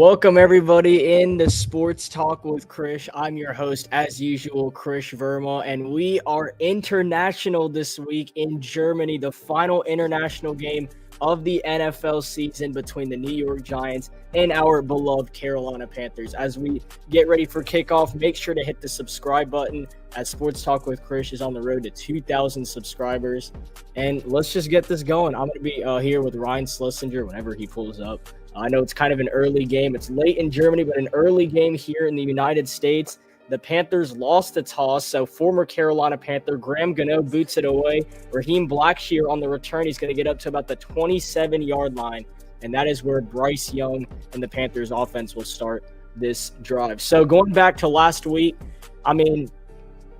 Welcome everybody in the Sports Talk with Krish. I'm your host, as usual, Krish Verma, and we are international this week in Germany, the final international game of the NFL season between the New York Giants and our beloved Carolina Panthers. As we get ready for kickoff, make sure to hit the subscribe button as Sports Talk with Krish is on the road to 2,000 subscribers. And let's just get this going. I'm going to be here with Ryan Schlesinger whenever he pulls up. I know it's kind of an early game. It's late in Germany, but an early game here in the United States. The Panthers lost the toss, so former Carolina Panther Graham Gano boots it away. Raheem Blackshear on the return. He's going to get up to about the 27-yard line, and that is where Bryce Young and the Panthers offense will start this drive. So going back to last week, I mean,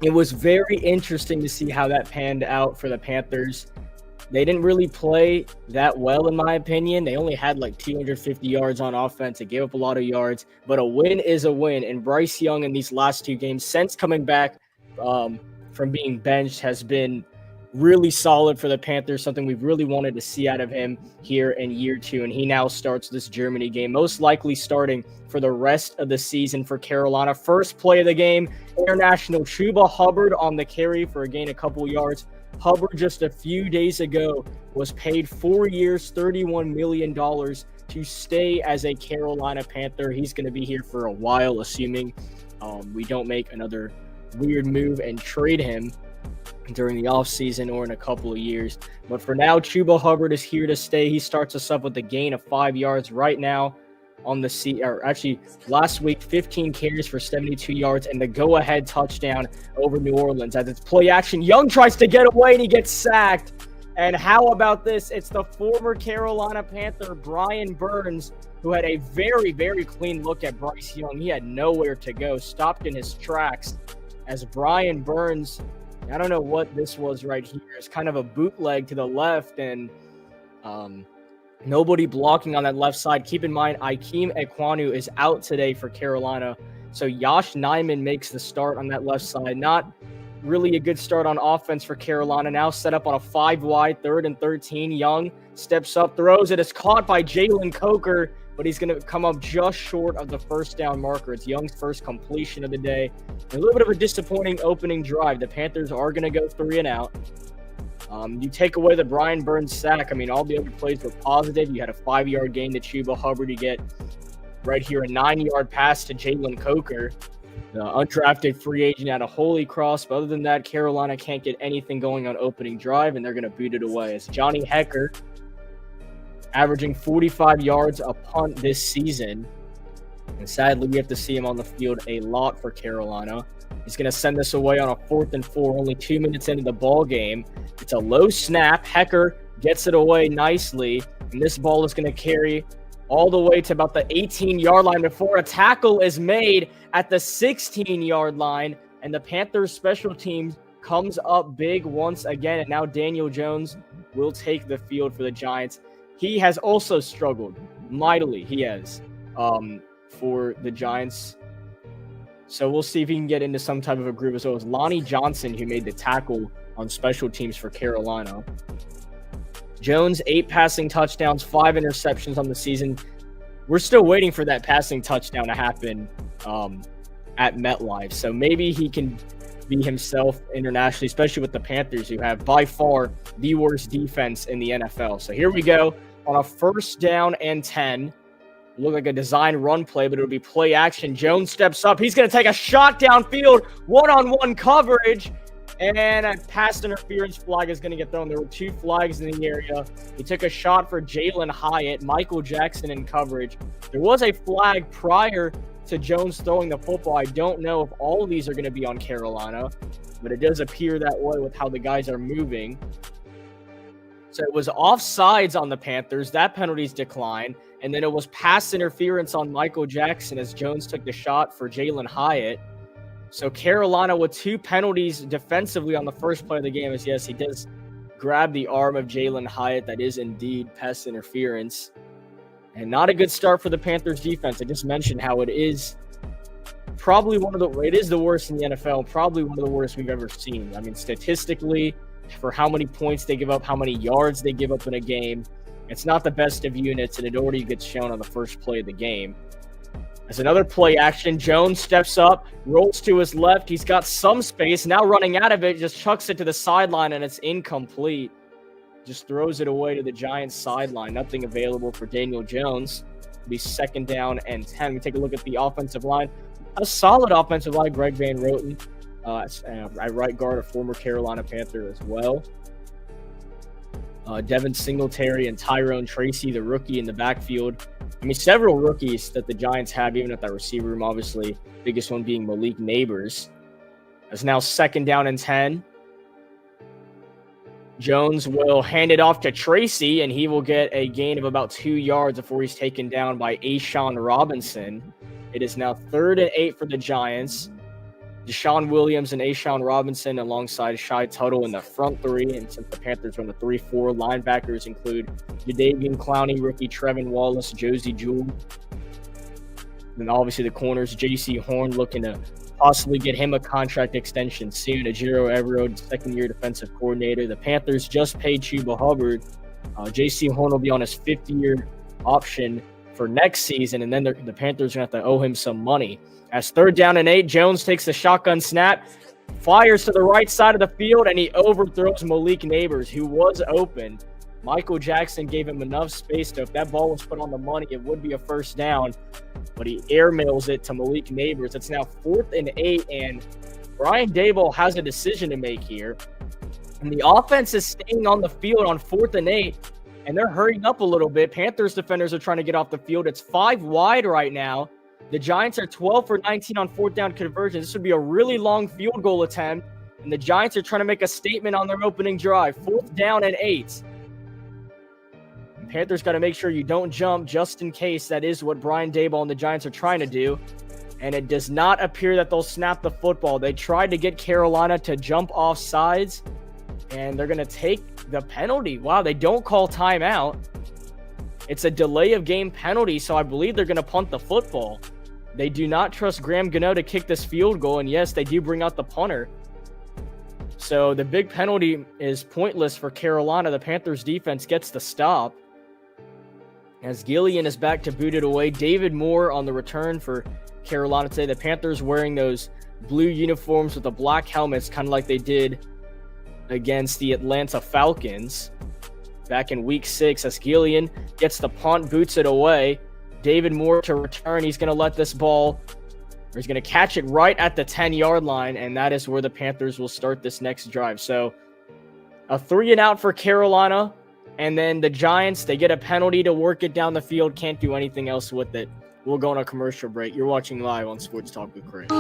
it was very interesting to see how that panned out for the Panthers. They didn't really play that well, in my opinion. They only had like 250 yards on offense. They gave up a lot of yards, but a win is a win. And Bryce Young in these last two games, since coming back from being benched, has been really solid for the Panthers, something we've really wanted to see out of him here in year two. And he now starts this Germany game, most likely starting for the rest of the season for Carolina. First play of the game, international Chuba Hubbard on the carry for a gain a couple yards. Hubbard just a few days ago was paid 4 years, $31 million to stay as a Carolina Panther. He's going to be here for a while, assuming we don't make another weird move and trade him during the offseason or in a couple of years. But for now, Chuba Hubbard is here to stay. He starts us up with a gain of 5 yards right now on the last week, 15 carries for 72 yards and the go-ahead touchdown over New Orleans. As it's play action, Young tries to get away and he gets sacked. And how about this? It's the former Carolina Panther, Brian Burns, who had a very, very clean look at Bryce Young. He had nowhere to go, stopped in his tracks as Brian Burns, I don't know what this was right here. It's kind of a bootleg to the left and nobody blocking on that left side. Keep in mind, Ikem Ekwonu is out today for Carolina. So Yosh Nijman makes the start on that left side. Not really a good start on offense for Carolina. Now set up on a 5-wide, 3rd and 13. Young steps up, throws it. It's caught by Jalen Coker, but he's going to come up just short of the first down marker. It's Young's first completion of the day. A little bit of a disappointing opening drive. The Panthers are going to go 3 and out. You take away the Brian Burns sack. I mean, all the other plays were positive. You had a 5-yard gain to Chuba Hubbard. You get right here a 9-yard pass to Jalen Coker, the undrafted free agent out of Holy Cross. But other than that, Carolina can't get anything going on opening drive, and they're going to boot it away. It's Johnny Hecker, averaging 45 yards a punt this season. And sadly, we have to see him on the field a lot for Carolina. He's going to send this away on a 4th and 4, only 2 minutes into the ball game. It's a low snap. Hecker gets it away nicely, and this ball is going to carry all the way to about the 18-yard line before a tackle is made at the 16-yard line, and the Panthers special teams comes up big once again, and now Daniel Jones will take the field for the Giants. He has also struggled mightily. He has for the Giants. So we'll see if he can get into some type of a group as well. As Lonnie Johnson, who made the tackle on special teams for Carolina. Jones, 8 passing touchdowns, 5 interceptions on the season. We're still waiting for that passing touchdown to happen at MetLife. So maybe he can be himself internationally, especially with the Panthers, who have by far the worst defense in the NFL. So here we go on a 1st down and 10. Look like a design run play, but it'll be play action. Jones steps up. He's going to take a shot downfield, one-on-one coverage, and a pass interference flag is going to get thrown. There were 2 flags in the area. He took a shot for Jalen Hyatt, Michael Jackson in coverage. There was a flag prior to Jones throwing the football. I don't know if all of these are going to be on Carolina, but it does appear that way with how the guys are moving. So it was offsides on the Panthers. That penalty's declined. And then it was pass interference on Michael Jackson as Jones took the shot for Jalen Hyatt. So Carolina with 2 penalties defensively on the first play of the game. As yes, he does grab the arm of Jalen Hyatt. That is indeed pass interference. And not a good start for the Panthers defense. I just mentioned how it is probably it is the worst in the NFL, probably one of the worst we've ever seen. I mean, statistically, for how many points they give up, how many yards they give up in a game, it's not the best of units, and it already gets shown on the first play of the game. As another play action, Jones steps up, rolls to his left. He's got some space. Now running out of it, just chucks it to the sideline, and it's incomplete. Just throws it away to the Giants' sideline. Nothing available for Daniel Jones. It'll be 2nd down and 10. We take a look at the offensive line. A solid offensive line, Greg Van Roten. At right guard, a former Carolina Panther as well. Devin Singletary and Tyrone Tracy, the rookie in the backfield. I mean, several rookies that the Giants have, even at that receiver room, obviously. Biggest one being Malik Neighbors. It's now 2nd down and 10. Jones will hand it off to Tracy, and he will get a gain of about 2 yards before he's taken down by Ashawn Robinson. It is now 3rd and 8 for the Giants. Deshaun Williams and Ashawn Robinson alongside Shai Tuttle in the front three. And since the Panthers run the 3-4, linebackers include Jadeveon Clowney, rookie Trevin Wallace, Josie Jewell. And obviously the corners, J.C. Horn looking to possibly get him a contract extension soon. Ajiro Everode, second-year defensive coordinator. The Panthers just paid Chuba Hubbard. J.C. Horn will be on his 5th-year option for next season, and then the Panthers are going to have to owe him some money. As 3rd down and 8, Jones takes the shotgun snap, fires to the right side of the field, and he overthrows Malik Neighbors, who was open. Michael Jackson gave him enough space to, if that ball was put on the money, it would be a 1st down, but he airmails it to Malik Neighbors. It's now 4th and 8, and Brian Daboll has a decision to make here. And the offense is staying on the field on 4th and 8, and they're hurrying up a little bit. Panthers defenders are trying to get off the field. It's 5 wide right now. The Giants are 12 for 19 on 4th down conversions. This would be a really long field goal attempt, and the Giants are trying to make a statement on their opening drive. 4th down and 8. The Panthers got to make sure you don't jump just in case. That is what Brian Daboll and the Giants are trying to do, and it does not appear that they'll snap the football. They tried to get Carolina to jump off sides, and they're going to take the penalty. Wow, they don't call timeout. It's a delay of game penalty, so I believe they're going to punt the football. They do not trust Graham Gano to kick this field goal, and yes, they do bring out the punter. So the big penalty is pointless for Carolina. The Panthers defense gets the stop. As Gillian is back to boot it away. David Moore on the return for Carolina today. The Panthers wearing those blue uniforms with the black helmets, kind of like they did against the Atlanta Falcons back in week 6. As Gillian gets the punt, boots it away. David Moore to return. He's going to let this ball, or he's going to catch it right at the 10-yard line, and that is where the Panthers will start this next drive. So a 3-and-out for Carolina, and then the Giants, they get a penalty to work it down the field. Can't do anything else with it. We'll go on a commercial break. You're watching live on Sports Talk with Chris.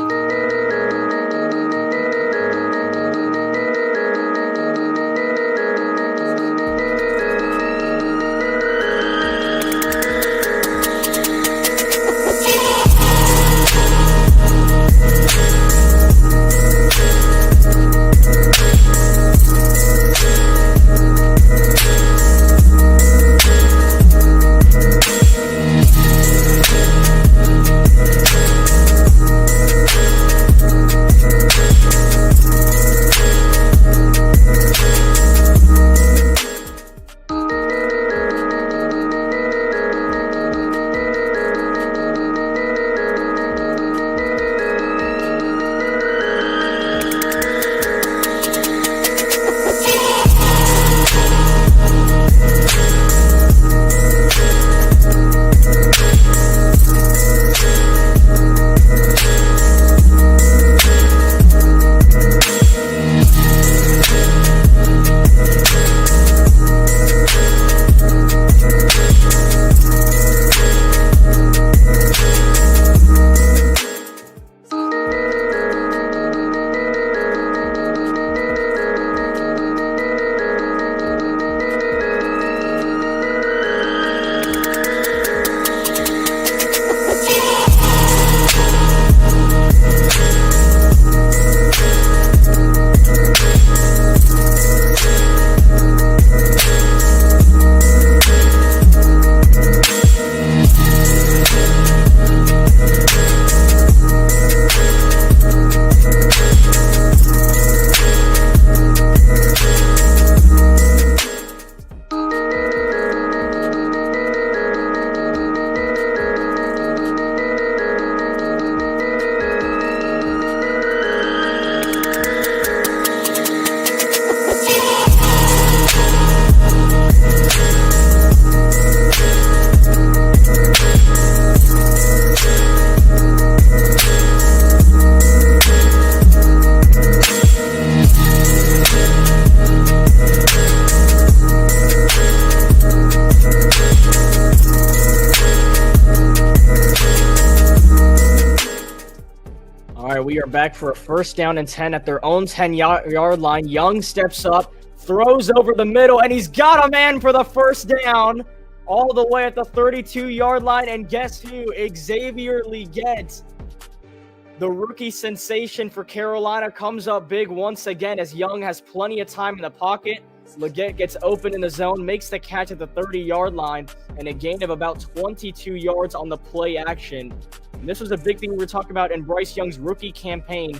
are back for a 1st down and 10 at their own 10-yard line. Young steps up, throws over the middle, and he's got a man for the 1st down all the way at the 32-yard line. And guess who? Xavier Legette, the rookie sensation for Carolina, comes up big once again as Young has plenty of time in the pocket. Legette gets open in the zone, makes the catch at the 30-yard line, and a gain of about 22 yards on the play action. And this was a big thing we were talking about in Bryce Young's rookie campaign,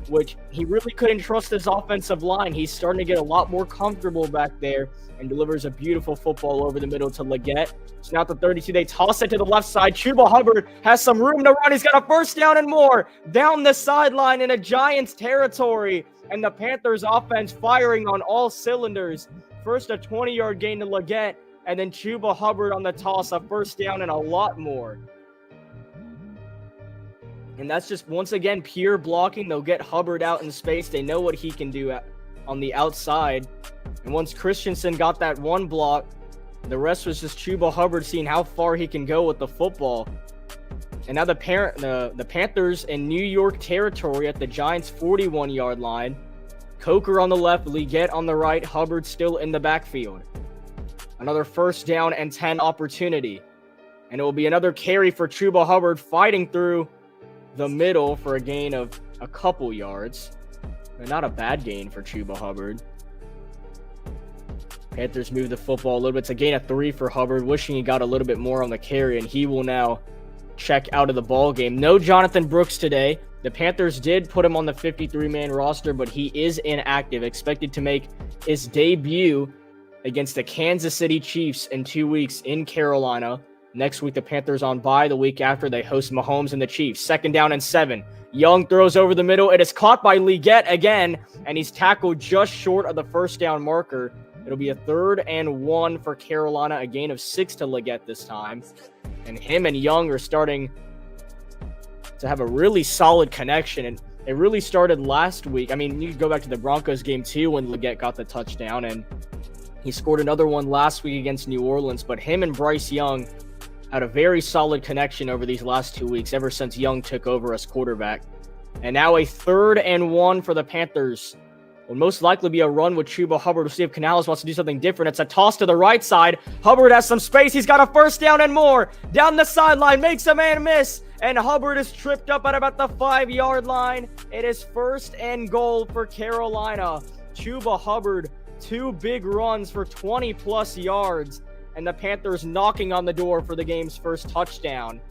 which he really couldn't trust his offensive line. He's starting to get a lot more comfortable back there and delivers a beautiful football over the middle to Legette. So now at the 32, they toss it to the left side. Chuba Hubbard has some room to run. He's got a 1st down and more down the sideline in a Giants territory. And the Panthers offense firing on all cylinders. First, a 20-yard gain to Legette, and then Chuba Hubbard on the toss, a 1st down and a lot more. And that's just, once again, pure blocking. They'll get Hubbard out in space. They know what he can do on the outside. And once Christensen got that one block, the rest was just Chuba Hubbard seeing how far he can go with the football. And now the Panthers in New York territory at the Giants' 41-yard line. Coker on the left, Legette on the right, Hubbard still in the backfield. Another 1st down and 10 opportunity. And it will be another carry for Chuba Hubbard, fighting through the middle for a gain of a couple yards. Not a bad gain for Chuba Hubbard. Panthers move the football a little bit. It's a gain of 3 for Hubbard, wishing he got a little bit more on the carry, and he will now check out of the ball game. No Jonathan Brooks today. The Panthers did put him on the 53-man roster, but he is inactive, expected to make his debut against the Kansas City Chiefs in 2 weeks in Carolina. Next week, the Panthers on bye. The week after, they host Mahomes and the Chiefs. 2nd down and 7. Young throws over the middle. It is caught by Legette again, and he's tackled just short of the 1st down marker. It'll be a 3rd and 1 for Carolina, a gain of 6 to Legette this time. And him and Young are starting to have a really solid connection. And it really started last week. I mean, you could go back to the Broncos game too when Legette got the touchdown. And he scored another one last week against New Orleans. But him and Bryce Young had a very solid connection over these last 2 weeks, ever since Young took over as quarterback. And now a 3rd and 1 for the Panthers. Will most likely be a run with Chuba Hubbard. We'll see if Canales wants to do something different. It's a toss to the right side. Hubbard has some space. He's got a 1st down and more. Down the sideline, makes a man miss. And Hubbard is tripped up at about the 5-yard line. It is 1st and goal for Carolina. Chuba Hubbard, 2 big runs for 20-plus yards. And the Panthers knocking on the door for the game's 1st touchdown.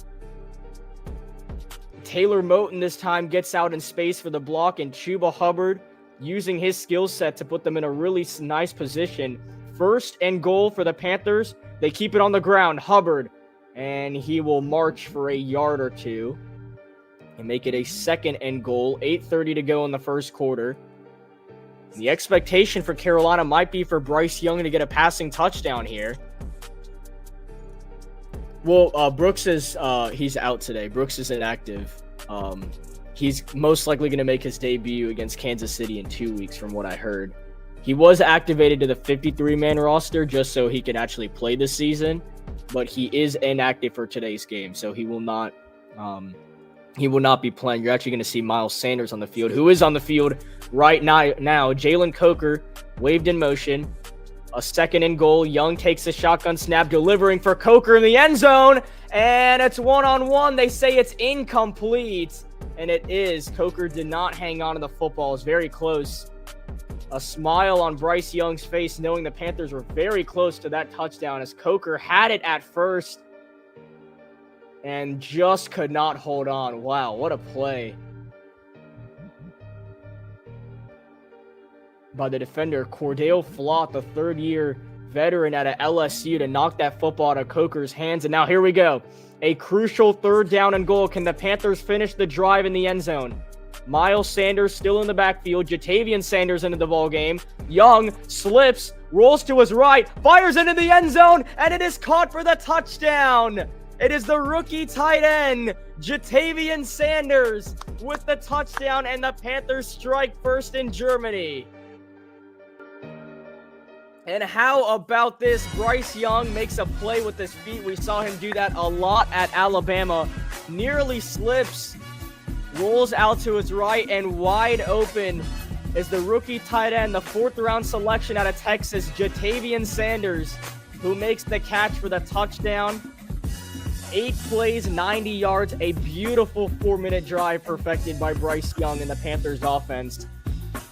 Taylor Moton this time gets out in space for the block, and Chuba Hubbard using his skill set to put them in a really nice position. 1st and goal for the Panthers. They keep it on the ground. Hubbard, and he will march for a yard or two and make it a 2nd and goal. 8:30 to go in the 1st quarter. The expectation for Carolina might be for Bryce Young to get a passing touchdown here. Well, Brooks is he's out today. Brooks is inactive. He's most likely going to make his debut against Kansas City in 2 weeks, from what I heard. He was activated to the 53-man roster just so he can actually play this season, but he is inactive for today's game, so he will not be playing. You're actually going to see Miles Sanders on the field, who is on the field right now. Jalen Coker waved in motion. A 2nd and goal. Young takes a shotgun snap, delivering for Coker in the end zone, and it's 1-on-1. They say it's incomplete. And it is. Coker did not hang on to the football. It's very close. A smile on Bryce Young's face, knowing the Panthers were very close to that touchdown, as Coker had it at first and just could not hold on. Wow, what a play by the defender, Cordell Flott, the 3rd-year veteran out of LSU, to knock that football out of Coker's hands. And now here we go. A crucial 3rd down and goal. Can the Panthers finish the drive in the end zone? Miles Sanders still in the backfield. Jatavian Sanders into the ball game. Young slips, rolls to his right, fires into the end zone, and it is caught for the touchdown. It is the rookie tight end, Jatavian Sanders, with the touchdown, and the Panthers strike first in Germany. And how about this? Bryce Young makes a play with his feet. We saw him do that a lot at Alabama. Nearly slips, rolls out to his right, and wide open is the rookie tight end, the 4th-round selection out of Texas, Jatavian Sanders, who makes the catch for the touchdown. 8 plays, 90 yards, a beautiful 4-minute drive perfected by Bryce Young and the Panthers offense.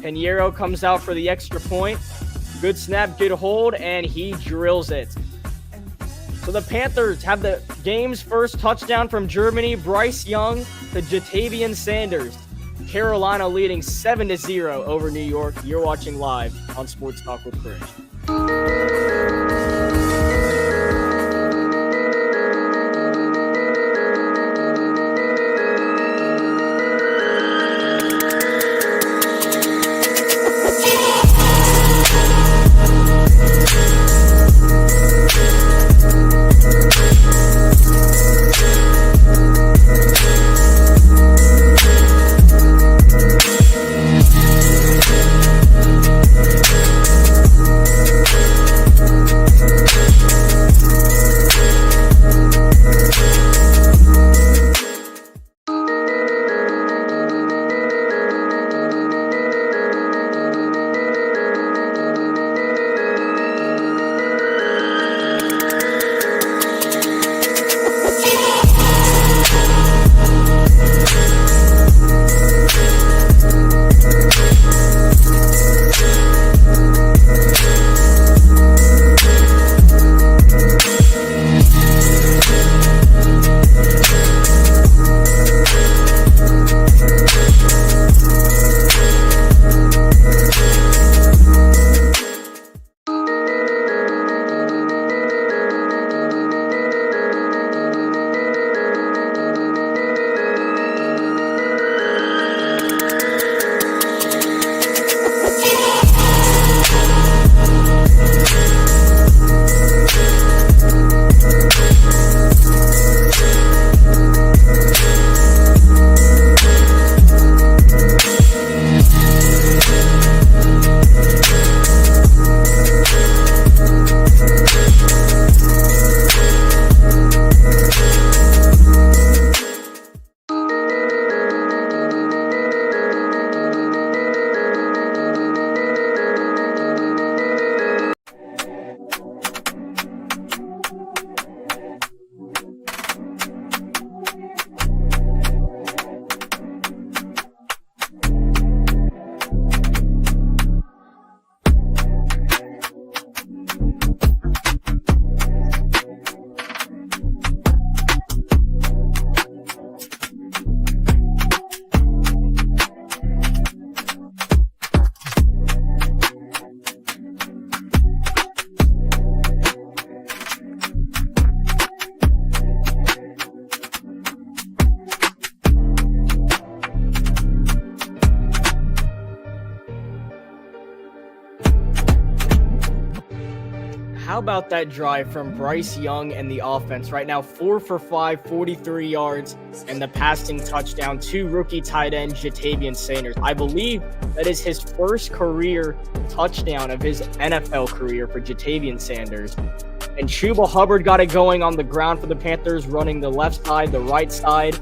Pinheiro comes out for the extra point. Good snap, good hold, and he drills it. So the Panthers have the game's first touchdown from Germany. Bryce Young to Jatavian Sanders. Carolina leading 7-0 over New York. You're watching live on Sports Talk with Chris. How about that drive from Bryce Young and the offense? Right now, 4 for 5, 43 yards, and the passing touchdown to rookie tight end Jatavian Sanders. I believe that is his first career touchdown of his NFL career for Jatavian Sanders. And Chuba Hubbard got it going on the ground for the Panthers, running the left side, the right side.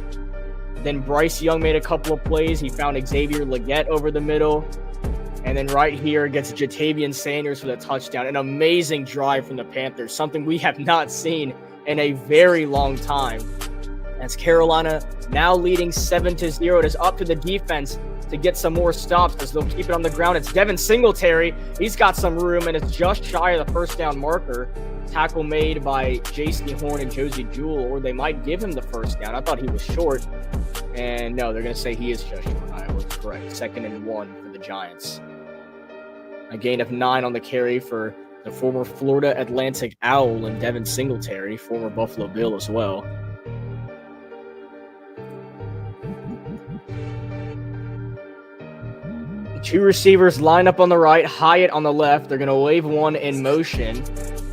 Then Bryce Young made a couple of plays. He found Xavier Legette over the middle. And then right here gets Jatavian Sanders with a touchdown. An amazing drive from the Panthers, something we have not seen in a very long time. As Carolina now leading 7-0. It is up to the defense to get some more stops as they'll keep it on the ground. It's Devin Singletary. He's got some room, and it's just shy of the first down marker. Tackle made by J.C. Horn and Josie Jewell, or they might give him the first down. I thought he was short. And no, they're going to say he is just short. I was correct. 2nd and 1 for the Giants. A gain of 9 on the carry for the former Florida Atlantic Owl and Devin Singletary, former Buffalo Bill as well. The 2 receivers line up on the right, Hyatt on the left. They're going to wave one in motion.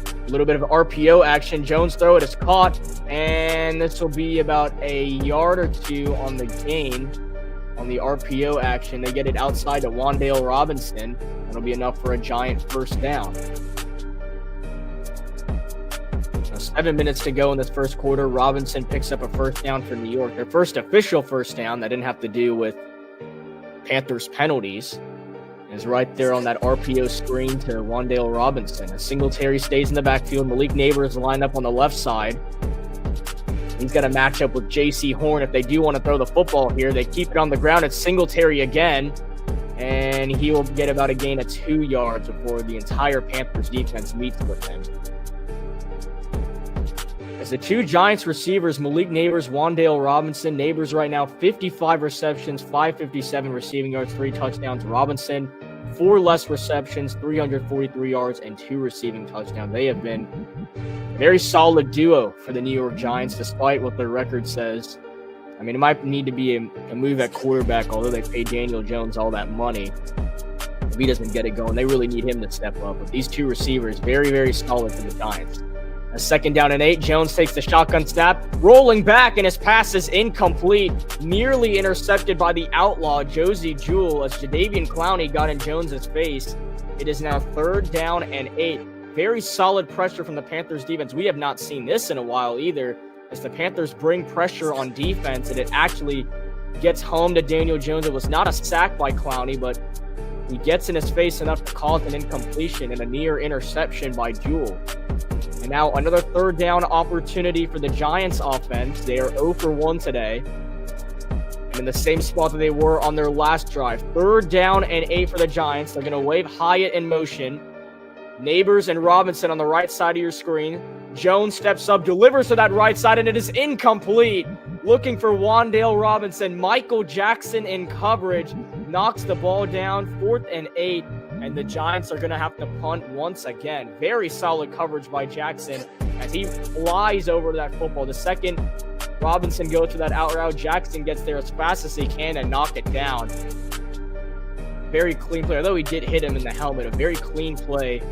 A little bit of RPO action. Jones throw it is caught, and this will be about a yard or 2 on the gain on the RPO action. They get it outside to Wan'Dale Robinson. That'll be enough for a Giant first down. Now 7 minutes to go in this first quarter. Robinson picks up a first down for New York. Their first official first down that didn't have to do with Panthers penalties. Is right there on that RPO screen to Wan'Dale Robinson. As Singletary stays in the backfield, Malik Neighbors lined up on the left side. He's got to match up with J.C. Horn. If they do want to throw the football here, they keep it on the ground. It's Singletary again, and he will get about a gain of 2 yards before the entire Panthers defense meets with him. As the two Giants receivers, Malik Neighbors, Wan'Dale Robinson. Neighbors right now, 55 receptions, 557 receiving yards, 3 touchdowns. Robinson, 4 less receptions, 343 yards, and 2 receiving touchdowns. They have been a very solid duo for the New York Giants, despite what their record says. I mean, it might need to be a move at quarterback, although they pay Daniel Jones all that money. If he doesn't get it going, they really need him to step up. But these two receivers, very, very solid for the Giants. A 2nd down and 8. Jones takes the shotgun snap, rolling back, and his pass is incomplete. Nearly intercepted by the outlaw, Josie Jewell, as Jadeveon Clowney got in Jones's face. It is now 3rd down and 8. Very solid pressure from the Panthers defense. We have not seen this in a while either, as the Panthers bring pressure on defense, and it actually gets home to Daniel Jones. It was not a sack by Clowney, but he gets in his face enough to cause an incompletion and a near interception by Jewell. And now another 3rd down opportunity for the Giants offense. They are 0 for 1 today. And in the same spot that they were on their last drive. 3rd down and 8 for the Giants. They're going to wave Hyatt in motion. Neighbors and Robinson on the right side of your screen. Jones steps up, delivers to that right side, and it is incomplete. Looking for Wan'Dale Robinson. Michael Jackson in coverage. Knocks the ball down. 4th and 8. And the Giants are going to have to punt once again. Very solid coverage by Jackson as he flies over that football. The second Robinson goes for that out route, Jackson gets there as fast as he can and knock it down. Very clean play. Although he did hit him in the helmet, a very clean play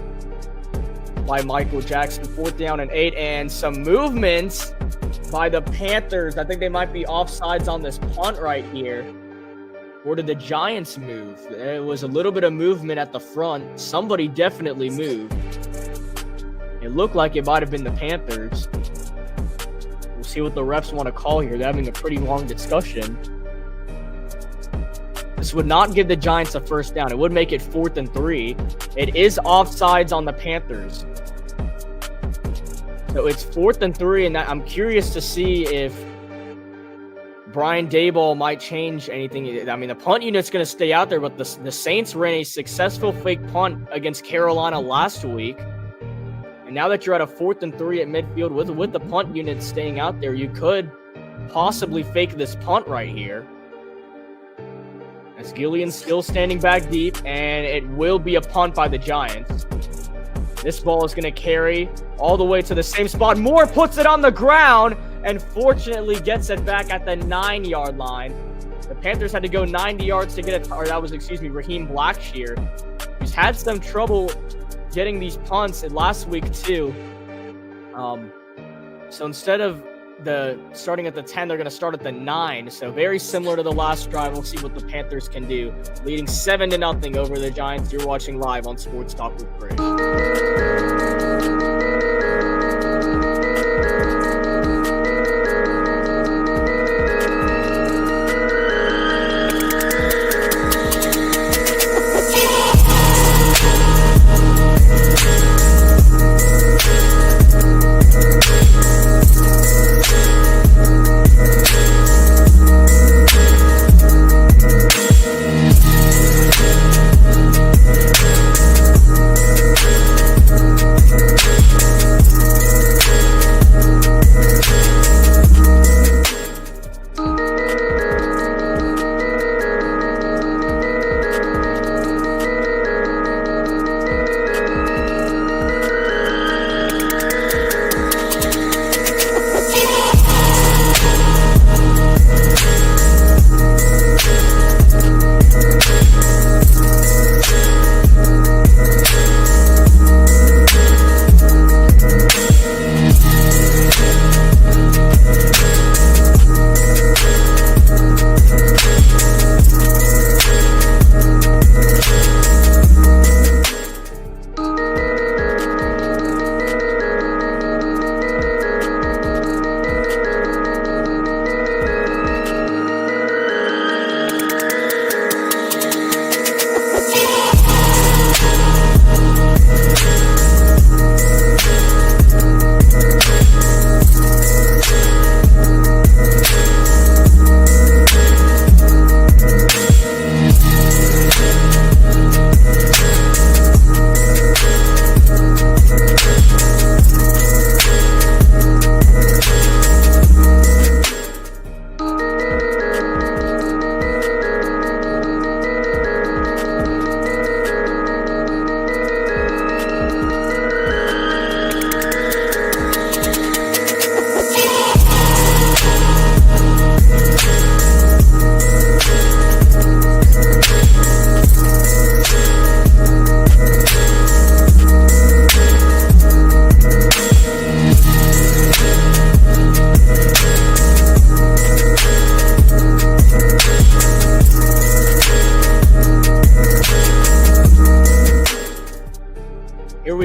by Michael Jackson. 4th down and 8. And some movements by the Panthers. I think they might be offsides on this punt right here. Or did the Giants move? There was a little bit of movement at the front. Somebody definitely moved. It looked like it might have been the Panthers. We'll see what the refs want to call here. They're having a pretty long discussion. This would not give the Giants a first down. It would make it 4th and 3. It is offsides on the Panthers. So it's 4th and 3, and I'm curious to see if Brian Daboll might change anything. I mean, the punt unit's going to stay out there, but the Saints ran a successful fake punt against Carolina last week. And now that you're at a 4th and 3 at midfield with the punt unit staying out there, you could possibly fake this punt right here. As Gillian's still standing back deep, and it will be a punt by the Giants. This ball is going to carry all the way to the same spot. Moore puts it on the ground and fortunately gets it back at the 9-yard line. The Panthers had to go 90 yards to get it, or that was, Raheem Blackshear. He's had some trouble getting these punts last week too. So instead of starting at the 10, they're going to start at the 9. So very similar to the last drive. We'll see what the Panthers can do. Leading 7-0 over the Giants. You're watching live on Sports Talk with Bridge.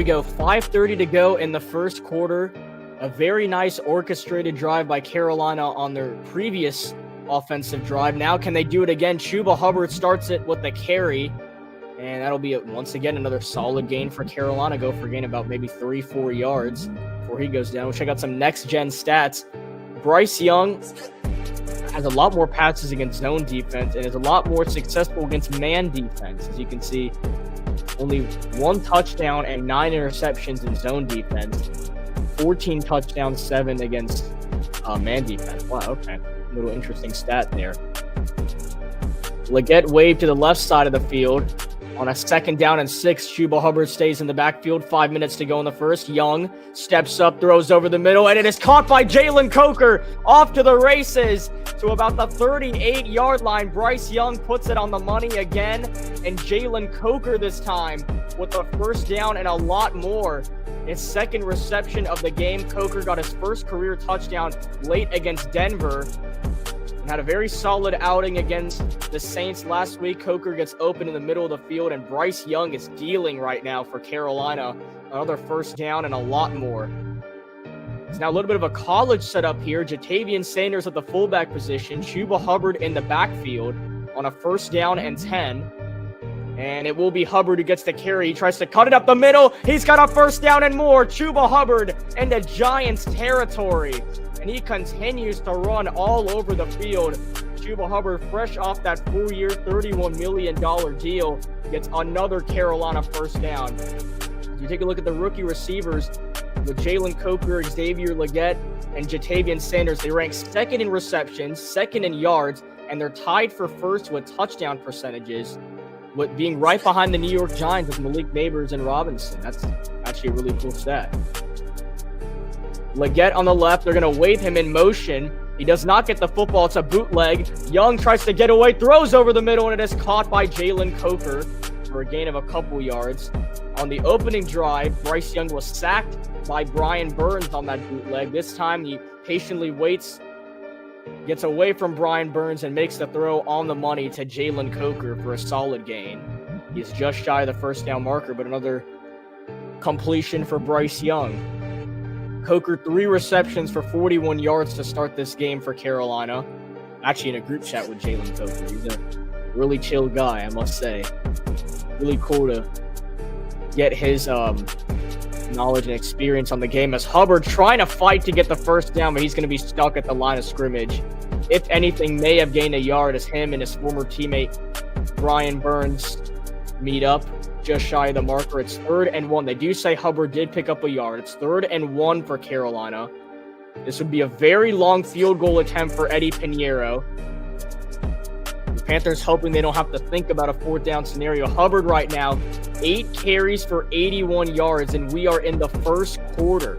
go. 5:30 to go in the first quarter. A very nice orchestrated drive by Carolina on their previous offensive drive. Now can they do it again? Chuba Hubbard starts it with the carry, and that'll be, once again, another solid gain for Carolina. Go for a gain about maybe 3-4 yards before he goes down. We'll check out some next-gen stats. Bryce Young has a lot more passes against zone defense and is a lot more successful against man defense. As you can see, only 1 touchdown and 9 interceptions in zone defense. 14 touchdowns, 7 against man defense. Wow, okay. Little interesting stat there. Leggett waved to the left side of the field. On a 2nd down and 6, Chuba Hubbard stays in the backfield. 5 minutes to go in the first. Young steps up, throws over the middle, and it is caught by Jalen Coker. Off to the races to about the 38-yard line. Bryce Young puts it on the money again, and Jalen Coker this time with a 1st down and a lot more. His 2nd reception of the game. Coker got his 1st career touchdown late against Denver and had a very solid outing against the Saints last week. Coker gets open in the middle of the field, and Bryce Young is dealing right now for Carolina. Another 1st down and a lot more. It's now a little bit of a college setup here. Jatavian Sanders at the fullback position. Chuba Hubbard in the backfield on a 1st down and 10. And it will be Hubbard who gets the carry. He tries to cut it up the middle. He's got a 1st down and more. Chuba Hubbard into Giants territory. And he continues to run all over the field. Chuba Hubbard, fresh off that 4-year, $31 million deal, gets another Carolina 1st down. If you take a look at the rookie receivers, with Jalen Coker, Xavier Leggett, and Jatavian Sanders, they rank 2nd in receptions, 2nd in yards, and they're tied for 1st with touchdown percentages, with being right behind the New York Giants with Malik Neighbors and Robinson. That's actually a really cool stat. Leggett on the left, they're going to wave him in motion. He does not get the football. It's a bootleg. Young tries to get away, throws over the middle, and it is caught by Jalen Coker for a gain of a couple yards. On the opening drive, Bryce Young was sacked by Brian Burns on that bootleg. This time, he patiently waits, gets away from Brian Burns, and makes the throw on the money to Jalen Coker for a solid gain. He's just shy of the 1st down marker, but another completion for Bryce Young. Coker, 3 receptions for 41 yards to start this game for Carolina. Actually in a group chat with Jalen Coker. He's a really chill guy, I must say. Really cool to get his knowledge and experience on the game, as Hubbard trying to fight to get the 1st down, but he's going to be stuck at the line of scrimmage. If anything, may have gained a yard as him and his former teammate Brian Burns meet up just shy of the marker. It's 3rd and 1. They do say Hubbard did pick up a yard. It's 3rd and 1 for Carolina. This would be a very long field goal attempt for Eddie Pinheiro. The Panthers hoping they don't have to think about a 4th down scenario. Hubbard right now, 8 carries for 81 yards, and we are in the 1st quarter.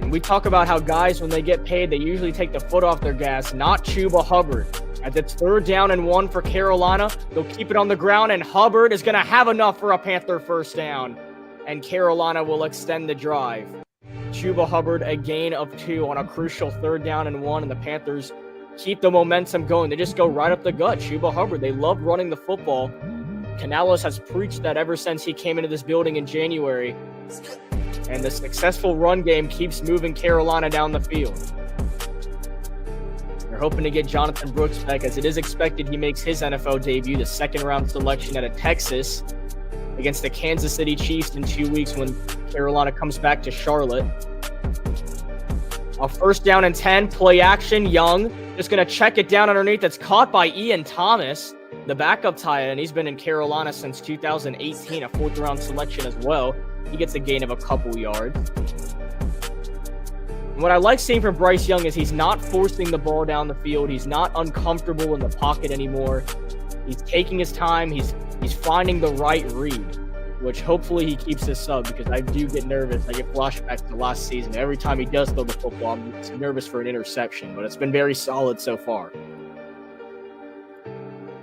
And we talk about how guys, when they get paid, they usually take the foot off their gas. Not Chuba Hubbard. As it's 3rd down and 1 for Carolina, they'll keep it on the ground, and Hubbard is going to have enough for a Panther 1st down. And Carolina will extend the drive. Chuba Hubbard, a gain of 2 on a crucial 3rd down and 1, and the Panthers keep the momentum going. They just go right up the gut. Chuba Hubbard, they love running the football. Canales has preached that ever since he came into this building in January. And the successful run game keeps moving Carolina down the field. They're hoping to get Jonathan Brooks back, as it is expected he makes his NFL debut, the 2nd-round selection out of Texas, against the Kansas City Chiefs in 2 weeks when Carolina comes back to Charlotte. A 1st down and 10, play action. Young just going to check it down underneath. It's caught by Ian Thomas, the backup tight end. He's been in Carolina since 2018, a 4th-round selection as well. He gets a gain of a couple yards. And what I like seeing from Bryce Young is he's not forcing the ball down the field. He's not uncomfortable in the pocket anymore. He's taking his time. He's finding the right read, which hopefully he keeps this up, because I do get nervous. I get flashbacks to last season. Every time he does throw the football, I'm nervous for an interception, but it's been very solid so far.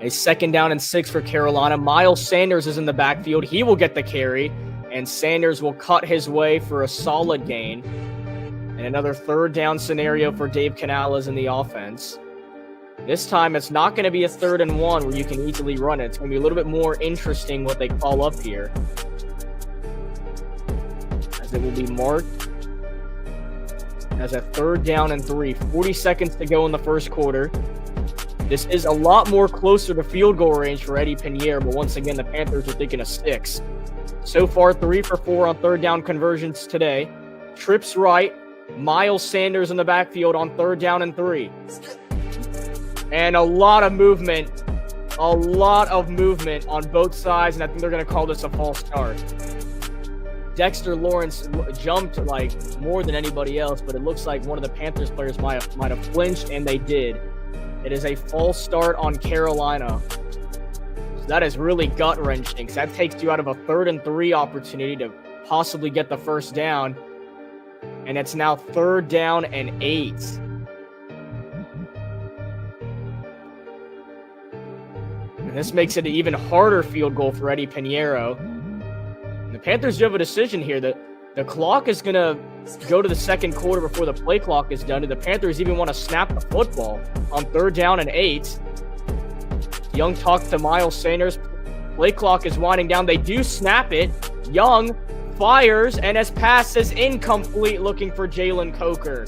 A 2nd down and 6 for Carolina. Miles Sanders is in the backfield. He will get the carry, and Sanders will cut his way for a solid gain. And another 3rd down scenario for Dave Canales in the offense. This time, it's not going to be a 3rd and 1 where you can easily run it. It's going to be a little bit more interesting what they call up here. as it will be marked as a 3rd down and 3. 40 seconds to go in the first quarter. This is a lot more closer to field goal range for Eddie Pinheiro, but once again, the Panthers are thinking of 6. So far, 3 for 4 on 3rd down conversions today. Trips right. Miles Sanders in the backfield on 3rd down and 3. And a lot of movement on both sides, and I think they're going to call this a false start. Dexter Lawrence jumped like more than anybody else, but it looks like one of the Panthers players might have flinched, and they did. It is a false start on Carolina. So that is really gut-wrenching, because that takes you out of a 3rd and 3 opportunity to possibly get the 1st down. And it's now 3rd down and 8. And this makes it an even harder field goal for Eddie Pinheiro. And the Panthers do have a decision here. The clock is going to go to the 2nd quarter before the play clock is done. Do the Panthers even want to snap the football on 3rd down and 8? Young talks to Miles Sanders. Play clock is winding down. They do snap it. Young fires, and his pass is incomplete, looking for Jalen Coker.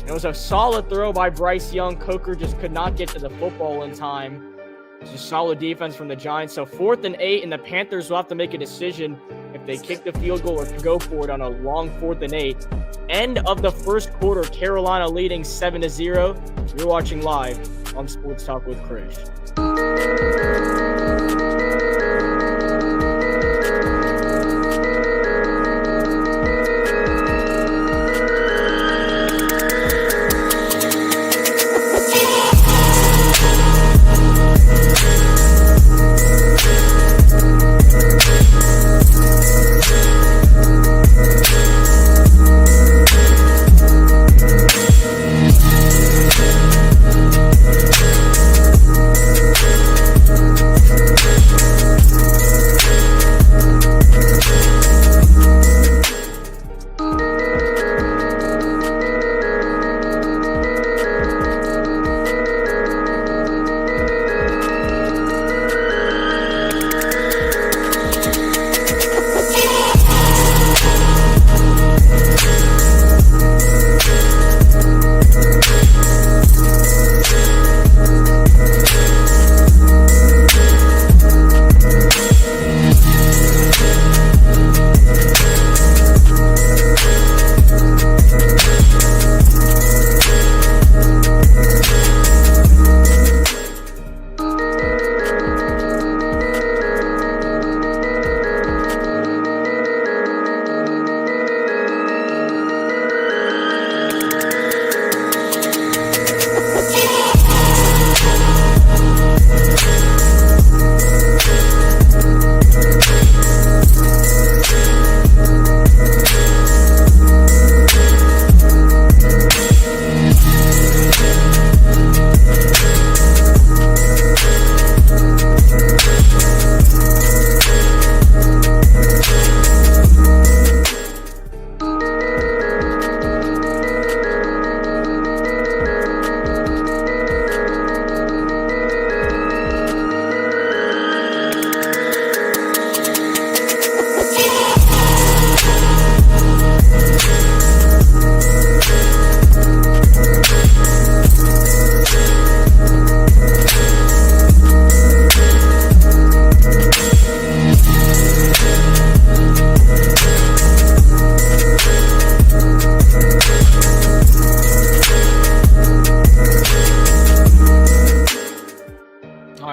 It was a solid throw by Bryce Young. Coker just could not get to the football in time. It's a solid defense from the Giants. So 4th and 8, and the Panthers will have to make a decision if they kick the field goal or go for it on a long 4th and 8. End of the first quarter, Carolina leading 7-0. You're watching live on Sports Talk with Krish.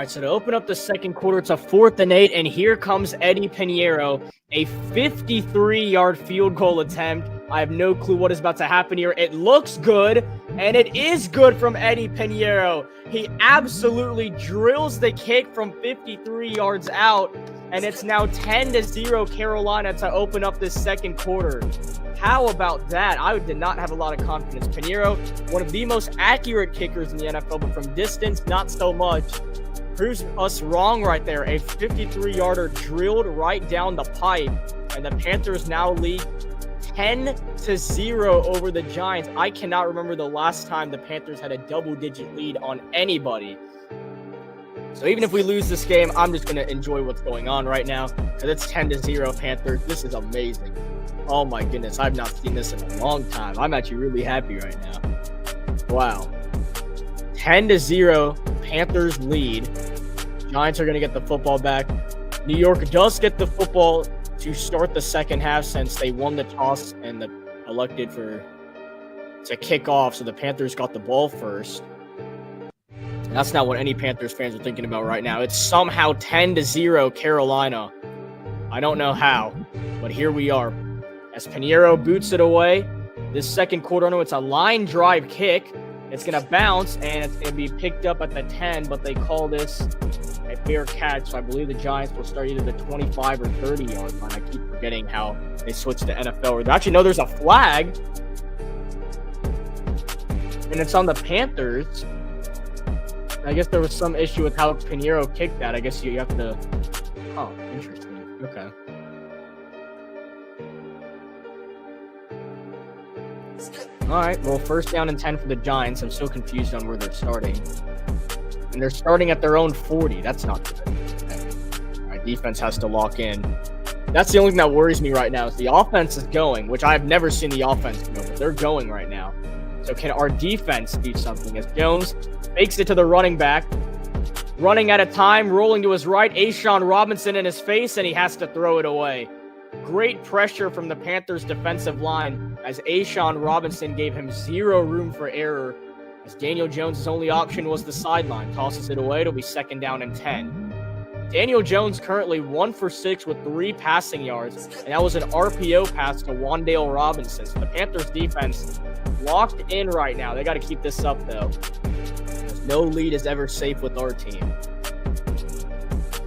So to open up the second quarter, it's a 4th and 8, and here comes Eddie Pinheiro, a 53-yard field goal attempt. I have no clue what is about to happen here. It looks good, and it is good from Eddie Pinheiro. He absolutely drills the kick from 53 yards out, and it's now 10-0 Carolina to open up this second quarter. How about that? I did not have a lot of confidence. Pinheiro, one of the most accurate kickers in the NFL, but from distance, not so much. Proves us wrong right there. A 53-yarder drilled right down the pipe, and the Panthers now lead 10-0 over the Giants. I cannot remember the last time the Panthers had a double-digit lead on anybody. So even if we lose this game, I'm just going to enjoy what's going on right now. Because it's 10-0 Panthers. This is amazing. Oh my goodness, I've not seen this in a long time. I'm actually really happy right now. Wow. 10-0, Panthers lead. Giants are going to get the football back. New York does get the football to start the second half since they won the toss and elected to kick off. So the Panthers got the ball first. And that's not what any Panthers fans are thinking about right now. It's somehow 10-0 Carolina. I don't know how, but here we are. As Pinheiro boots it away, this second quarter, no, it's a line drive kick. It's going to bounce, and it's going to be picked up at the 10, but they call this a fair catch. So I believe the Giants will start either the 25 or 30-yard line. I keep forgetting how they switched to NFL. Actually, no, there's a flag, and it's on the Panthers. I guess there was some issue with how Pinheiro kicked that. I guess you have to... Oh, interesting. Okay. All right, well, first down and 10 for the Giants. I'm so confused on where they're starting. And they're starting at their own 40. That's not good. Okay. All right, defense has to lock in. That's the only thing that worries me right now is the offense is going, which I've never seen the offense go, but they're going right now. So can our defense do something? As Jones fakes it to the running back, running out of time, rolling to his right, A'Shawn Robinson in his face, and he has to throw it away. Great pressure from the Panthers defensive line as A'Shawn Robinson gave him zero room for error as Daniel Jones' only option was the sideline. Tosses it away. It'll be second down and 10. Daniel Jones currently 1 for 6 with 3 passing yards, and that was an RPO pass to Wan'Dale Robinson. So the Panthers defense locked in right now. They got to keep this up, though. No lead is ever safe with our team.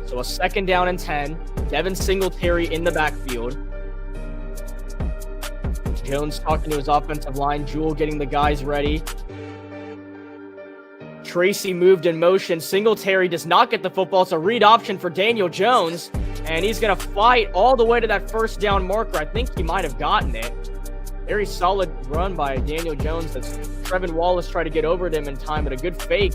So a second down and 10. Devin Singletary in the backfield. Jones talking to his offensive line. Jewell getting the guys ready. Tracy moved in motion. Singletary does not get the football. It's a read option for Daniel Jones. And he's going to fight all the way to that first down marker. I think he might have gotten it. Very solid run by Daniel Jones as Trevin Wallace tried to get over to him in time, but a good fake.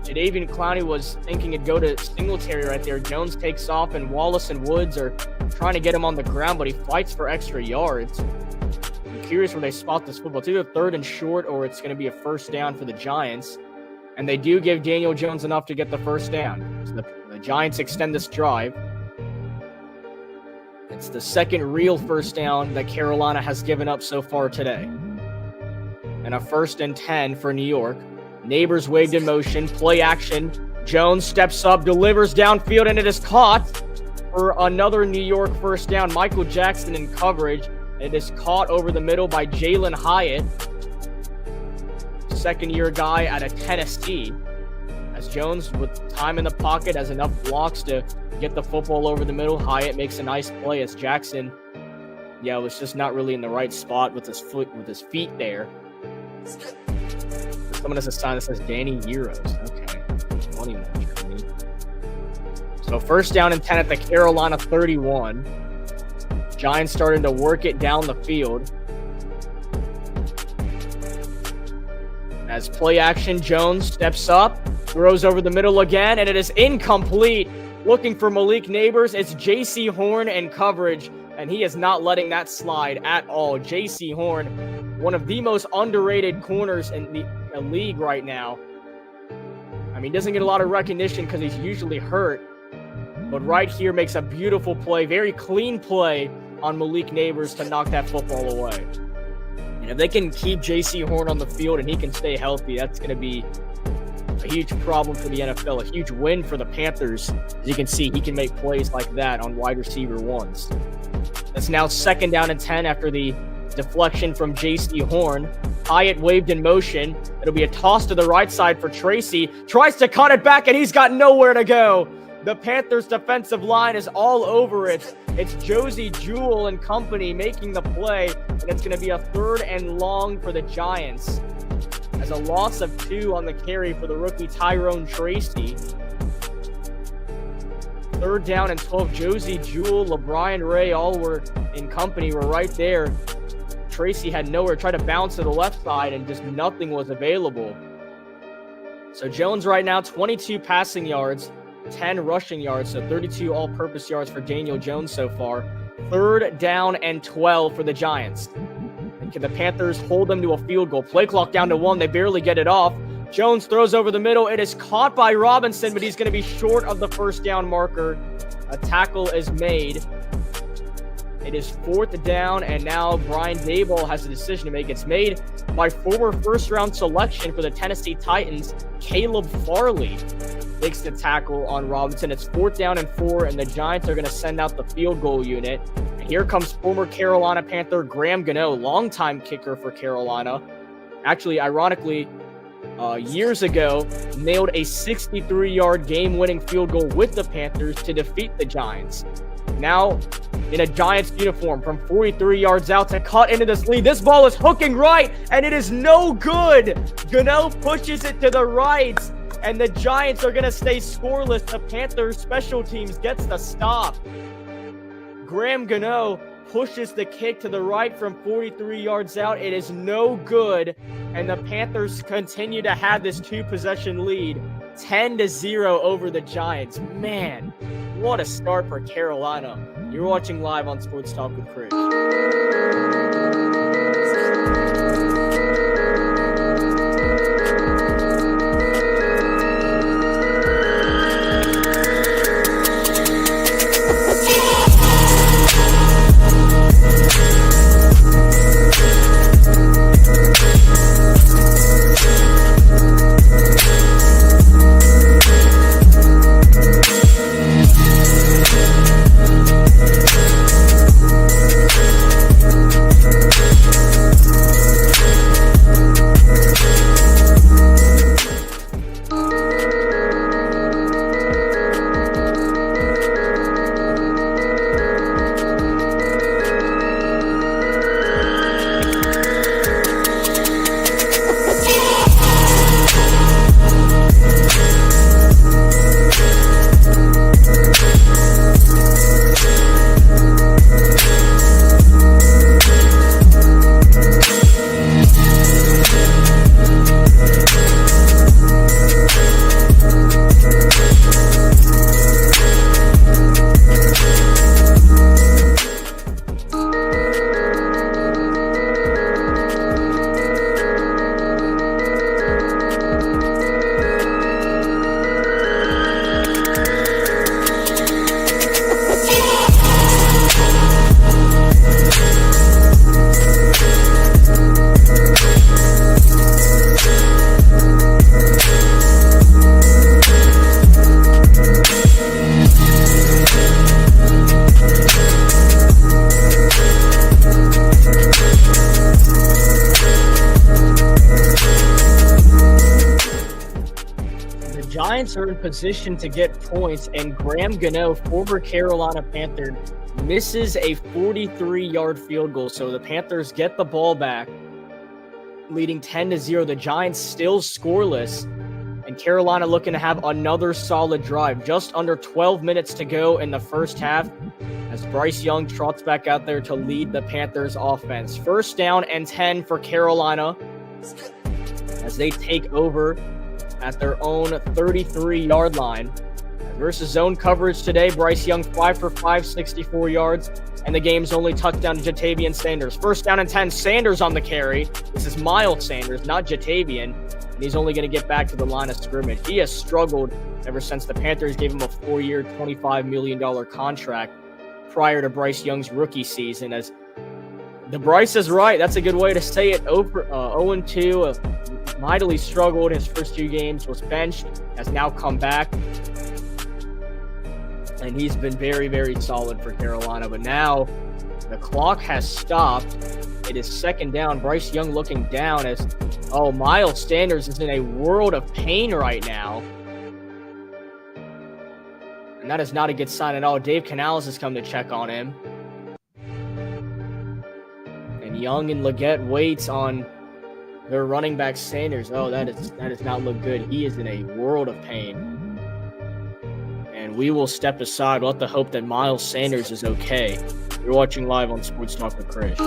Jadeveon Clowney was thinking it'd go to Singletary right there. Jones takes off, and Wallace and Woods are trying to get him on the ground, but he fights for extra yards. I'm curious where they spot this football. It's either third and short or it's going to be a first down for the Giants. And they do give Daniel Jones enough to get the first down. So the Giants extend this drive. It's the second real first down that Carolina has given up so far today. And a first and 10 for New York. Neighbors waved in motion, play action. Jones steps up, delivers downfield, and it is caught for another New York first down. Michael Jackson in coverage. It is caught over the middle by Jalen Hyatt, second-year guy out of Tennessee. As Jones, with time in the pocket, has enough blocks to get the football over the middle. Hyatt makes a nice play as Jackson, was just not really in the right spot with his feet there. Someone has a sign that says Danny Euros. Okay. 21. So first down and 10 at the Carolina 31. Giants starting to work it down the field. As play action, Jones steps up, throws over the middle again, and it is incomplete. Looking for Malik Neighbors. It's J.C. Horn in coverage, and he is not letting that slide at all. J.C. Horn, one of the most underrated corners in the league right now. I mean, he doesn't get a lot of recognition because he's usually hurt, but right here makes a beautiful play, very clean play on Malik Neighbors to knock that football away. And if they can keep J.C. Horn on the field and he can stay healthy, that's going to be a huge problem for the NFL, a huge win for the Panthers. As you can see, he can make plays like that on wide receiver ones. It's now second down and 10 after the deflection from J.C. Horn. Hyatt waved in motion. It'll be a toss to the right side for Tracy. Tries to cut it back, and he's got nowhere to go. The Panthers defensive line is all over it. It's Josie Jewell and company making the play, and it's going to be a third and long for the Giants. As a loss of 2 on the carry for the rookie Tyrone Tracy. Third down and 12. Josie Jewell, LeBron Ray, all were in company, were right there. Tracy had nowhere, tried to bounce to the left side, and just nothing was available. So Jones right now, 22 passing yards, 10 rushing yards, so 32 all-purpose yards for Daniel Jones so far. 3rd down and 12 for the Giants. And can the Panthers hold them to a field goal? Play clock down to 1. They barely get it off. Jones throws over the middle. It is caught by Robinson, but he's going to be short of the first down marker. A tackle is made. It is 4th down, and now Brian Daboll has a decision to make. It's made by former first-round selection for the Tennessee Titans, Caleb Farley, makes the tackle on Robinson. It's 4th down and 4, and the Giants are going to send out the field goal unit. And here comes former Carolina Panther Graham Gano, longtime kicker for Carolina. Actually, ironically, years ago, nailed a 63-yard game-winning field goal with the Panthers to defeat the Giants. Now, in a Giants uniform from 43 yards out to cut into this lead. This ball is hooking right, and it is no good. Gano pushes it to the right, and the Giants are going to stay scoreless. The Panthers special teams gets the stop. Graham Gano pushes the kick to the right from 43 yards out. It is no good, and the Panthers continue to have this 2-possession lead, 10-0 over the Giants. Man, what a start for Carolina. You're watching live on Sports Talk with Chris. Giants are in position to get points, and Graham Gano, former Carolina Panther, misses a 43-yard field goal. So the Panthers get the ball back, leading 10-0. The Giants still scoreless, and Carolina looking to have another solid drive. Just under 12 minutes to go in the first half as Bryce Young trots back out there to lead the Panthers offense. 1st down and 10 for Carolina as they take over at their own 33-yard line. Versus zone coverage today, Bryce Young 5 for 5, 64 yards, and the game's only touchdown to Jatavian Sanders. 1st down and 10, Sanders on the carry. This is Miles Sanders, not Jatavian, and he's only going to get back to the line of scrimmage. He has struggled ever since the Panthers gave him a 4-year, $25 million contract prior to Bryce Young's rookie season. As the Bryce is right, that's a good way to say it. 0-2, mightily struggled his first 2 games, was benched, has now come back, and he's been very, very solid for Carolina. But now the clock has stopped. It is 2nd down. Bryce Young looking down as, Miles Sanders is in a world of pain right now. And that is not a good sign at all. Dave Canales has come to check on him. And Young and Leggett waits on their running back Sanders. That does not look good. He is in a world of pain. And we will step aside. We'll have to hope that Miles Sanders is okay. You're watching live on Sports Talk with Chris.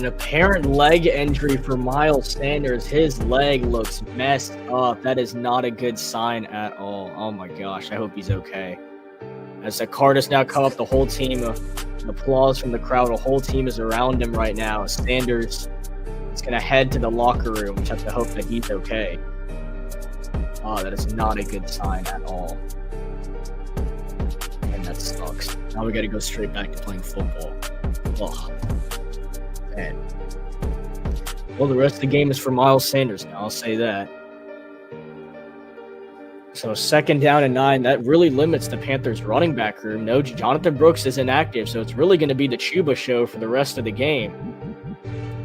An apparent leg injury for Miles Sanders. His leg looks messed up. That is not a good sign at all. Oh my gosh, I hope he's okay. As the card has now come up, the whole team, applause from the crowd, the whole team is around him right now. Sanders is going to head to the locker room. We have to hope that he's okay. Oh, that is not a good sign at all. And that sucks. Now we got to go straight back to playing football. Oh, man. Well, the rest of the game is for Miles Sanders now, I'll say that. So 2nd down and 9, that really limits the Panthers' running back room. No, Jonathan Brooks is inactive, so it's really going to be the Chuba show for the rest of the game.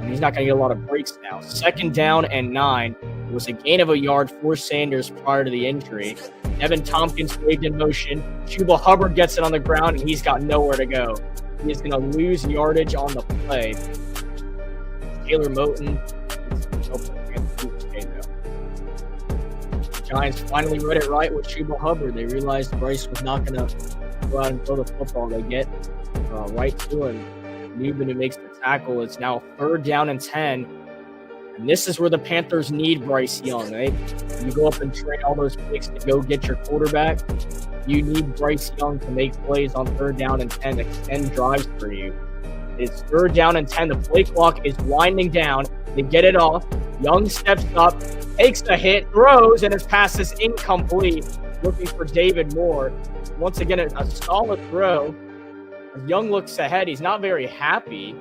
And he's not going to get a lot of breaks now. 2nd down and 9. It was a gain of a yard for Sanders prior to the injury. Evan Tompkins waved in motion. Chuba Hubbard gets it on the ground, and he's got nowhere to go. He is going to lose yardage on the play. Taylor Moton. The Giants finally read it right with Chuba Hubbard. They realized Bryce was not going to go out and throw the football. They get right to him. Newman, who makes the tackle. It's now 3rd down and 10. And this is where the Panthers need Bryce Young, right? You go up and train all those picks to go get your quarterback. You need Bryce Young to make plays on 3rd down and 10, extend drives for you. It's 3rd down and 10. The play clock is winding down. They get it off. Young steps up, takes a hit, throws, and his pass is incomplete. Looking for David Moore. Once again, a solid throw. As Young looks ahead, he's not very happy.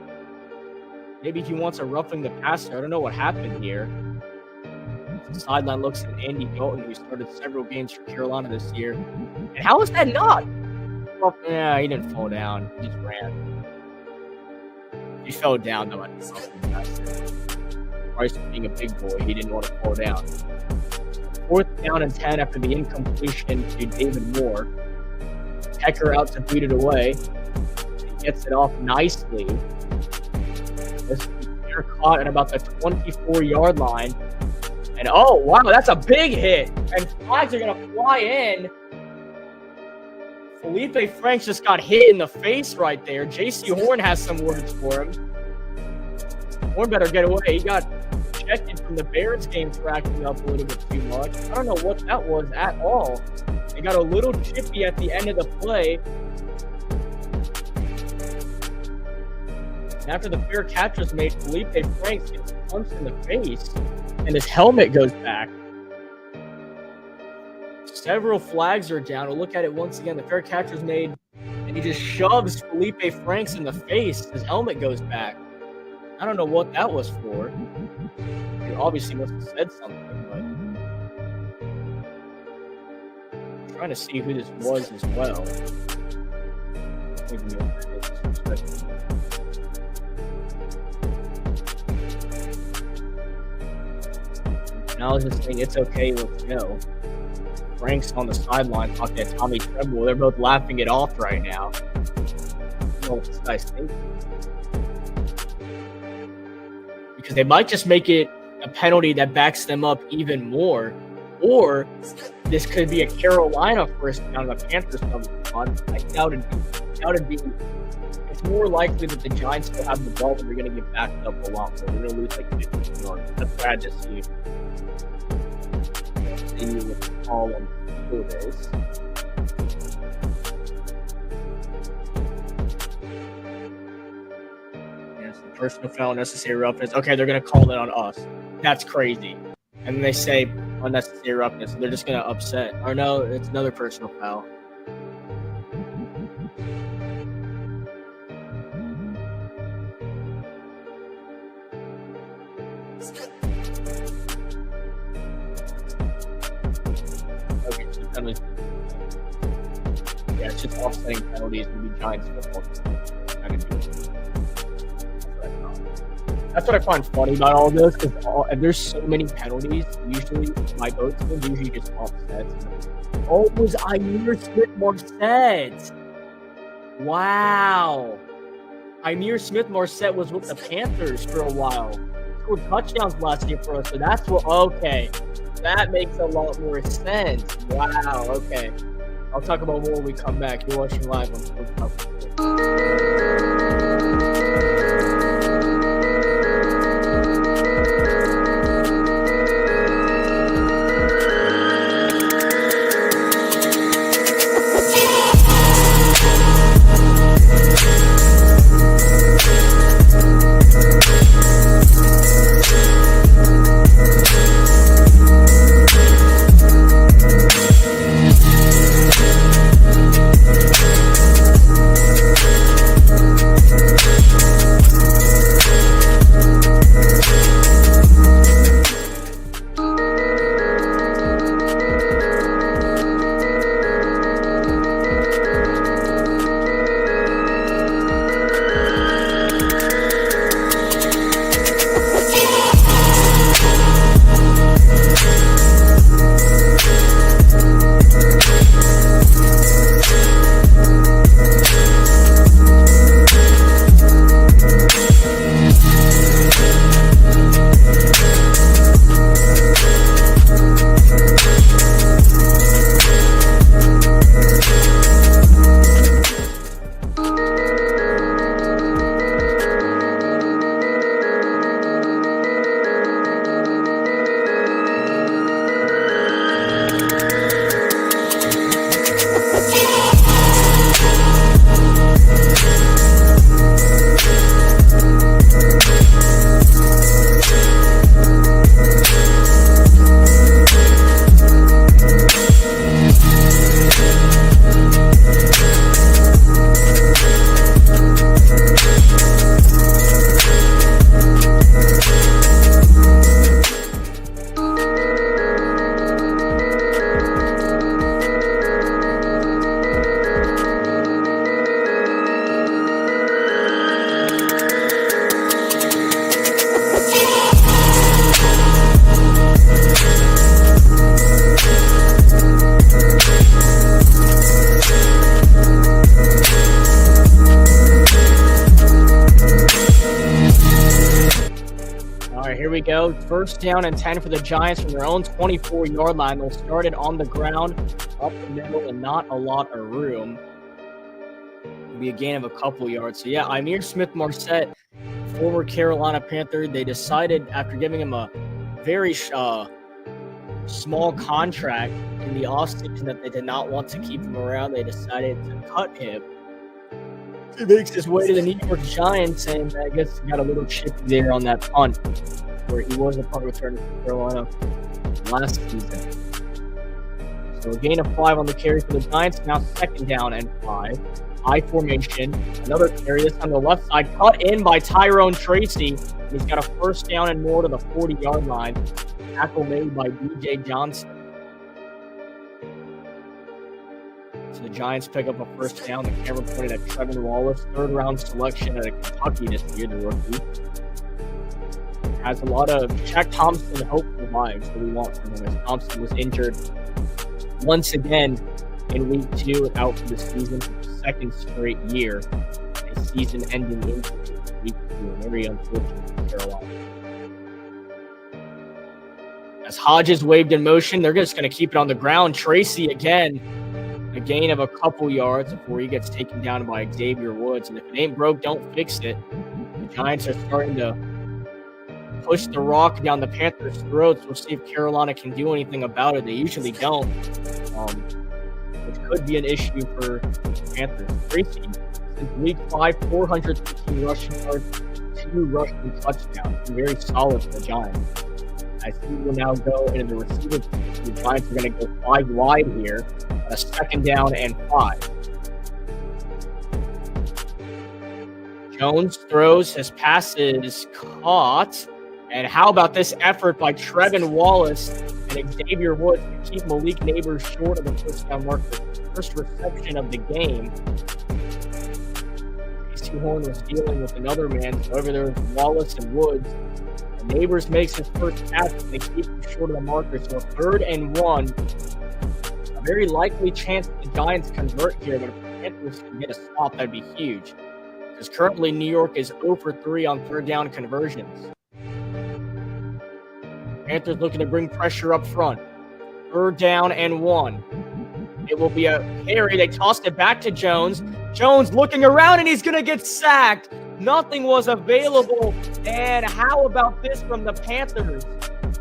Maybe he wants a roughing the passer. I don't know what happened here. The sideline looks at Andy Dalton, who started several games for Carolina this year. And how is that not? Well, yeah, he didn't fall down. He just ran. He fell down, though. Bryce being a big boy, he didn't want to fall down. 4th down and 10 after the incompletion to David Moore. Hecker out to beat it away. He gets it off nicely. This is caught at about the 24-yard line. And oh, wow, that's a big hit. And flags are going to fly in. Felipe Franks just got hit in the face right there. J.C. Horn has some words for him. Horn better get away. He got ejected from the Bears game for acting up a little bit too much. I don't know what that was at all. They got a little chippy at the end of the play. And after the fair catch was made, Felipe Franks gets punched in the face, and his helmet goes back. Several flags are down. We'll look at it once again. The fair catch was made, and he just shoves Felipe Franks in the face. His helmet goes back. I don't know what that was for. He obviously must have said something, but I'm trying to see who this was as well. Now I was just saying, it's okay, let's go. Frank's on the sideline talking to Tommy Tremble. They're both laughing it off right now. I don't know what this guy's thinking. Because they might just make it a penalty that backs them up even more. Or this could be a Carolina first down, the Panthers on. I doubt it'd be. It's more likely that the Giants will have the ball, but they're going to get backed up a lot more. They're going to lose like 50 yards. That's what I just see. See what the call on the field is. Yes, the personal foul, necessary roughness. Okay, they're going to call it on us. That's crazy. And then they say unnecessary roughness. They're just going to upset. Or no, it's another personal foul. Okay, so penalties. Yeah, it's just offsetting penalties with the Giants football. That's what I find funny about all this, because there's so many penalties. Usually, my votes usually just offsets. Oh, it was Ihmir Smith-Marsette. Wow. Ihmir Smith-Marsette was with the Panthers for a while. Scored touchdowns last year for us, so that's what. Okay, that makes a lot more sense. Wow. Okay, I'll talk about more when we come back. You're watching live on Sports Talk. Here we go. First down and 10 for the Giants from their own 24-yard line. They'll start it on the ground, up the middle, and not a lot of room. It'll be a gain of a couple yards. So, yeah, Ihmir Smith-Marsette, former Carolina Panther, they decided after giving him a very small contract in the offseason that they did not want to keep him around. They decided to cut him. He makes his way to the New York Giants, and I guess he got a little chippy there on that punt, where he was a punt returner for Carolina last season. So a gain of 5 on the carry for the Giants. Now second down and 5. I formation. Another carry, this on the left side, cut in by Tyrone Tracy. He's got a first down and more to the 40-yard line. Tackle made by DJ Johnson. So the Giants pick up a first down. The camera pointed at Trevin Wallace, third-round selection at Kentucky this year, the rookie. Has a lot of Shaq Thompson hopeful vibes that we want from him, as Thompson was injured once again in week 2 and out for the season for the second straight year. A season-ending injury in week 2. Very unfortunate for Carolina. As Hodges waved in motion, they're just going to keep it on the ground. Tracy again. A gain of a couple yards before he gets taken down by Xavier Woods. And if it ain't broke, don't fix it. The Giants are starting to push the rock down the Panthers' throats. We'll see if Carolina can do anything about it. They usually don't, which could be an issue for the Panthers. Tracy, since week 5, 415 rushing yards, 2 rushing touchdowns. Very solid for the Giants. As he will now go into the receiver. The Giants are going to go 5 wide here. A second down and 5. Jones throws, his pass is caught. And how about this effort by Trevin Wallace and Xavier Woods to keep Malik Neighbors short of the first down mark, the first reception of the game. Casey Horn was dealing with another man, so over there was Wallace and Woods. And Neighbors makes his first pass, and they keep him short of the marker. So 3rd and 1. Very likely chance that the Giants convert here, but if the Panthers can get a stop, that'd be huge. Because currently New York is 0 for 3 on 3rd down conversions. Panthers looking to bring pressure up front. 3rd down and 1. It will be a carry. They tossed it back to Jones. Jones looking around, and he's going to get sacked. Nothing was available. And how about this from the Panthers?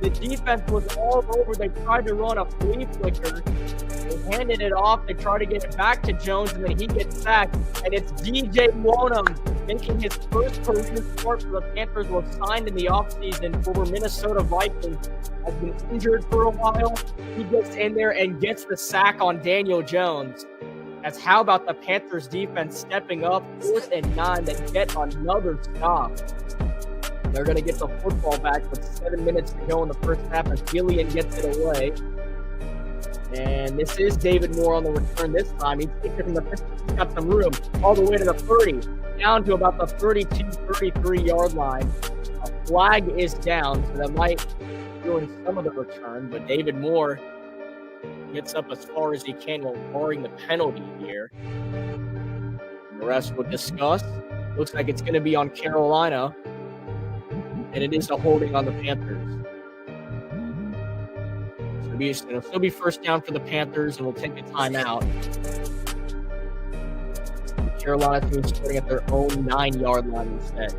The defense was all over. They tried to run a flea flicker. They handed it off. They tried to get it back to Jones, and then he gets sacked. And it's DJ Wonnum making his first career start for the Panthers. Was signed in the offseason. Former Minnesota Vikings. Has been injured for a while. He gets in there and gets the sack on Daniel Jones. As how about the Panthers defense stepping up? 4th and 9. They get another stop. They're going to get the football back with 7 minutes to go in the first half as Gillian gets it away. And this is David Moore on the return this time. He takes it from the 50. He's got some room all the way to the 30, down to about the 32, 33-yard line. A flag is down, so that might ruin some of the return. But David Moore gets up as far as he can while barring the penalty here. And the rest we'll discuss. Looks like it's going to be on Carolina. And it is a holding on the Panthers. So it'll still be first down for the Panthers, and we'll take a timeout. Carolina's going to be starting at their own 9-yard line instead.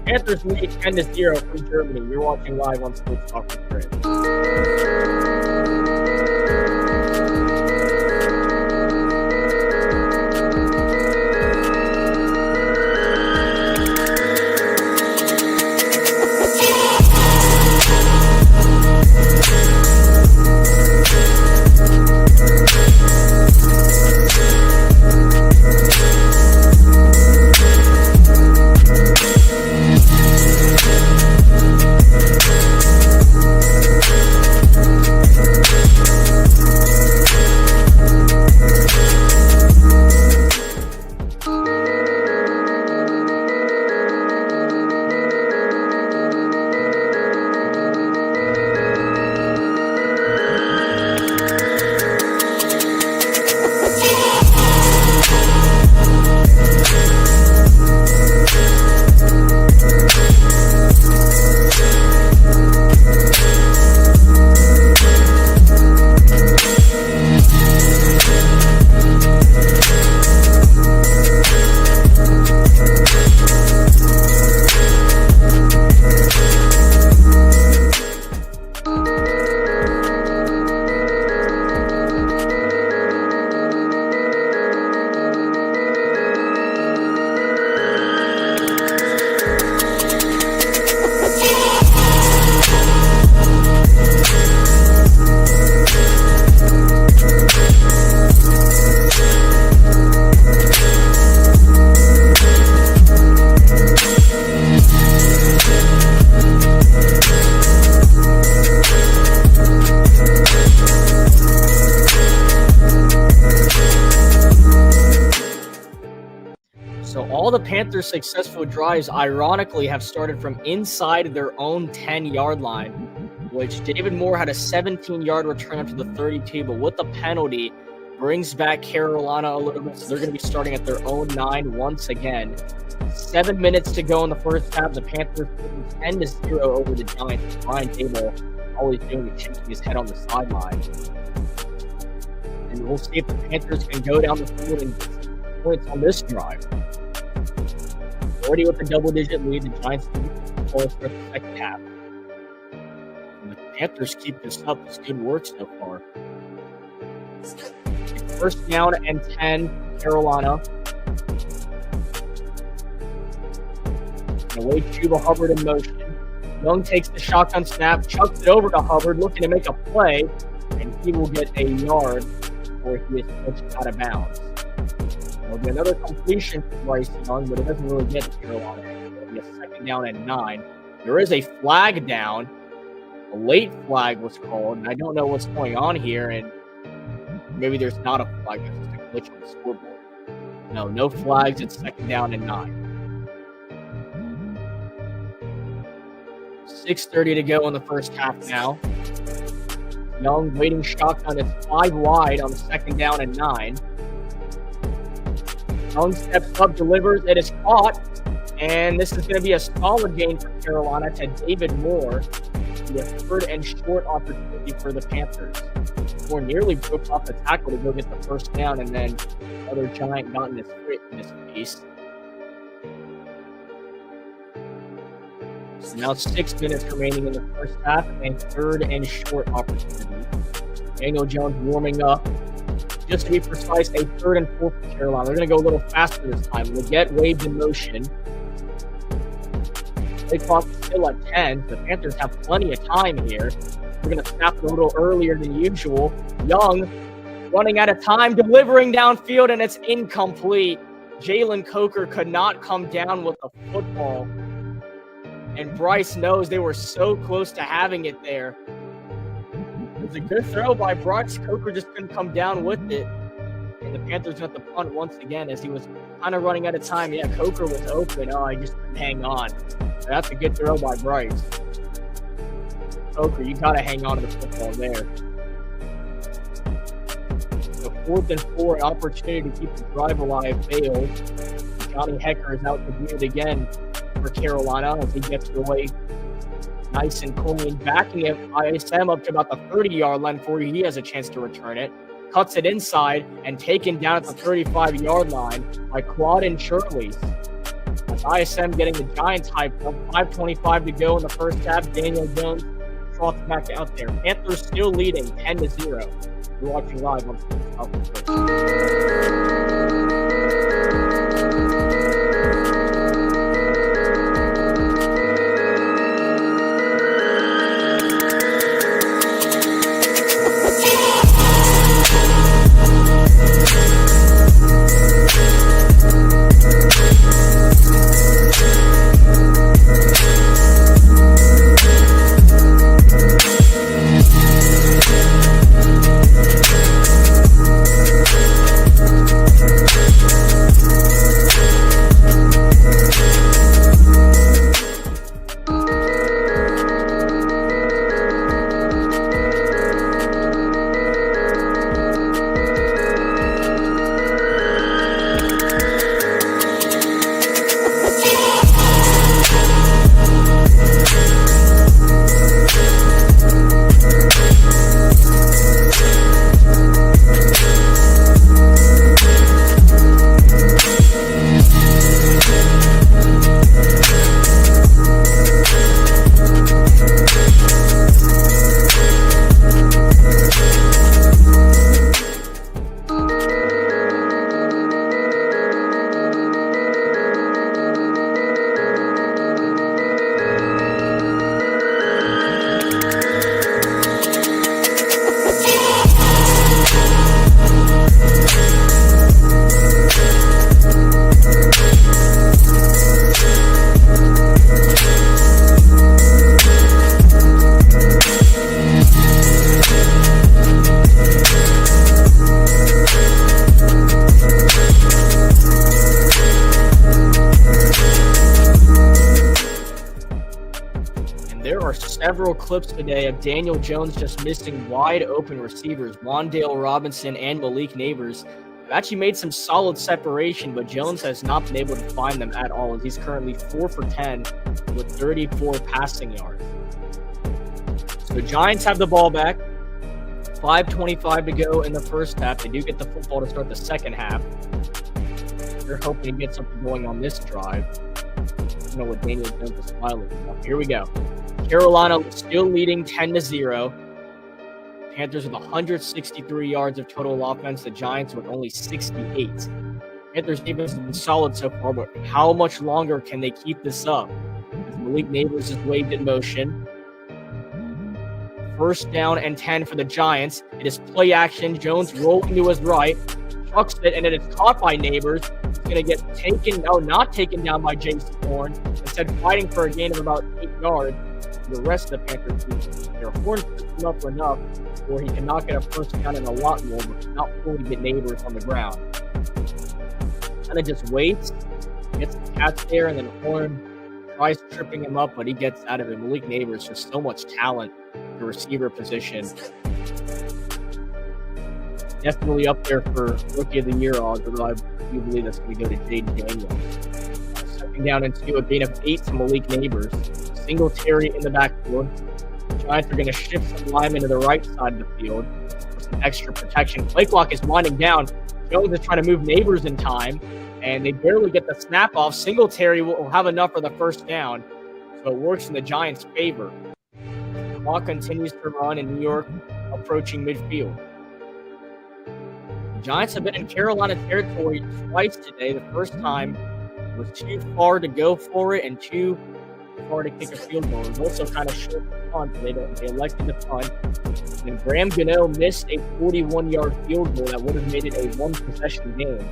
Panthers lead 10-0 from Germany. You're watching live on Sports Talk with Chris. Panthers' successful drives, ironically, have started from inside their own 10-yard line, which David Moore had a 17-yard return up to the 32, but with the penalty, brings back Carolina a little bit, so they're going to be starting at their own 9 once again. 7 minutes to go in the first half. The Panthers putting 10-0 over the Giants. Brian Dable, all he's doing is shaking his head on the sideline. And we'll see if the Panthers can go down the field and get points on this drive. Already with a double-digit lead, the Giants for the second half. And the Panthers keep this up. It's good work so far. First down and 10, Carolina. And away Chuba Hubbard in motion. Young takes the shotgun snap, chucks it over to Hubbard, looking to make a play, and he will get a yard before he is pushed out of bounds. There'll be another completion for Bryce Young, but it doesn't really get to Carolina. It'll be a second down and 9. There is a flag down. A late flag was called, and I don't know what's going on here, and maybe there's not a flag. It's just a glitch on the scoreboard. No flags. It's second down and 9. 6:30 to go in the first half now. Young waiting shotgun. It's 5 wide on the second down and 9. Young steps up, delivers. It is caught. And this is going to be a solid gain for Carolina to David Moore. The third and short opportunity for the Panthers. Moore nearly broke off the tackle to go get the first down, and then another Giant got in his face. So now 6 minutes remaining in the first half, and third and short opportunity. Daniel Jones warming up. Just to be precise, a third and 4 for Carolina. They're going to go a little faster this time. Leggett waved in motion. Play clock is still at 10. The Panthers have plenty of time here. We're going to snap it a little earlier than usual. Young running out of time, delivering downfield, and it's incomplete. Jalen Coker could not come down with the football. And Bryce knows they were so close to having it there. It was a good throw by Bryce. Coker just couldn't come down with it. And the Panthers got the punt once again as he was kind of running out of time. Yeah, Coker was open. Oh, he just couldn't hang on. That's a good throw by Bryce. Coker, you got to hang on to the football there. So 4th and 4, opportunity to keep the drive alive failed. Johnny Hecker is out to do it again for Carolina as he gets away nice and clean. Backing him, ISM up to about the 30-yard line for you. He has a chance to return it. Cuts it inside and taken down at the 35-yard line by Quaden Shirley. ISM getting the Giants hyped up. 5:25 to go in the first half. Daniel Jones trots back out there. Panthers still leading 10-0. You're watching live on Sports Talk. are several clips today of Daniel Jones just missing wide open receivers. Wandale Robinson and Malik Neighbors have actually made some solid separation, but Jones has not been able to find them at all, as he's currently 4 for 10 with 34 passing yards. So the Giants have the ball back. 5:25 to go in the first half. They do get the football to start the second half. They're hoping to get something going on this drive. I don't know what Daniel Jones is smiling about. Here we go. Carolina still leading 10-0. Panthers with 163 yards of total offense. The Giants with only 68. Panthers defense has been solid so far, but how much longer can they keep this up? As Malik Neighbors is waved in motion. First down and 10 for the Giants. It is play action. Jones rolling to his right. Chucks it, and it is caught by Neighbors. It's going to get not taken down by J.C. Horn. Instead, fighting for a gain of about 8 yards. The rest of the Panthers team, their Horn picks him up enough where he cannot get a first down and a lot more, but cannot fully get Neighbors on the ground. Kind of just waits, gets the catch there, and then Horn tries tripping him up, but he gets out of it. Malik Neighbors, just so much talent at the receiver position. Definitely up there for Rookie of the Year odds, although I do believe that's going to go to Jaden Daniels. Second down and 2, a gain of 8 to Malik Neighbors. Singletary in the backfield. The Giants are going to shift some linemen to the right side of the field for some extra protection. Play clock is winding down. Jones is trying to move Neighbors in time, and they barely get the snap off. Singletary will have enough for the first down, so it works in the Giants' favor. The clock continues to run in New York, approaching midfield. The Giants have been in Carolina territory twice today. The first time was too far to go for it and too far to kick a field goal. It was also kind of short to punt. They elected to punt. And Graham Gano missed a 41-yard field goal that would have made it a one-possession game.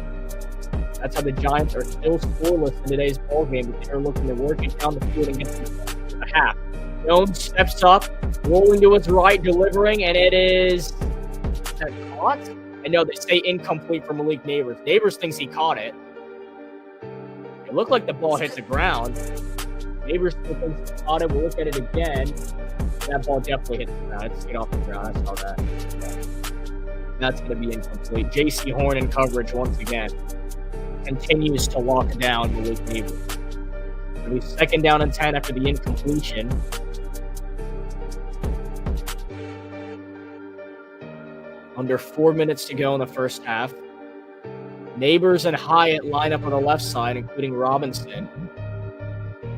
That's how the Giants are still scoreless in today's ball game, but they're looking to work it down the field and get to the half. Jones steps up, rolling to his right, delivering, and it is that caught? I know they say incomplete for Malik Neighbors. Neighbors thinks he caught it. It looked like the ball hit the ground. Neighbors still thinks he caught it. We'll look at it again. That ball definitely hit the ground. It's hit off the ground. I saw that. That's going to be incomplete. J.C. Horn in coverage once again. Continues to lock down Malik Neighbors. It'll be second down and 10 after the incompletion. Under 4 minutes to go in the first half. Neighbors and Hyatt line up on the left side, including Robinson.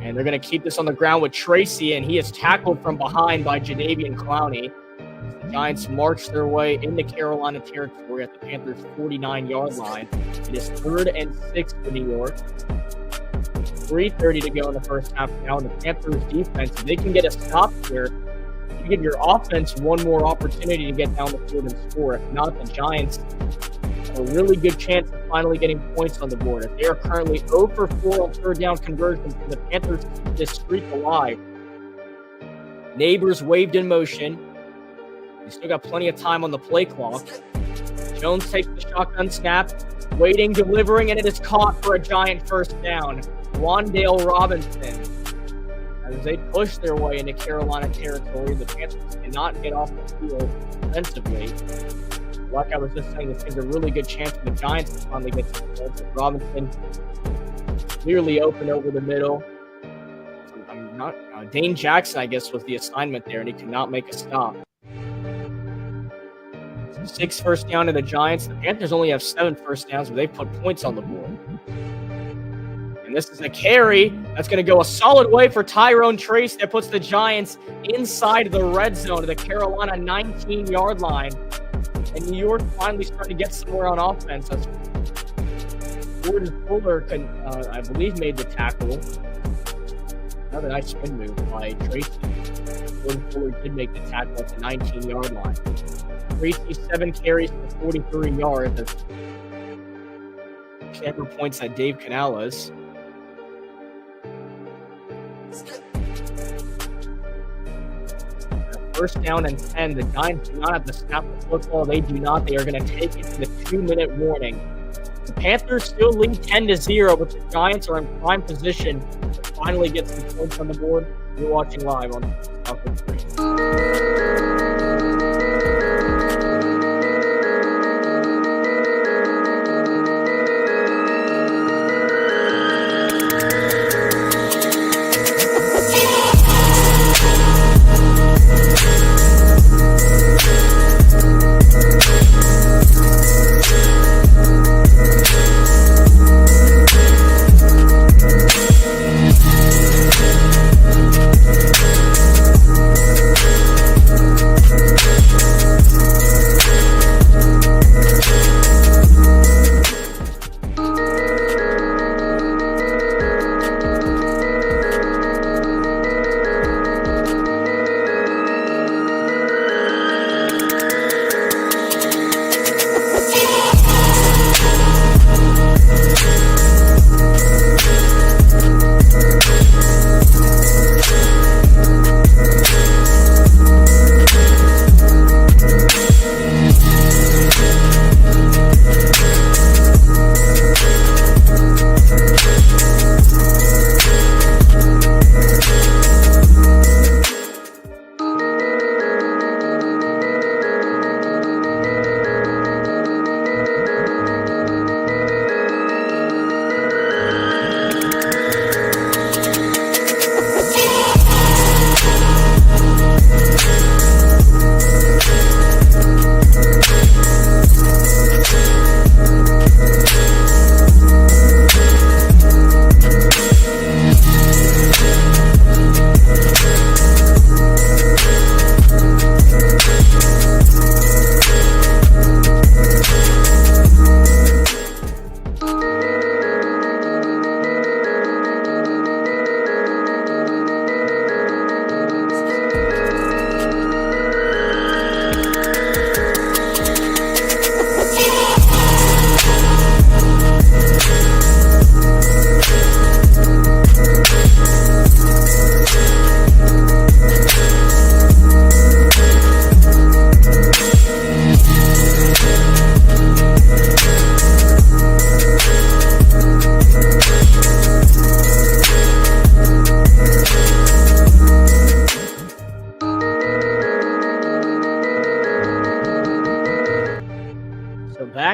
And they're going to keep this on the ground with Tracy, and he is tackled from behind by Jadeveon Clowney. The Giants march their way into Carolina territory at the Panthers' 49-yard line. It is 3rd and 6 for New York. 3:30 to go in the first half now, and the Panthers' defense, if they can get a stop here, you give your offense one more opportunity to get down the field and score. If not, the Giants have a really good chance of finally getting points on the board. If they are currently 0 for 4 on third down conversions, the Panthers keep this streak alive. Neighbors waved in motion. They still got plenty of time on the play clock. Jones takes the shotgun snap, waiting, delivering, and it is caught for a Giant first down. Wandale Robinson. As they push their way into Carolina territory, the Panthers cannot get off the field defensively. Like I was just saying, this is a really good chance for the Giants to finally get some points. Robinson clearly open over the middle. Dane Jackson, I guess, was the assignment there, and he could not make a stop. 6 first down to the Giants. The Panthers only have 7 first downs, but they put points on the board. And this is a carry that's going to go a solid way for Tyrone Trace that puts the Giants inside the red zone to the Carolina 19-yard line. And New York finally starting to get somewhere on offense. As Gordon Fuller, I believe, made the tackle. Another nice spin move by Tracy. Gordon Fuller did make the tackle at the 19-yard line. Tracy 7 carries for 43 yards. As camera points at Dave Canales. First down and 10. The Giants do not have to snap the football. They do not. They are going to take it to the 2-minute warning. The Panthers still lead 10-0, but the Giants are in prime position to finally get some points on the board. You're watching live on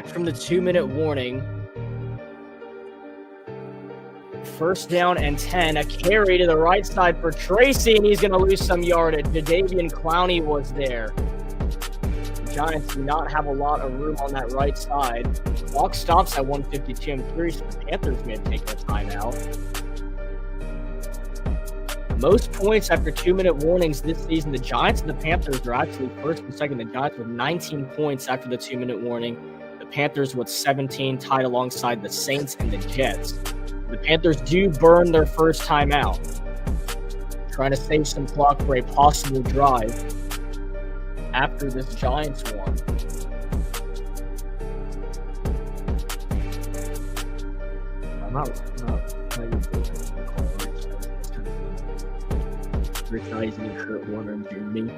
back from the 2-minute warning. First down and 10. A carry to the right side for Tracy, and he's going to lose some yardage. Jadeveon Clowney was there. The Giants do not have a lot of room on that right side. Clock stops at 1:52. I'm curious if the Panthers may have taken a timeout. Most points after 2-minute warnings this season. The Giants and the Panthers are actually first and second. The Giants with 19 points after the 2-minute warning. The Panthers with 17, tied alongside the Saints and the Jets. The Panthers do burn their first timeout, trying to save some clock for a possible drive after this Giants one. I'm not Rich Eisen, Kurt Warner, and Jimmy.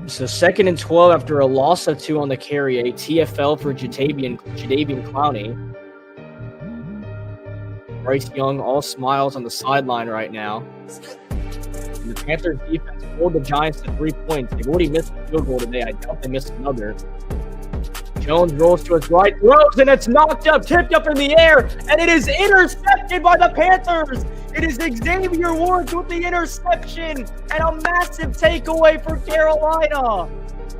So 2nd and 12 after a loss of 2 on the carry, a TFL for Jadeveon Clowney. Bryce Young all smiles on the sideline right now. And the Panthers defense pulled the Giants to 3 points. They've already missed a field goal today. I doubt they missed another. Jones rolls to his right, throws, and it's knocked up, tipped up in the air, and it is intercepted by the Panthers. It is Xavier Woods with the interception and a massive takeaway for Carolina.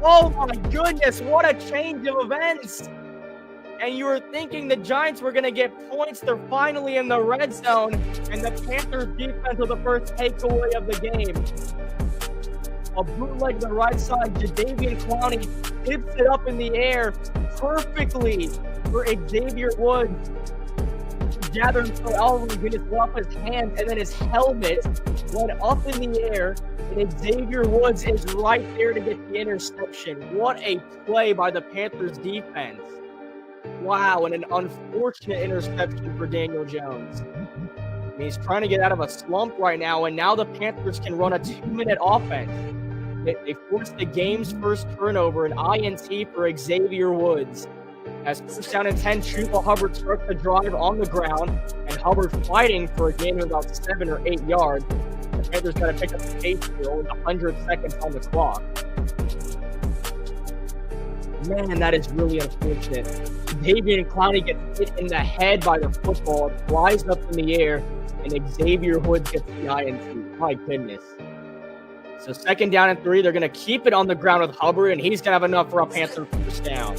Oh my goodness, what a change of events. And you were thinking the Giants were going to get points. They're finally in the red zone, and the Panthers defense with the first takeaway of the game. A bootleg to the right side, Jadeveon Clowney tips it up in the air perfectly for Xavier Woods. He gathered himself out and his off his hand, and then his helmet went up in the air, and Xavier Woods is right there to get the interception. What a play by the Panthers defense. Wow, and an unfortunate interception for Daniel Jones. And he's trying to get out of a slump right now, and now the Panthers can run a 2-minute offense. They forced the game's first turnover, an INT for Xavier Woods. As first down and 10, Chuba Hubbard starts the drive on the ground, and Hubbard fighting for a gain of about 7 or 8 yards. The Panthers got to pick up the pace here with 100 seconds on the clock. Man, that is really unfortunate. Jadeveon Clowney gets hit in the head by the football, it flies up in the air, and Xavier Woods gets the INT. My goodness. So 2nd down and 3, they're going to keep it on the ground with Hubbard, and he's going to have enough for a Panther first down.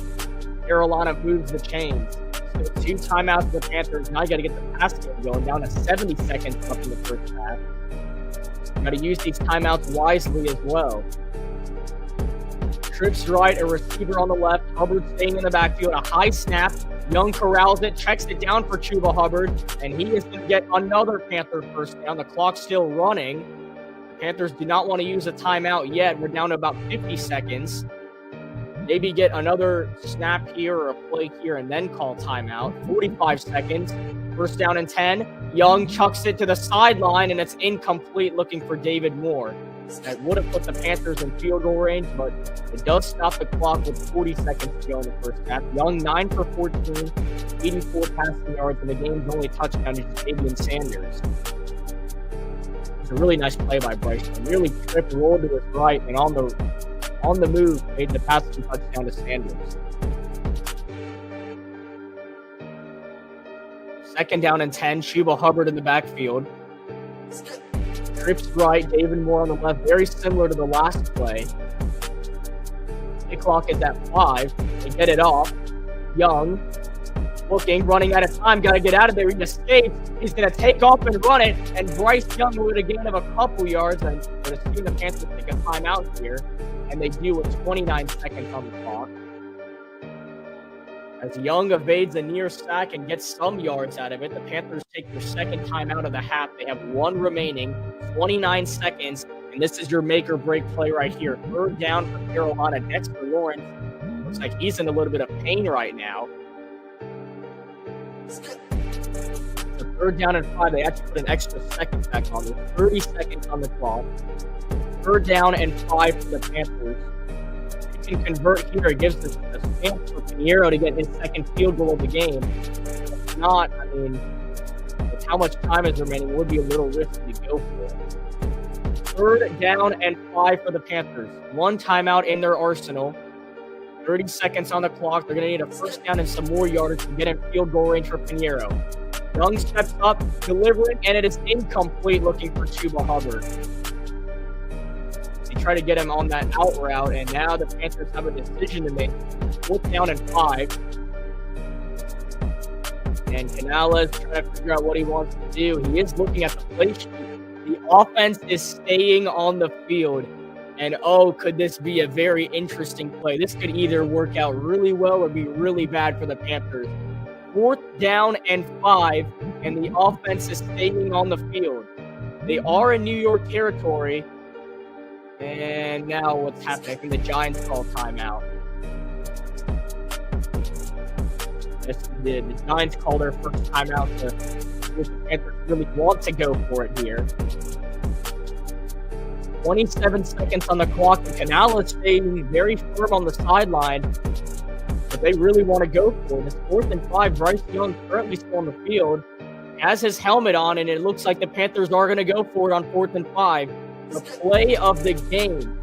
Carolina moves the chains. So 2 timeouts for the Panthers. Now you got to get the pass game going, down to 70 seconds left in the first half. You got to use these timeouts wisely as well. Trips right, a receiver on the left. Hubbard staying in the backfield. A high snap. Young corrals it, checks it down for Chuba Hubbard, and he is going to get another Panther first down. The clock's still running. Panthers do not want to use a timeout yet. We're down to about 50 seconds. Maybe get another snap here or a play here and then call timeout. 45 seconds. First down and 10. Young chucks it to the sideline, and it's incomplete, looking for David Moore. That would have put the Panthers in field goal range, but it does stop the clock with 40 seconds to go in the first half. Young, 9 for 14, 84 passing yards, and the game's only touchdown is Ja'Tavion Sanders. It's a really nice play by Bryce. Really tripped, rolled to his right, and on the move, made the passing touchdown to Sanders. 2nd down and 10, Chuba Hubbard in the backfield. Trips right, David Moore on the left, very similar to the last play. The clock is at 5. They get it off. Young, looking, running out of time, got to get out of there. He escapes. He's going to take off and run it, and Bryce Young with a gain of a couple yards, and we're going to see the Panthers take a timeout here, and they do with 29 seconds on the clock. As Young evades a near sack and gets some yards out of it, the Panthers take their 2nd timeout of the half. They have 1 remaining, 29 seconds, and this is your make-or-break play right here. 3rd down for Carolina. Dexter Lawrence looks like he's in a little bit of pain right now. So 3rd down and 5. They actually put an extra second back on it. 30 seconds on the clock. 3rd down and 5 for the Panthers. Can convert here. It gives the chance for Pinheiro to get his 2nd field goal of the game. If not, I mean, with how much time is remaining, it would be a little risky to go for. 3rd down and 5 for the Panthers. 1 timeout in their arsenal. 30 seconds on the clock. They're going to need a 1st down and some more yardage to get in field goal range for Pinheiro. Young steps up, delivering, and it is incomplete, looking for Chuba Hubbard. They try to get him on that out route, and now the Panthers have a decision to make. 4th down and 5. And Canales trying to figure out what he wants to do. He is looking at the play sheet. The offense is staying on the field. And could this be a very interesting play? This could either work out really well or be really bad for the Panthers. 4th down and 5, and the offense is staying on the field. They are in New York territory. And now what's happening? I think the Giants call timeout. Yes, they did. The Giants call their first timeout to see if the Panthers really want to go for it here. 27 seconds on the clock, and Canales staying very firm on the sideline, but they really want to go for it. It's 4th and 5. Bryce Young currently still on the field, has his helmet on, and it looks like the Panthers are going to go for it on 4th and 5. The play of the game.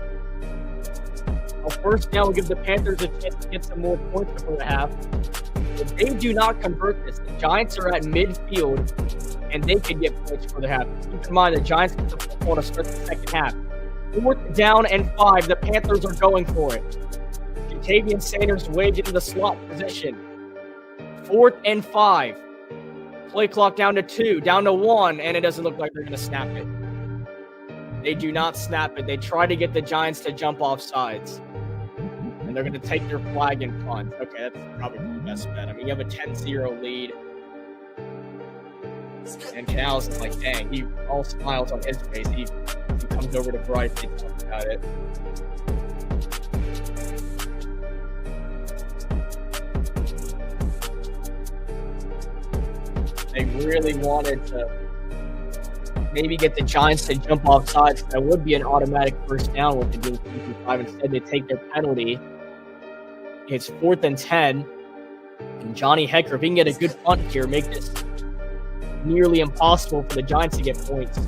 A 1st down will give the Panthers a chance to get some more points before the half. If they do not convert this, the Giants are at midfield, and they could get points for the half. Keep in mind, the Giants get the football to start the second half. 4th down and 5. The Panthers are going for it. Jatavian Sanders waved into the slot position. 4th and 5. Play clock down to 2, down to 1, and it doesn't look like they're going to snap it. They do not snap it. They try to get the Giants to jump off sides. And they're going to take their flag and punt. Okay, that's probably the best bet. I mean, you have a 10-0 lead. And Canales is like, dang, he all smiles on his face. He comes over to Bryce, they talk about it. They really wanted to maybe get the Giants to jump off sides. That would be an automatic 1st down with the game 55. Instead, they take their penalty. It's 4th and 10. And Johnny Hecker, if he can get a good punt here, make this nearly impossible for the Giants to get points.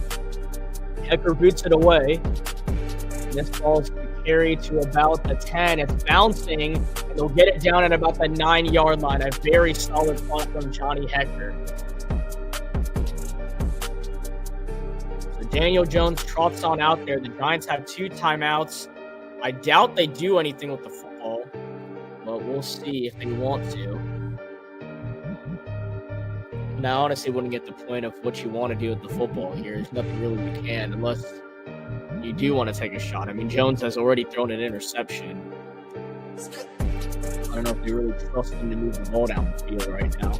Hecker boots it away. And this ball is going to carry to about the 10. It's bouncing, and they'll get it down at about the 9-yard line. A very solid punt from Johnny Hecker. So Daniel Jones trots on out there. The Giants have 2 timeouts. I doubt they do anything with the football, but we'll see if they want to. And I honestly wouldn't get the point of what you want to do with the football here. There's nothing really you can unless you do want to take a shot. I mean, Jones has already thrown an interception. I don't know if they really trust him to move the ball down the field right now.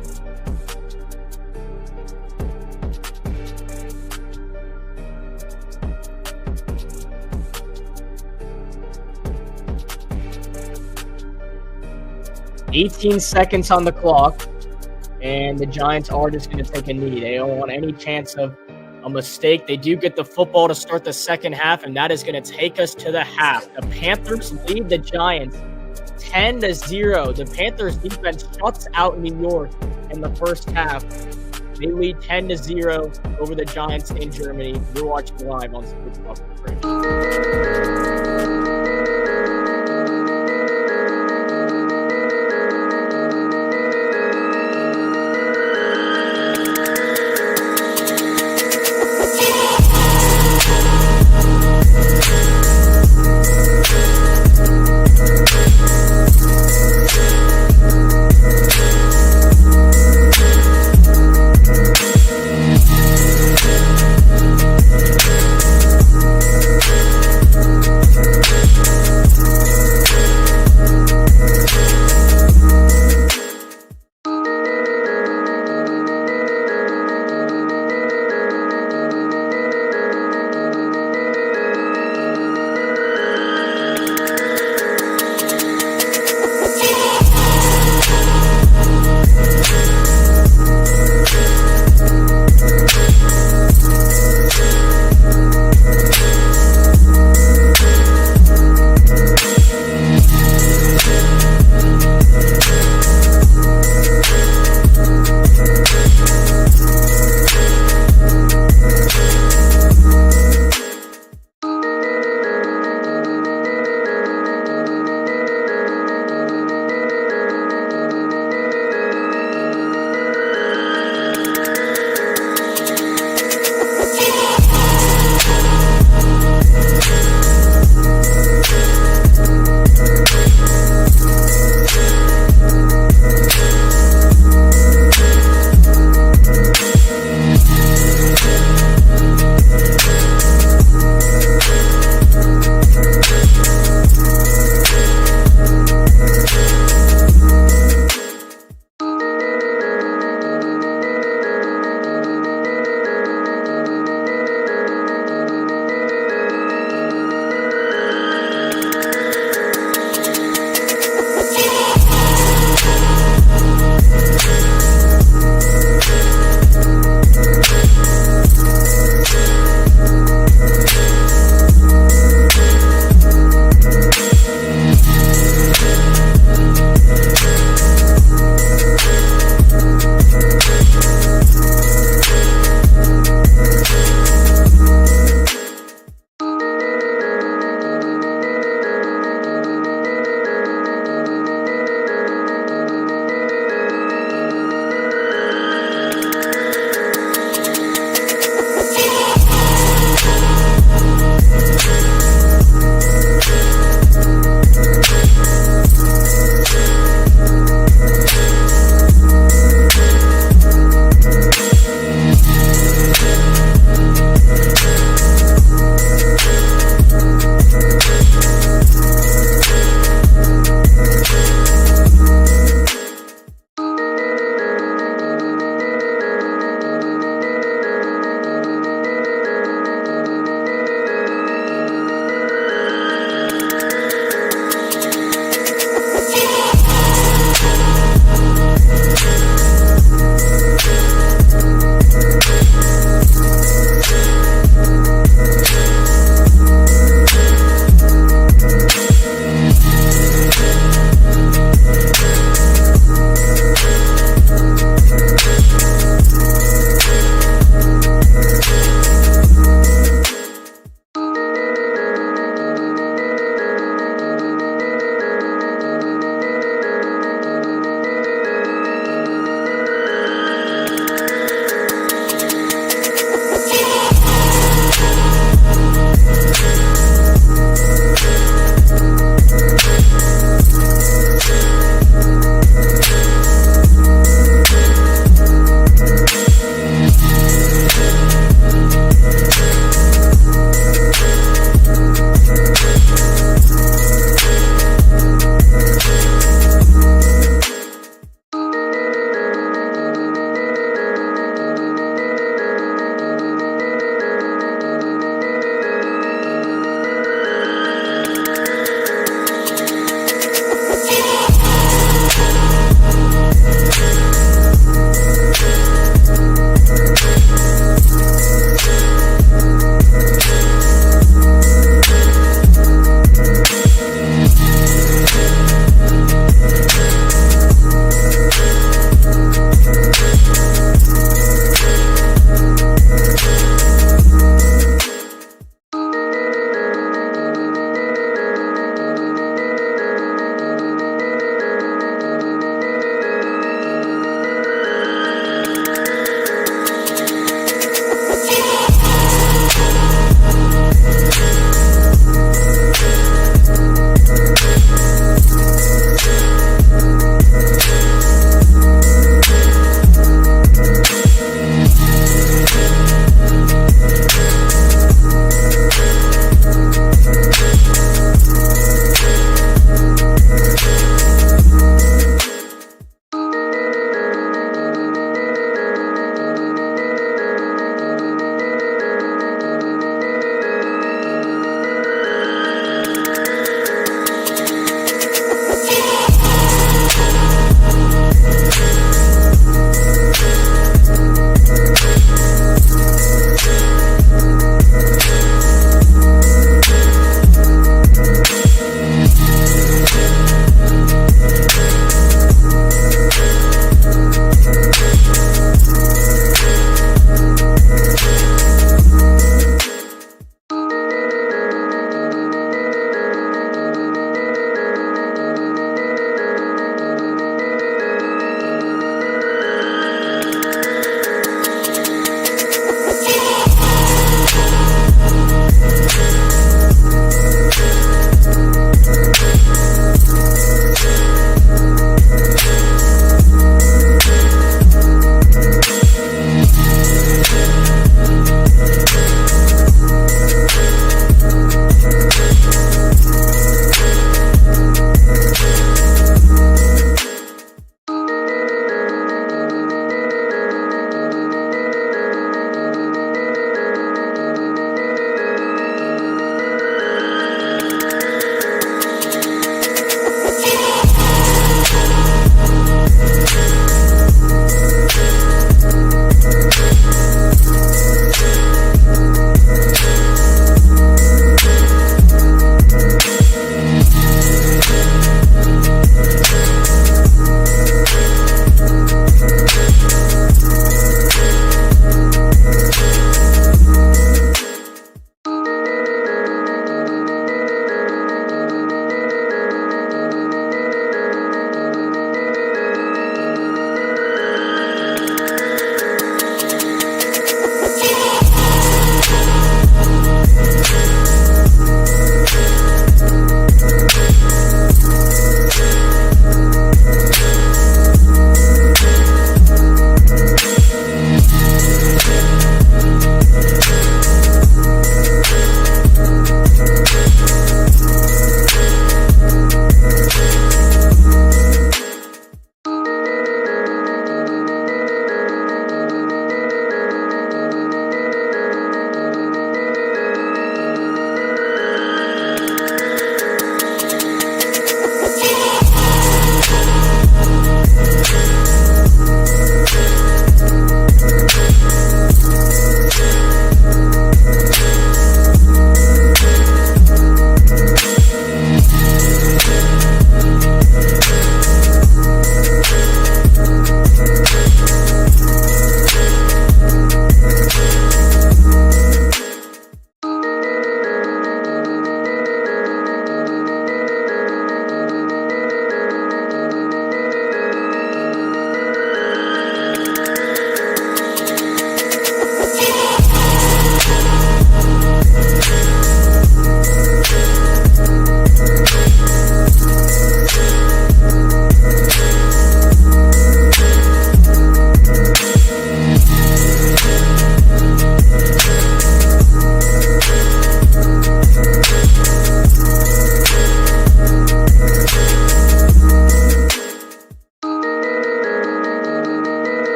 $18 seconds on the clock. And the Giants are just going to take a knee. They don't want any chance of a mistake. They do get the football to start the second half, and that is going to take us to the half. The Panthers lead the Giants 10-0. The Panthers defense shuts out New York in the first half. They lead 10-0 over the Giants in Germany. You're watching live on Sports Talk.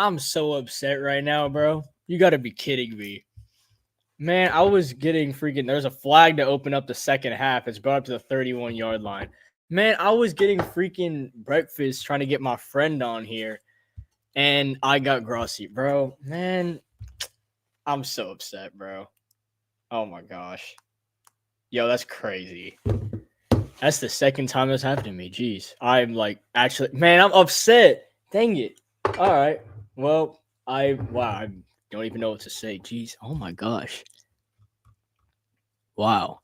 I'm so upset right now, bro. You got to be kidding me. Man, I was getting freaking – there's a flag to open up the second half. It's brought up to the 31-yard line. Man, I was getting freaking breakfast trying to get my friend on here, and I got Grossi. Bro, man, I'm so upset, bro. Oh, my gosh. Yo, that's crazy. That's the second time that's happened to me. Jeez. I'm like – actually – man, I'm upset. Dang it. All right. Well, I don't even know what to say. Jeez. Oh, my gosh. Wow.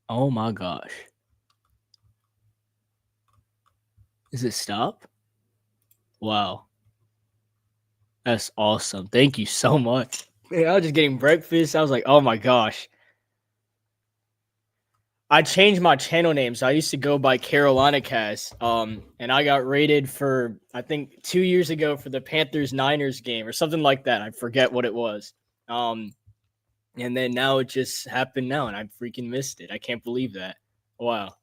Oh, my gosh. Is it stop? Wow. That's awesome. Thank you so much. Man, I was just getting breakfast. I was like, oh, my gosh. I changed my channel name. So I used to go by Carolina Cast. And I got rated for, I think 2 years ago for the Panthers-Niners game or something like that. I forget what it was. And then now it just happened now, and I freaking missed it. I can't believe that. Wow.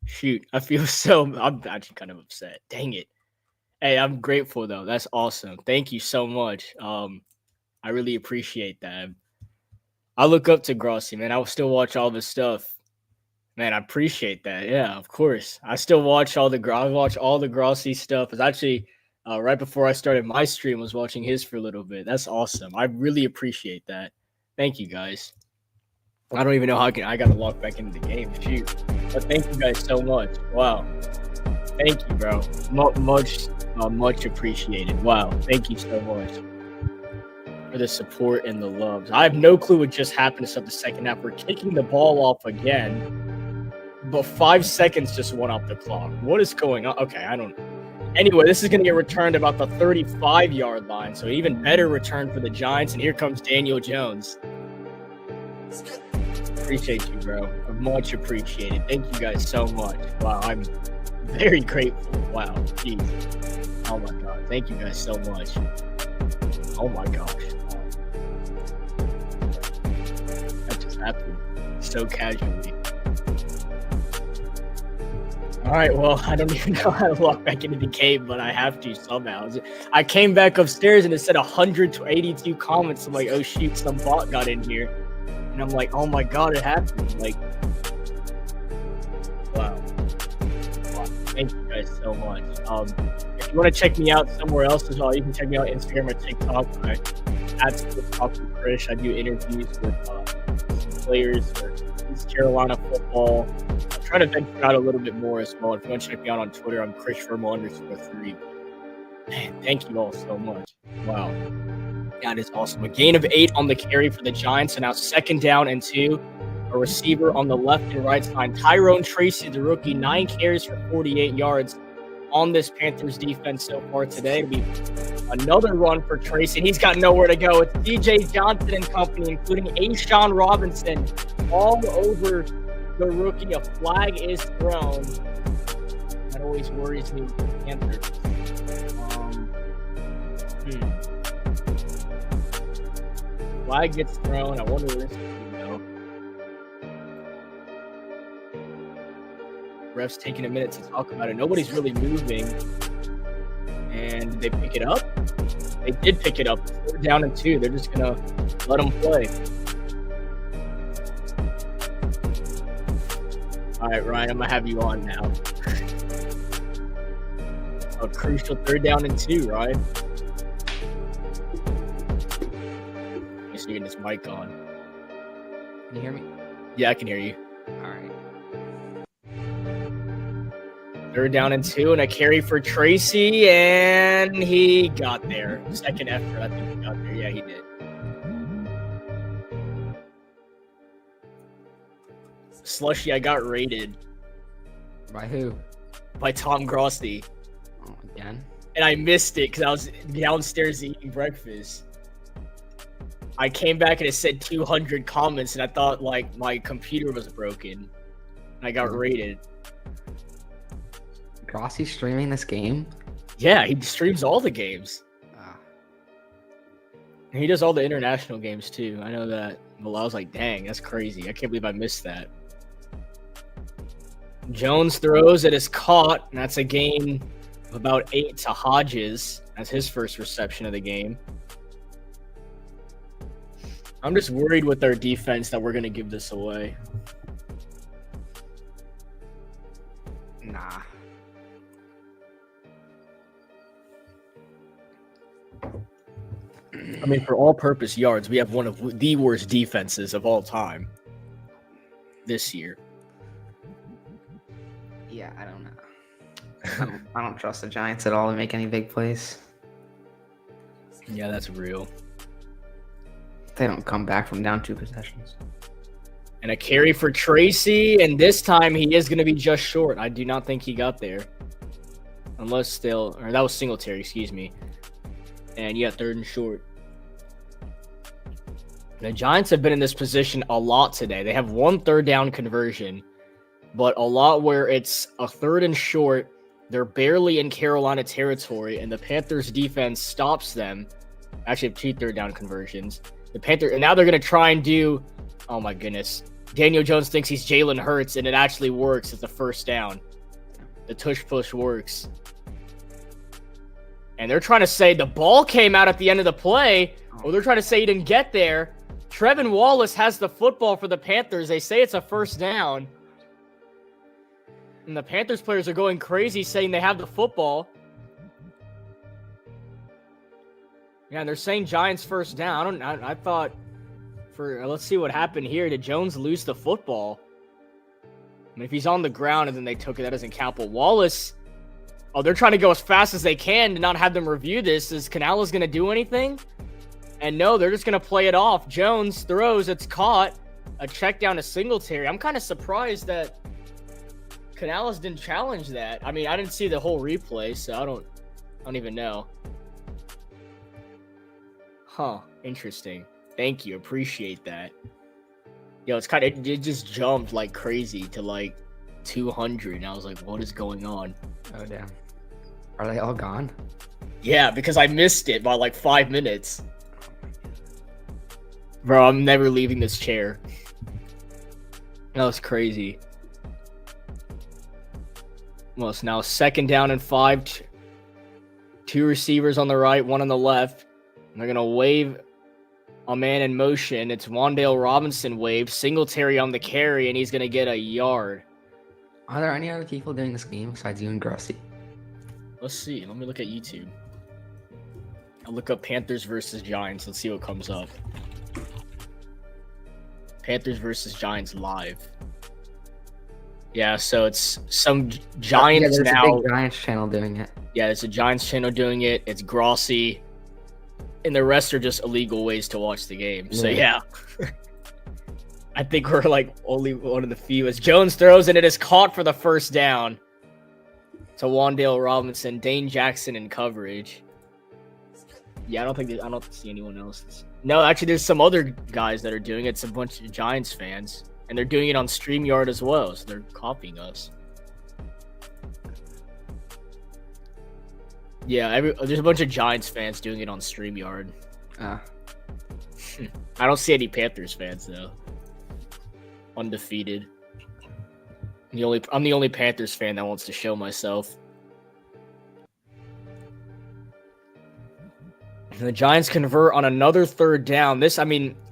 Shoot. I'm actually kind of upset. Dang it. Hey, I'm grateful, though. That's awesome. Thank you so much. I really appreciate that. I look up to Grossi, man. I will still watch all this stuff. Man, I appreciate that. Yeah, of course. I still watch all the Grossi stuff. It's actually right before I started my stream, was watching his for a little bit. That's awesome. I really appreciate that. Thank you, guys. I don't even know how I got to log back into the game. Shoot. But thank you guys so much. Wow. Thank you, bro. Much appreciated. Wow. Thank you so much for the support and the loves. I have no clue what just happened to start the second half. We're kicking the ball off again, but 5 seconds just went off the clock. What is going on? Okay, I don't know. Anyway, this is going to get returned about the 35-yard line, so even better return for the Giants, and here comes Daniel Jones. Appreciate you, bro. Much appreciated. Thank you guys so much. Wow, I'm very grateful. Wow, jeez. Oh, my God. Thank you guys so much. Oh, my gosh. That just happened so casually. All right, well, I don't even know how to log back into the game, but I have to somehow. I came back upstairs and it said 182 comments. I'm like, oh, shoot, some bot got in here. And I'm like, oh, my God, it happened. Like, wow. Thank you guys so much. If you want to check me out somewhere else as well, you can check me out on Instagram or TikTok. I talk to Chris. I do interviews with some players for East Carolina football. I'm trying to venture out a little bit more as well. If you want to check me out on Twitter, I'm Chris_ underscore3. Man, thank you all so much. Wow. That is awesome. A gain of 8 on the carry for the Giants, and now 2nd down and 2. A receiver on the left and right side. Tyrone Tracy, the rookie, 9 carries for 48 yards on this Panthers defense so far today. It'll be another run for Tracy. He's got nowhere to go. It's DJ Johnson and company, including Ashawn Robinson, all over the rookie. A flag is thrown. That always worries me with the Panthers. Flag gets thrown. I wonder where this is going to go. Ref's taking a minute to talk about it. Nobody's really moving. And did they pick it up? They did pick it up. 4th down and 2. They're just going to let them play. All right, Ryan, I'm going to have you on now. A crucial 3rd down and 2, Ryan. Let me get this mic on. Can you hear me? Yeah, I can hear you. All right. 3rd down and 2, and a carry for Tracy, and he got there. 2nd effort, I think he got there. Yeah, he did. Slushy, I got rated. By who? By Tom Grossi. Oh, again? And I missed it because I was downstairs eating breakfast. I came back and it said 200 comments, and I thought, like, my computer was broken. And I got rated. Grossi streaming this game? Yeah, he streams all the games. And he does all the international games, too. I know that. Well, I was like, dang, that's crazy. I can't believe I missed that. Jones throws. It is caught, and that's a gain of about 8 to Hodges. That's his first reception of the game. I'm just worried with our defense that we're going to give this away. Nah. I mean, for all-purpose yards, we have one of the worst defenses of all time this year. Yeah, I don't know. I don't trust the Giants at all to make any big plays. Yeah, that's real. They don't come back from down 2 possessions. And a carry for Tracy, and this time he is going to be just short. I do not think he got there. Unless still, or that was Singletary, excuse me. And yeah, 3rd and short. The Giants have been in this position a lot today. They have 1 third down conversion, but a lot where it's a 3rd and short. They're barely in Carolina territory, and the Panthers defense stops them. Actually, have 2 third down conversions. The Panthers, and now they're going to try and do, oh my goodness. Daniel Jones thinks he's Jalen Hurts, and it actually works. It's a 1st down. The tush push works. And they're trying to say the ball came out at the end of the play, or they're trying to say he didn't get there. Trevin Wallace has the football for the Panthers. They say it's a 1st down. And the Panthers players are going crazy saying they have the football. Yeah, and they're saying Giants 1st down. I thought let's see what happened here. Did Jones lose the football? I mean, if he's on the ground and then they took it, that doesn't count. But Wallace, they're trying to go as fast as they can to not have them review this. Is Canales going to do anything? And no, they're just going to play it off. Jones throws, it's caught. A check down to Singletary. I'm kind of surprised that Canales didn't challenge that. I mean, I didn't see the whole replay, so I don't even know. Huh, interesting. Thank you, appreciate that. Yo, it just jumped like crazy to like 200, and I was like, what is going on? Oh, damn. Are they all gone? Yeah, because I missed it by like 5 minutes. Bro, I'm never leaving this chair. That was crazy. Well, it's now 2nd down and 5. 2 receivers on the right, 1 on the left. And they're going to wave a man in motion. It's Wan'Dale Robinson wave. Singletary on the carry, and he's going to get a yard. Are there any other people doing this game besides you and Grossi? Let's see. Let me look at YouTube. I'll look up Panthers versus Giants. Let's see what comes up. Panthers versus Giants live. Yeah, so it's some Giants there's now. a big Giants channel doing it. Yeah, it's a Giants channel doing it. It's Grossi. And the rest are just illegal ways to watch the game. So, yeah. I think we're like only one of the few. As Jones throws, and it is caught for the 1st down to Wan'Dale Robinson. Dane Jackson in coverage. Yeah, I don't see anyone else. No, actually, there's some other guys that are doing it. It's a bunch of Giants fans. And they're doing it on StreamYard as well. So they're copying us. Yeah, there's a bunch of Giants fans doing it on StreamYard. I don't see any Panthers fans, though. Undefeated. I'm the only Panthers fan that wants to show myself. And the Giants convert on another 3rd down.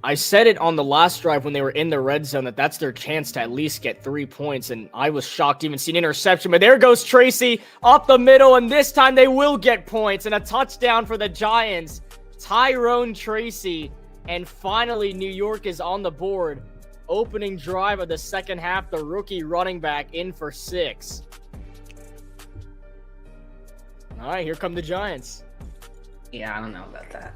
I said it on the last drive when they were in the red zone that that's their chance to at least get 3 points, and I was shocked to even see an interception. But there goes Tracy up the middle, and this time they will get points, and a touchdown for the Giants. Tyrone Tracy, and finally New York is on the board. Opening drive of the 2nd half, the rookie running back in for 6. All right, here come the Giants. Yeah, I don't know about that.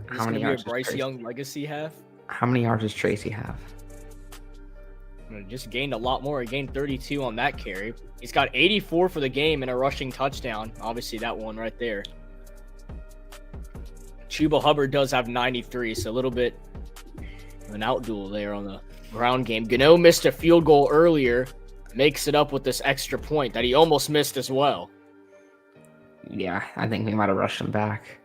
How many yards does Bryce Young legacy have? How many yards does Tracy have? Just gained a lot more. He gained 32 on that carry. He's got 84 for the game and a rushing touchdown. Obviously, that one right there. Chuba Hubbard does have 93, so a little bit of an outduel there on the ground game. Gano missed a field goal earlier. Makes it up with this extra point that he almost missed as well. Yeah, I think we might have rushed him back.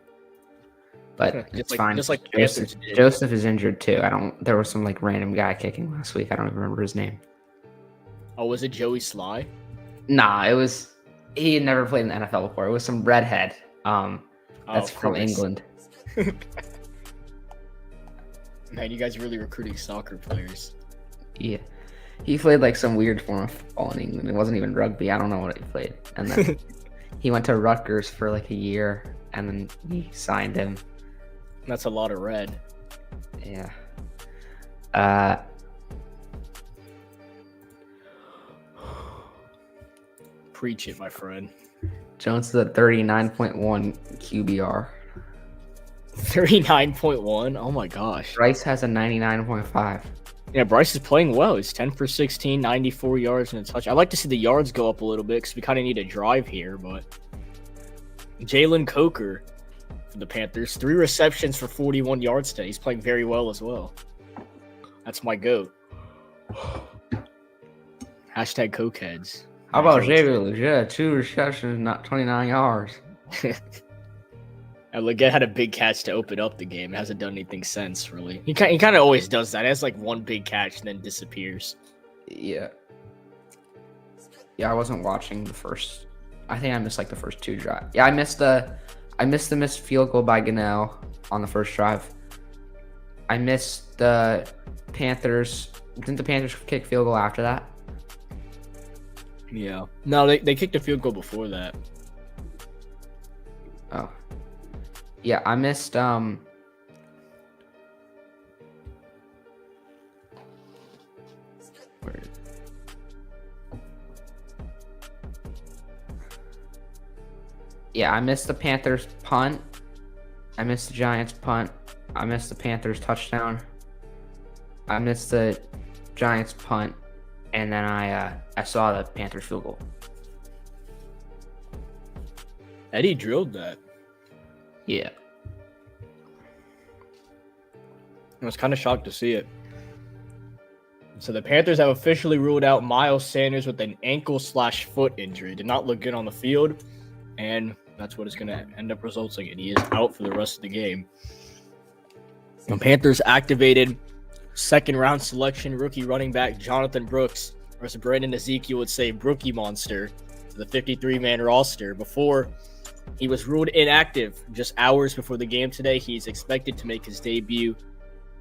But it's fine. Just like Joseph is injured too. There was some like random guy kicking last week. I don't even remember his name. Oh, was it Joey Sly? Nah, it was he had never played in the NFL before. It was some redhead. That's from England. Man, you guys are really recruiting soccer players. Yeah. He played like some weird form of football in England. It wasn't even rugby. I don't know what he played. And then he went to Rutgers for like a year, and then we signed him. That's a lot of red. Yeah. Preach it, my friend. Jones is at 39.1 QBR. 39.1? Oh my gosh. Bryce has a 99.5. Yeah, Bryce is playing well. He's 10 for 16, 94 yards and a touch. I'd like to see the yards go up a little bit because we kind of need a drive here, but Jalen Coker for the Panthers, 3 receptions for 41 yards today. He's playing very well as well. That's my goat. Hashtag Cokeheads. How about Xavier Legette? 2 receptions, not 29 yards. And Legette had a big catch to open up the game. It hasn't done anything since, really. He kind of always does that. He has like one big catch and then disappears. Yeah. Yeah, I wasn't watching the first. I think I missed like the first 2 drives. Yeah, I missed the missed field goal by Ganell on the first drive. I missed the Panthers. Didn't the Panthers kick field goal after that? Yeah. No, they kicked a field goal before that. Oh. Yeah, I missed Yeah, I missed the Panthers punt. I missed the Giants punt. I missed the Panthers touchdown. I missed the Giants punt, and then I saw the Panthers field goal. Eddie drilled that. Yeah. I was kind of shocked to see it. So the Panthers have officially ruled out Miles Sanders with an ankle/foot injury. Did not look good on the field, and that's what it's going to end up resulting in. He is out for the rest of the game. The Panthers activated second-round selection rookie running back Jonathan Brooks, or as Brandon Ezekiel would say, Brookie Monster, to the 53-man roster. Before he was ruled inactive just hours before the game today, he's expected to make his debut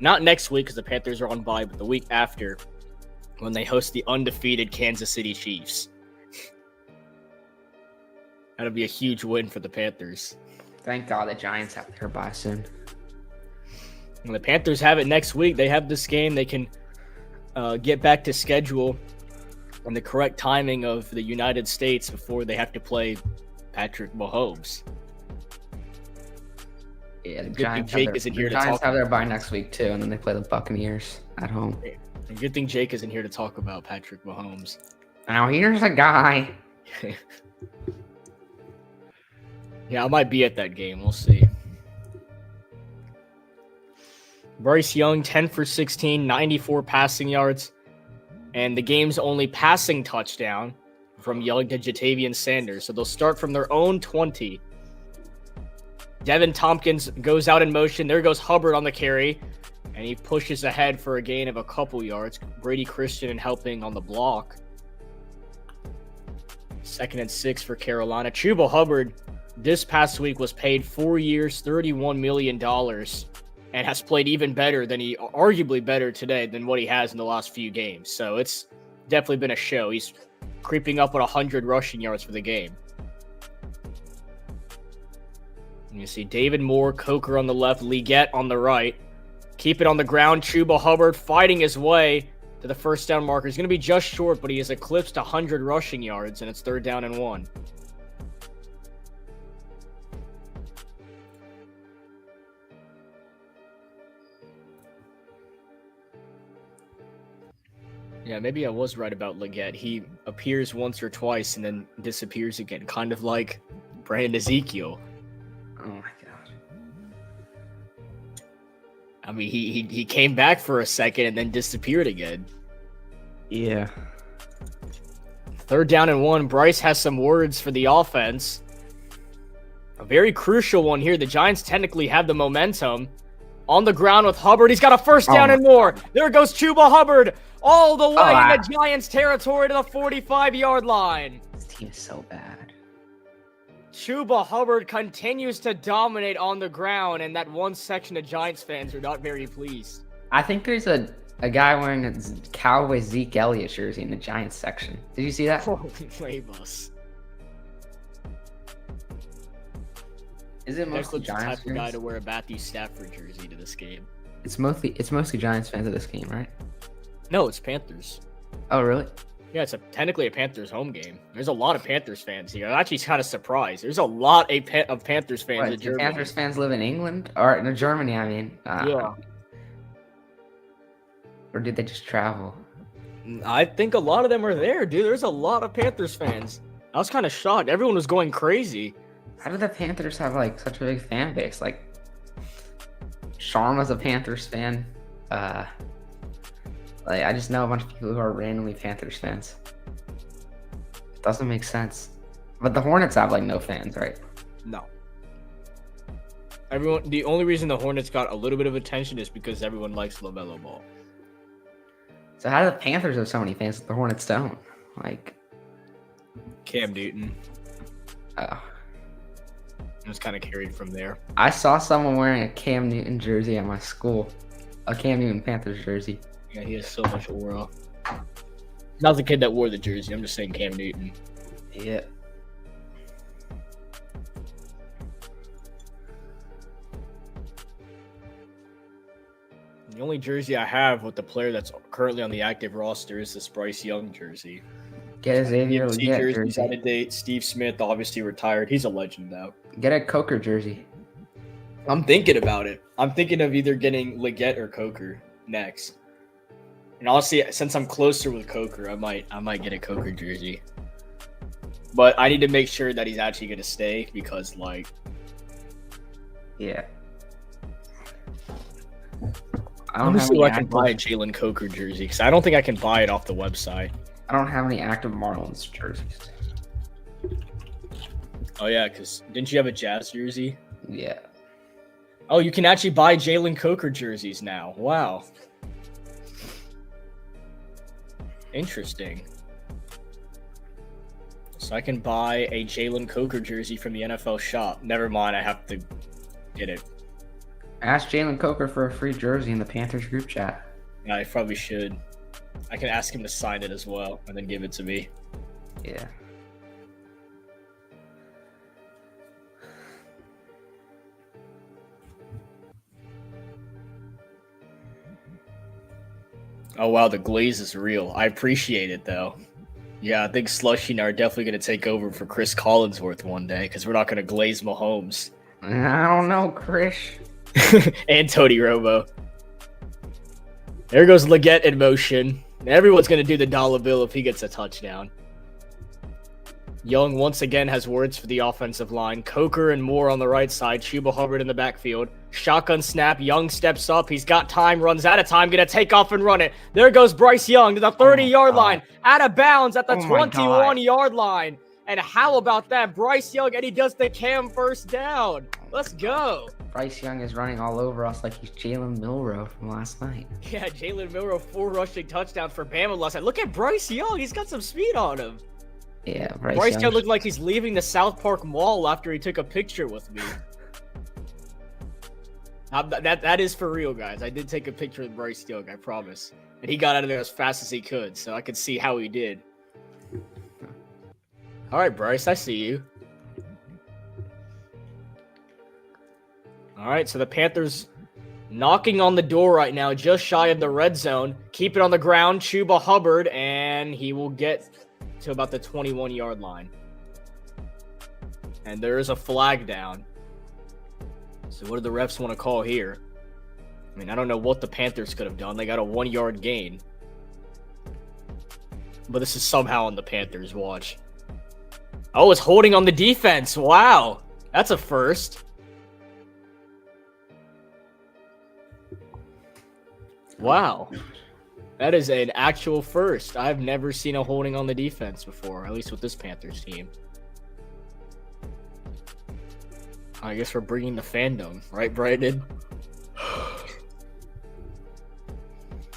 not next week because the Panthers are on bye, but the week after when they host the undefeated Kansas City Chiefs. That'll be a huge win for the Panthers. Thank God the Giants have their bye soon. When the Panthers have it next week, they have this game. They can get back to schedule and the correct timing of the United States before they have to play Patrick Mahomes. Yeah, the good Giants thing Jake isn't here to talk. Giants have their bye next week too, and then they play the Buccaneers at home. And good thing Jake isn't here to talk about Patrick Mahomes. Now here's a guy. Yeah, I might be at that game. We'll see. Bryce Young, 10 for 16, 94 passing yards. And the game's only passing touchdown from Young to Jatavian Sanders. So they'll start from their own 20. Devin Tompkins goes out in motion. There goes Hubbard on the carry. And he pushes ahead for a gain of a couple yards. Brady Christian helping on the block. 2nd and 6 for Carolina. Chuba Hubbard this past week was paid 4 years, $31 million. And has played even better than arguably better today than what he has in the last few games. So it's definitely been a show. He's creeping up on 100 rushing yards for the game. And you see David Moore, Coker on the left, Legette on the right. Keep it on the ground. Chuba Hubbard fighting his way to the first down marker. He's going to be just short, but he has eclipsed 100 rushing yards, and it's 3rd down and 1. Yeah, maybe I was right about Legette. He appears once or twice and then disappears again, kind of like Brandon Ezekiel. Oh my God. I mean, he came back for a second and then disappeared again. Yeah. 3rd down and 1. Bryce has some words for the offense. A very crucial one here. The Giants technically have the momentum. On the ground with Hubbard. He's got a first down and more. There goes Chuba Hubbard all the way into Giants territory to the 45-yard line. team is so bad. Chuba Hubbard continues to dominate on the ground, and that one section of Giants fans are not very pleased. I think there's a guy wearing a Cowboy Zeke Elliott jersey in the Giants section. Did you see that? Holy Flavos. Is it mostly Declan's the Giants type of guy fans? to wear a Matthew Stafford jersey to this game. It's mostly Giants fans of this game, right? No, it's Panthers. Oh, really? Yeah, it's technically a Panthers home game. There's a lot of Panthers fans here. I'm actually kind of surprised. There's a lot of Panthers fans in Do Germany. Panthers fans live in England? Or in Germany, I mean. Yeah. Or did they just travel? I think a lot of them are there, dude. There's a lot of Panthers fans. I was kind of shocked. Everyone was going crazy. How do the Panthers have like such a big fan base? Like, Sharma's a Panthers fan. Like, I just know a bunch of people who are randomly Panthers fans. It doesn't make sense. But the Hornets have like no fans, right? No. The only reason the Hornets got a little bit of attention is because everyone likes LaMelo Ball. So how do the Panthers have so many fans but the Hornets don't? Like, Cam Newton. oh. It was kind of carried from there. I saw someone wearing a Cam Newton jersey at my school. A Cam Newton Panthers jersey. Yeah, he has so much aura. Not the kid that wore the jersey. I'm just saying Cam Newton. Yeah. The only jersey I have with the player that's currently on the active roster is this Bryce Young jersey. Get a Xavier DMC Leggett jersey's jersey. out of date. Steve Smith obviously retired. He's a legend now. Get a Coker jersey. I'm thinking about it. I'm thinking of either getting Leggett or Coker next. And honestly, since I'm closer with Coker, I might get a Coker jersey. But I need to make sure that he's actually going to stay because, like, Yeah. let me see if I can buy a Jalen Coker jersey because I don't think I can buy it off the website. I don't have any active Marlins jerseys. Oh yeah, because didn't you have a Jazz jersey? Yeah. Oh, you can actually buy Jalen Coker jerseys now. Wow. Interesting. So I can buy a Jalen Coker jersey from the NFL shop. Never mind, I have to get it. Ask Jalen Coker for a free jersey in the Panthers group chat. Yeah, I probably should. I can ask him to sign it as well and then give it to me. Yeah. Oh wow, the glaze is real. I appreciate it though. Yeah, I think Slushy and I are definitely going to take over for Chris Collinsworth one day because we're not going to glaze Mahomes. I don't know, Chris. And Tony Romo. There goes Leggett in motion. Everyone's going to do the dollar bill if he gets a touchdown. Young once again has words for the offensive line. Coker and Moore on the right side. Chuba Hubbard in the backfield. Shotgun snap. Young steps up. He's got time. Runs out of time. Going to take off and run it. There goes Bryce Young to the 30-yard line. Out of bounds at the 21-yard line. And how about that? Bryce Young, and he does the Cam first down. Let's go. Bryce Young is running all over us like he's Jalen Milroe from last night. Yeah, Jalen Milroe, 4 rushing touchdowns for Bama last night. Look at Bryce Young. He's got some speed on him. Yeah, Bryce Young looked like he's leaving the South Park Mall after he took a picture with me. That is for real, guys. I did take a picture with Bryce Young, I promise. And he got out of there as fast as he could, so I could see how he did. All right, Bryce, I see you. All right, so the Panthers knocking on the door right now, just shy of the red zone. Keep it on the ground, Chuba Hubbard, and he will get to about the 21-yard line. And there is a flag down. So what do the refs want to call here? I mean, I don't know what the Panthers could have done. They got a 1-yard gain. But this is somehow on the Panthers' watch. Oh, it's holding on the defense. Wow. That's a first. Wow. That is an actual first. I've never seen a holding on the defense before, at least with this Panthers team. I guess we're bringing the fandom, right, Brandon?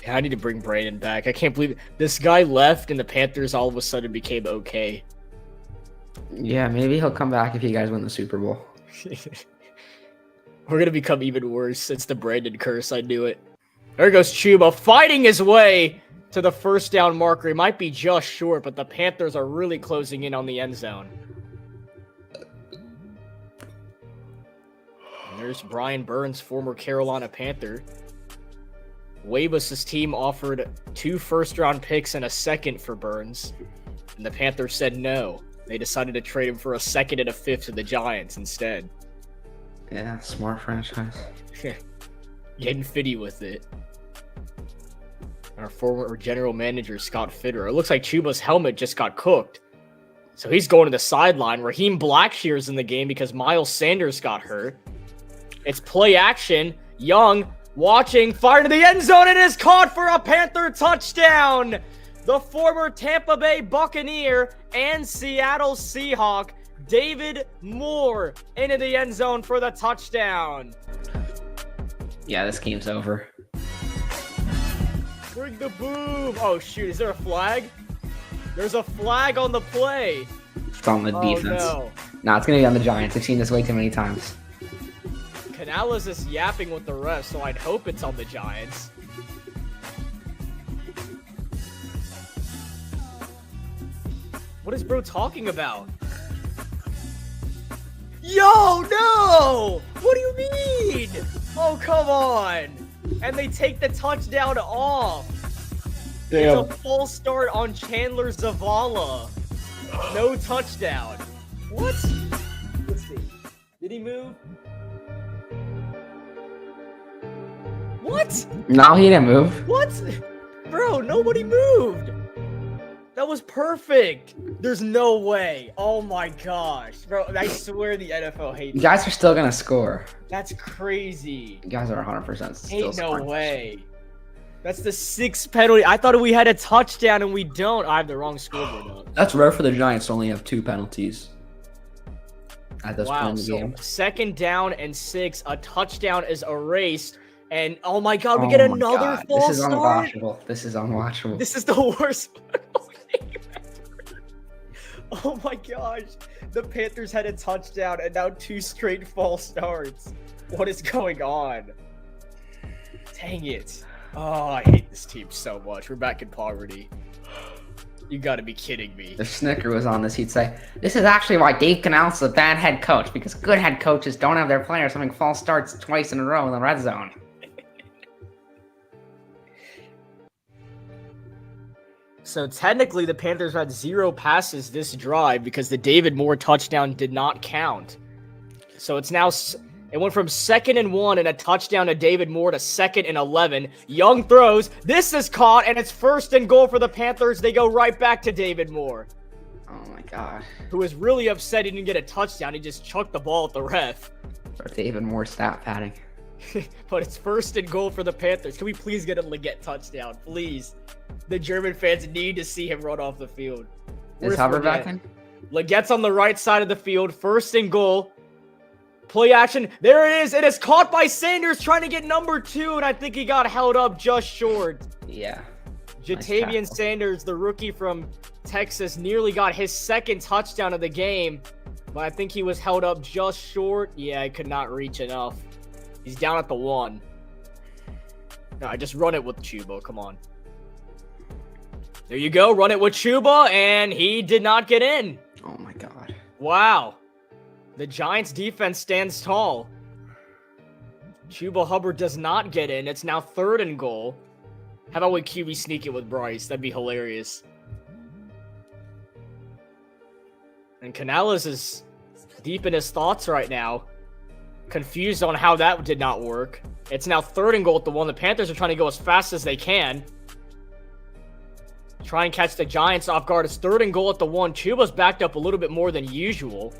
Yeah, I need to bring Brandon back. I can't believe it. This guy left and the Panthers all of a sudden became okay. Yeah, maybe he'll come back if you guys win the Super Bowl. We're going to become even worse. It's the Brandon curse. I knew it. There goes Chuba fighting his way to the first down marker. He might be just short, but the Panthers are really closing in on the end zone. And there's Brian Burns, former Carolina Panther. Wabus's team offered 2 first-round picks and a second for Burns, and the Panthers said no. They decided to trade him for a second and a fifth to the Giants instead. Yeah, smart franchise. Getting fitty with it. Our former general manager, Scott Fitterer. It looks like Chuba's helmet just got cooked. So he's going to the sideline. Raheem Blackshear's in the game because Miles Sanders got hurt. It's play action. Young watching, fired to the end zone, and is caught for a Panther touchdown. The former Tampa Bay Buccaneer and Seattle Seahawk, David Moore, into the end zone for the touchdown. Yeah, this game's over. Bring the boom. Oh, shoot. Is there a flag? There's a flag on the play. It's on the defense. No. Nah, it's going to be on the Giants. I've seen this way too many times. Canales is yapping with the refs, so I'd hope it's on the Giants. What is bro talking about? Yo, no! What do you mean? Oh, come on. And they take the touchdown off. Damn. It's a full start on Chandler Zavala. No touchdown. What? Let's see. Did he move? What? No, he didn't move. What? Bro, nobody moved. That was perfect. There's no way. Oh my gosh. Bro, I swear the NFL hates You guys are still going to score. That's crazy. You guys are 100% still Ain't no scoring. way. That's the 6th penalty. I thought we had a touchdown and we don't. I have the wrong scoreboard up. That's rare for the Giants to only have 2 penalties at this point Wow, in the so game. 2nd down and 6. A touchdown is erased. And oh my god, we get another false This is start. unwatchable. This is unwatchable. This is the worst. Oh my gosh. The Panthers had a touchdown and now 2 straight false starts. What is going on? Dang it. Oh, I hate this team so much. We're back in poverty. You gotta be kidding me. If Snicker was on this, he'd say, "This is actually why Dave Canales is a bad head coach, because good head coaches don't have their players having false starts twice in a row in the red zone." So technically, the Panthers had 0 passes this drive because the David Moore touchdown did not count. So it's now, it went from 2nd and 1 and a touchdown to David Moore to 2nd and 11. Young throws. This is caught, and it's 1st and goal for the Panthers. They go right back to David Moore, Oh my god. who was really upset he didn't get a touchdown. He just chucked the ball at the ref. Or David Moore stat padding. But it's 1st and goal for the Panthers. Can we please get a Leggett touchdown? Please. The German fans need to see him run off the field. Is Where's Hubbard Leggett? back in? Leggett's on the right side of the field. 1st and goal. Play action. There it is. It is caught by Sanders trying to get number 2, and I think he got held up just short. Yeah. Jatavian tackle. Sanders, the rookie from Texas, nearly got his 2nd touchdown of the game, but I think he was held up just short. Yeah, I could not reach enough. He's down at the 1. No, I just run it with Chuba. Come on. There you go. Run it with Chuba, and he did not get in. Oh my god. Wow. The Giants defense stands tall. Chuba Hubbard does not get in. It's now 3rd and goal. How about we QB sneak it with Bryce? That'd be hilarious. And Canales is deep in his thoughts right now. Confused on how that did not work. It's now 3rd and goal at the 1. The Panthers are trying to go as fast as they can. Try and catch the Giants off guard. It's 3rd and goal at the 1. Chuba's backed up a little bit more than usual.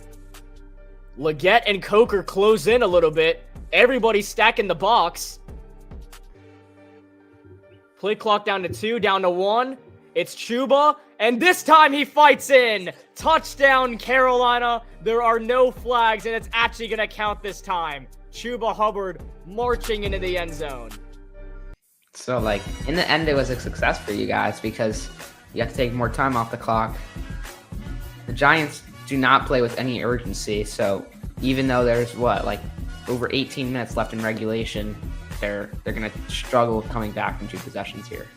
Leggett and Coker close in a little bit. Everybody's stacking the box. Play clock down to 2, down to 1. It's Chuba, and this time he fights in. Touchdown, Carolina. There are no flags, and it's actually going to count this time. Chuba Hubbard marching into the end zone. So, like, in the end, it was a success for you guys because you have to take more time off the clock. The Giants do not play with any urgency. So even though there's over 18 minutes left in regulation, they're gonna struggle coming back from 2 possessions here.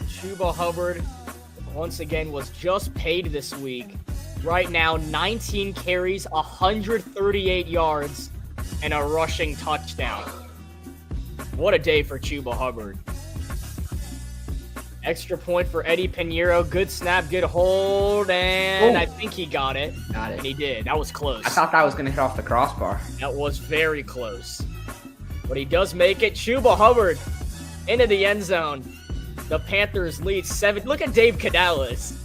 Chuba Hubbard, once again, was just paid this week. Right now, 19 carries, 138 yards, and a rushing touchdown. What a day for Chuba Hubbard. Extra point for Eddie Pinheiro. Good snap, good hold, and I think he got it. Got it. And he did. That was close. I thought that was going to hit off the crossbar. That was very close. But he does make it. Chuba Hubbard into the end zone. The Panthers lead 7. Look at Dave Canales.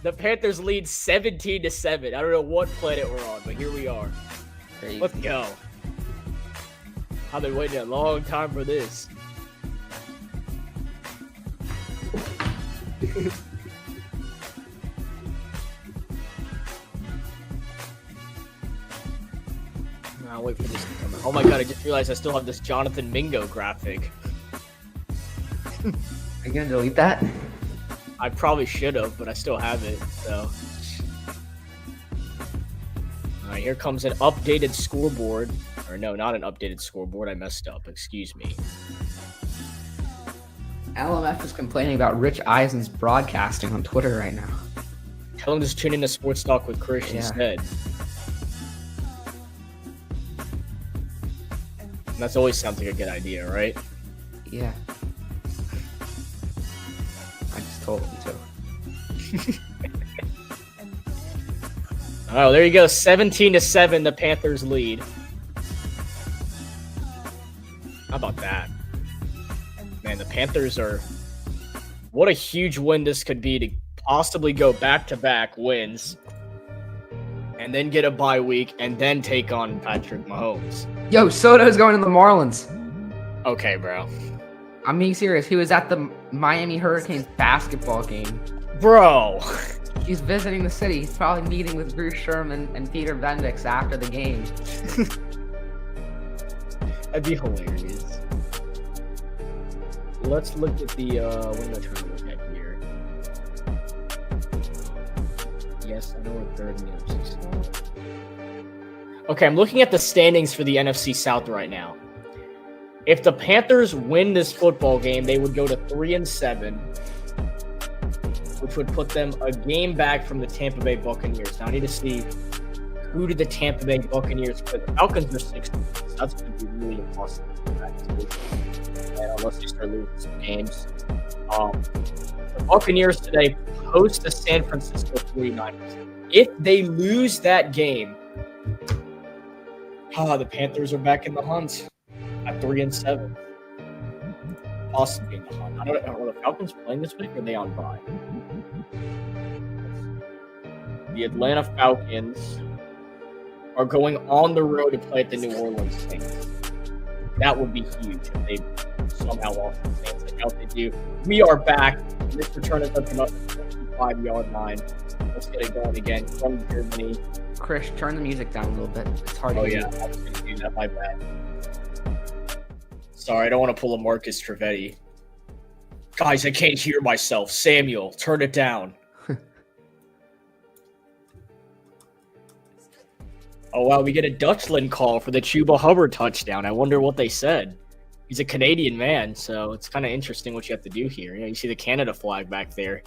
The Panthers lead 17-7. I don't know what planet we're on, but here we are. Crazy. Let's go. I've been waiting a long time for this. I'll wait for this to come out. Oh my god, I just realized I still have this Jonathan Mingo graphic. Are you going to delete that? I probably should have, but I still have it, so. Alright, here comes an updated scoreboard. Or no, not an updated scoreboard. I messed up. Excuse me. LMF is complaining about Rich Eisen's broadcasting on Twitter right now. Tell him to tune into Sports Talk with Chris instead. That always sounds like a good idea, right? Yeah. I just told him to. Oh, there you go. 17-7, the Panthers lead. How about that? Man, the Panthers are... What a huge win this could be to possibly go back-to-back wins and then get a bye week and then take on Patrick Mahomes. Yo, Soto's going to the Marlins. Okay, bro. I'm being serious. He was at the Miami Hurricanes basketball game. Bro. He's visiting the city. He's probably meeting with Bruce Sherman and Peter Bendix after the game. That'd be hilarious. Let's look at the, what am I trying to look at here? Yes, I know we're third in the NFC South. Okay, I'm looking at the standings for the NFC South right now. If the Panthers win this football game, they would go to 3-7, which would put them a game back from the Tampa Bay Buccaneers. Now I need to see who did the Tampa Bay Buccaneers play. The Falcons are 6. That's going to be really impossible. Unless they start losing some games. The Buccaneers today host the San Francisco 49ers. If they lose that game, the Panthers are back in the hunt at 3-7. Possibly in the hunt. I don't know. Are the Falcons playing this week or are they on bye? The Atlanta Falcons are going on the road to play at the New Orleans Saints. That would be huge if they somehow lost the Saints. I doubt they do. We are back. This return is up to the 25-yard line. Let's get it going again from Germany. Chris, turn the music down a little bit. It's hard to hear. Oh, yeah. I was going to do that. My bad. Sorry, I don't want to pull a Marcus Trivedi. Guys, I can't hear myself. Samuel, turn it down. Oh, wow, we get a Dutchland call for the Chuba Hubbard touchdown. I wonder what they said. He's a Canadian man, so it's kind of interesting what you have to do here. You see the Canada flag back there.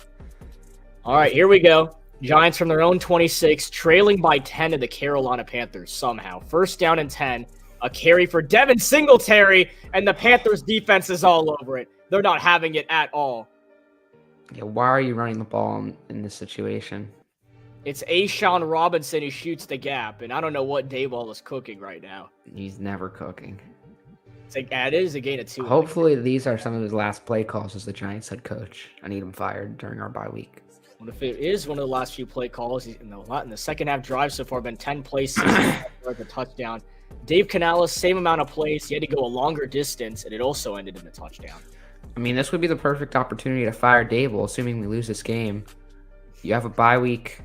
All right, here we go. Giants from their own 26, trailing by 10 to the Carolina Panthers somehow. First down and 10. A carry for Devin Singletary, and the Panthers defense is all over it. They're not having it at all. Yeah, why are you running the ball in this situation? It's A'Shawn Robinson who shoots the gap, and I don't know what Dayball is cooking right now. He's never cooking. It's like, it is a gain of 2. Hopefully these are some of his last play calls as the Giants head coach. I need him fired during our bye week. What if it is one of the last few play calls? In the second half drive so far, been 10 plays, 6 yards, a touchdown. Dave Canales, same amount of plays. He had to go a longer distance, and it also ended in a touchdown. I mean, this would be the perfect opportunity to fire Dayball, assuming we lose this game. You have a bye week.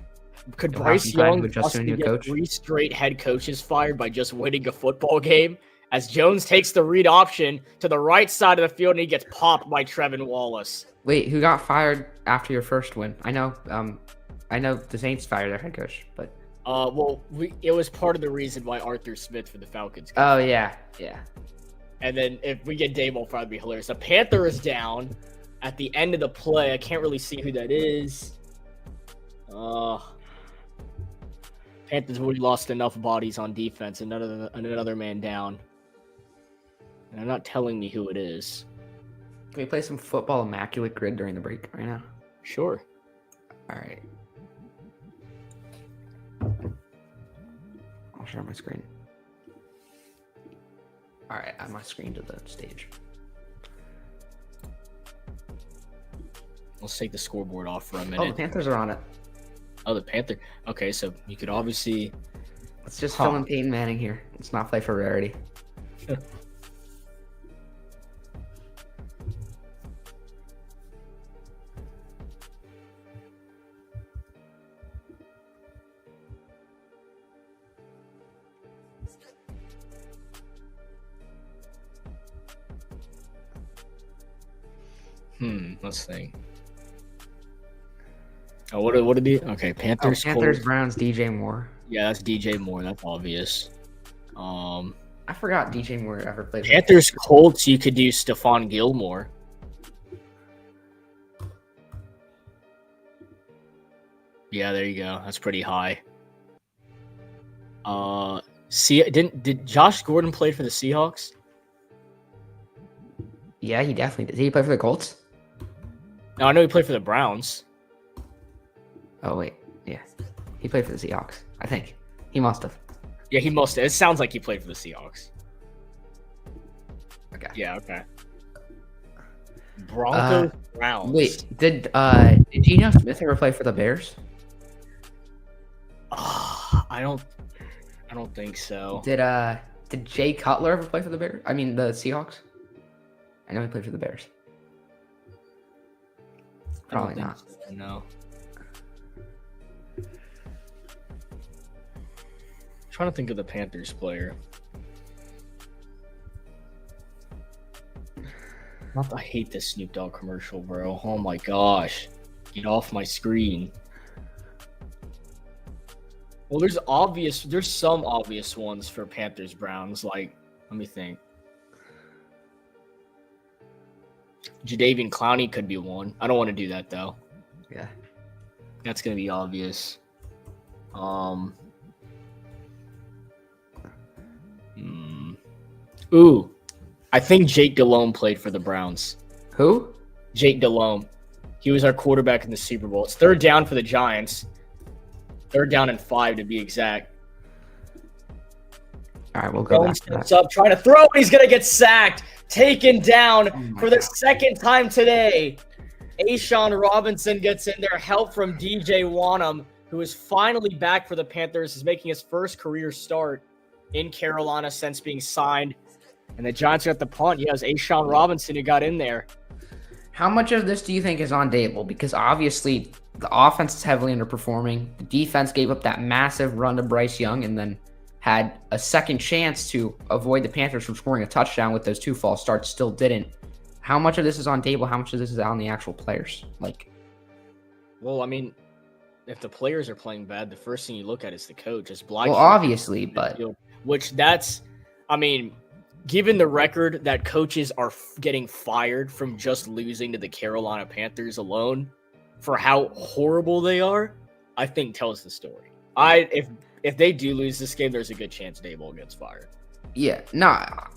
Could Bryce Young possibly get 3 straight head coaches fired by just winning a football game? As Jones takes the read option to the right side of the field, and he gets popped by Trevin Wallace. Wait, who got fired after your first win? I know I know the Saints fired their head coach, but Well, it was part of the reason why Arthur Smith for the Falcons. oh yeah. And then if we get Daboll, probably be hilarious. The Panther is down at the end of the play. I can't really see who that is. Panthers already lost enough bodies on defense. Another man down. And I'm not telling me who it is. Can we play some football immaculate grid during the break right now? Sure. All right. I'll share my screen. All right, add my screen to the stage. Let's take the scoreboard off for a Oh, the minute. Panthers are on it. Oh, the Panther. Okay, so you could obviously. Let's just fill in Peyton Manning here. Let's not play for rarity. Let's think. Oh, what did he? Okay, Panthers. Panthers, Colts. Browns, DJ Moore. Yeah, that's DJ Moore. That's obvious. I forgot DJ Moore ever played. Panthers, Colts. You could do Stephon Gilmore. Yeah, there you go. That's pretty high. Did Josh Gordon play for the Seahawks? Yeah, he definitely did. Did he play for the Colts? No, I know he played for the Browns. Oh wait, yeah, he played for the Seahawks. I think he must have. Yeah, he must have. It sounds like he played for the Seahawks. Okay. Yeah, okay. Broncos, Browns. Wait, did Geno Smith ever play for the Bears? I don't think so. Did Jay Cutler ever play for the Bears? I mean the Seahawks? I know he played for the Bears. Probably not. So, no. Trying to think of the Panthers player. I hate this Snoop Dogg commercial, bro. Oh my gosh. Get off my screen. Well, there's some obvious ones for Panthers Browns. Like, let me think. Jadeveon Clowney could be one. I don't want to do that though. Yeah. That's gonna be obvious. Ooh, I think Jake Delhomme played for the Browns. Who? Jake Delhomme. He was our quarterback in the Super Bowl. It's third down for the Giants. Third down and 5 to be exact. All right, we'll go back to Steps that. up, trying to throw, and he's gonna get sacked. Taken down for the second time today. A'Shawn Robinson gets in there. Help from DJ Wanham, who is finally back for the Panthers, is making his first career start in Carolina since being signed. And the Giants got the punt. Yeah, it was A'Shawn Robinson who got in there. How much of this do you think is on Daboll? Because obviously the offense is heavily underperforming. The defense gave up that massive run to Bryce Young and then had a second chance to avoid the Panthers from scoring a touchdown with those 2 false starts, still didn't. How much of this is on Daboll? How much of this is on the actual players? Well, I mean, if the players are playing bad, the first thing you look at is the coach. It's Black. Well, obviously, but given the record that coaches are getting fired from just losing to the Carolina Panthers alone for how horrible they are, I think tells the story. If they do lose this game, there's a good chance Daboll gets fired. yeah, no,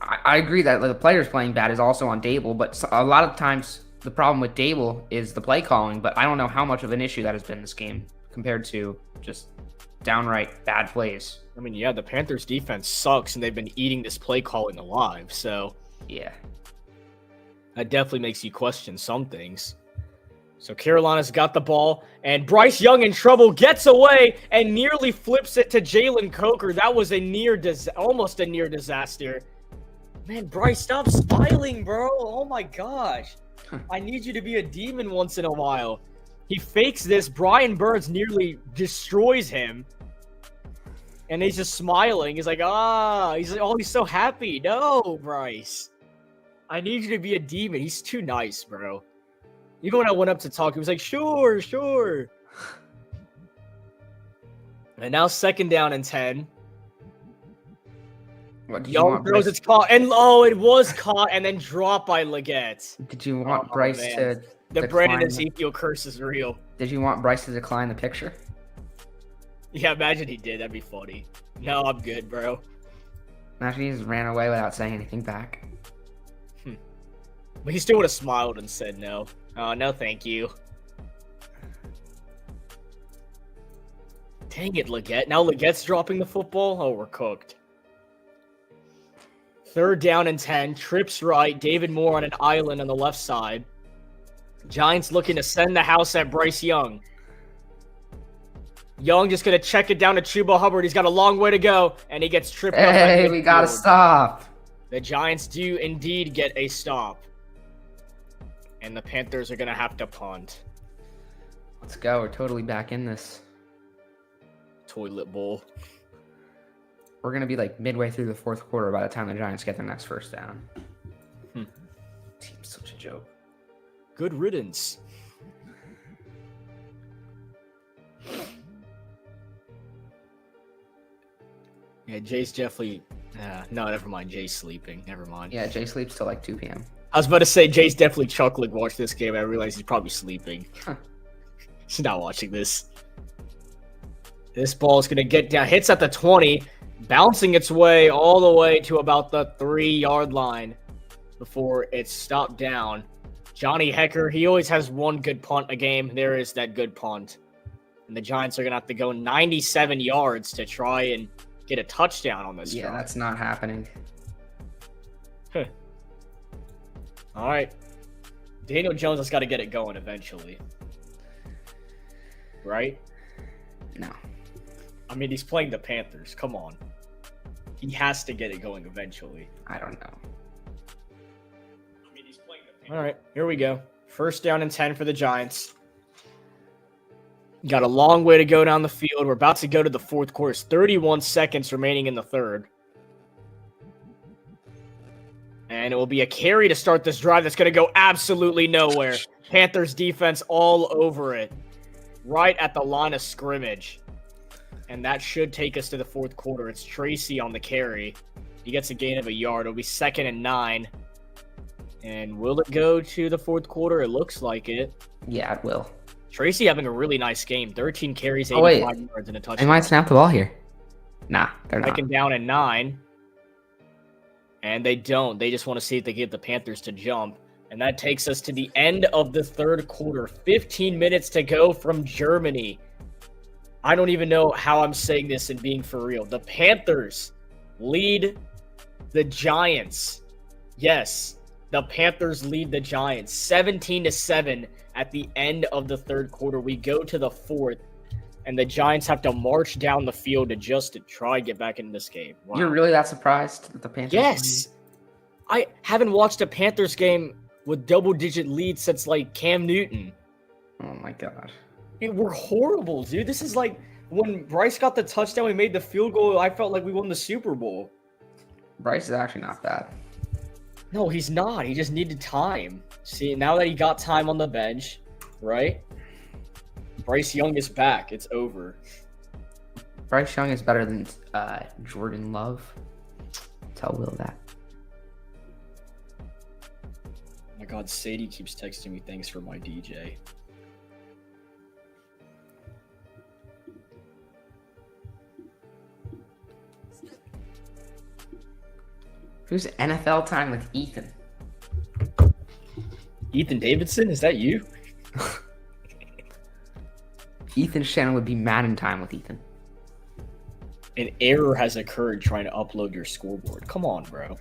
I agree that the players playing bad is also on Daboll, but a lot of times the problem with Daboll is the play calling, but I don't know how much of an issue that has been this game compared to just downright bad plays. I mean, yeah, the Panthers defense sucks, and they've been eating this play calling alive, so Yeah. that definitely makes you question some things. So Carolina's got the ball, and Bryce Young in trouble, gets away, and nearly flips it to Jalen Coker. That was almost a near disaster. Man, Bryce, stop smiling, bro. Oh my gosh. I need you to be a demon once in a while. He fakes this. Brian Burns nearly destroys him. And he's just smiling. He's like, he's so happy. No, Bryce. I need you to be a demon. He's too nice, bro. Even when I went up to talk, he was like, sure. And now 2nd down and 10. What, did you Young want throws, Bryce, it's caught, and it was caught and then dropped by Leggett. did you want Oh, Bryce man. to The decline Brandon Ezekiel curse is real. Did you want Bryce to decline the picture? Yeah, imagine he did. That'd be funny. No, I'm good, bro. Imagine he just ran away without saying anything back. But he still would have smiled and said no. No, thank you. Dang it, Leggett. Now Leggett's dropping the football. Oh, we're cooked. 3rd down and 10. Trips right. David Moore on an island on the left side. Giants looking to send the house at Bryce Young. Young just going to check it down to Chuba Hubbard. He's got a long way to go, and he gets tripped up. Hey, we got to stop. The Giants do indeed get a stop. And the Panthers are going to have to punt. Let's go. We're totally back in this. Toilet bowl. We're going to be like midway through the 4th quarter by the time the Giants get their next 1st down. Team's such a joke. Good riddance. Yeah, Jay's definitely... no, never mind. Jay's sleeping. Never mind. Yeah, Jay sleeps till like 2 p.m. I was about to say Jay's definitely chuckling watch this game. I realized he's probably sleeping. Huh. He's not watching this. This ball is going to get down. Hits at the 20. Bouncing its way all the way to about the 3-yard line before it's stopped down. Johnny Hecker, he always has one good punt a game. There is that good punt. And the Giants are going to have to go 97 yards to try and get a touchdown on this Yeah, drive. that's not happening. All right. Daniel Jones has got to get it going eventually. Right? No. I mean, he's playing the Panthers. Come on. He has to get it going eventually. I don't know. I mean, he's playing the Panthers. All right, here we go. 1st down and 10 for the Giants. Got a long way to go down the field. We're about to go to the 4th quarter. 31 seconds remaining in the 3rd. And it will be a carry to start this drive that's going to go absolutely nowhere. Panthers defense all over it. Right at the line of scrimmage. And that should take us to the 4th quarter. It's Tracy on the carry. He gets a gain of 1 yard. It'll be 2nd and 9. And will it go to the 4th quarter? It looks like it. Yeah, it will. Tracy having a really nice game. 13 carries, 85 yards, and a touchdown. They might snap the ball here. Nah, they're not. 2nd down and 9. And they don't. They just want to see if they get the Panthers to jump. And that takes us to the end of the 3rd quarter. 15 minutes to go from Germany. I don't even know how I'm saying this and being for real. The Panthers lead the Giants. Yes, the Panthers lead the Giants 17-7 at the end of the 3rd quarter. We go to the 4th, and the Giants have to march down the field to try and get back in this game. Wow. You're really that surprised that the Panthers Yes. I haven't watched a Panthers game with double-digit leads since, like, Cam Newton. Oh, my God. We're horrible, dude. This is like when Bryce got the touchdown, we made the field goal. I felt like we won the Super Bowl. Bryce is actually not bad. No, he's not. He just needed time. See, now that he got time on the bench, right? Bryce Young is back. It's over. Bryce Young is better than Jordan Love. Tell Will that. Oh my God, Sadie keeps texting me, thanks for my DJ. Who's NFL time with Ethan? Ethan Davidson, is that you? Ethan's channel would be Madden time with Ethan. An error has occurred trying to upload your scoreboard. Come on, bro.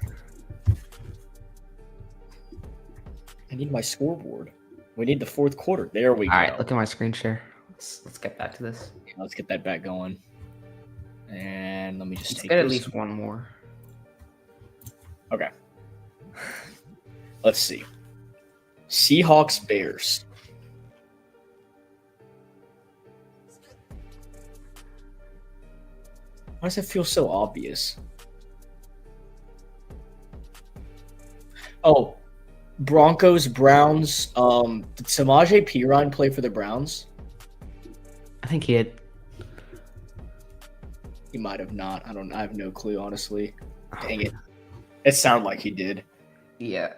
I need my scoreboard. We need the 4th quarter. There we go. All right, look at my screen share. Let's get back to this. Let's get that back going. And let me just Let's take get at this. least one more. Okay. Let's see. Seahawks, Bears. Why does it feel so obvious? Oh, Broncos, Browns. Did Samaje Perine play for the Browns? I think he had. He might have not. I have no clue, honestly. Dang it. It sounded like he did. Yeah.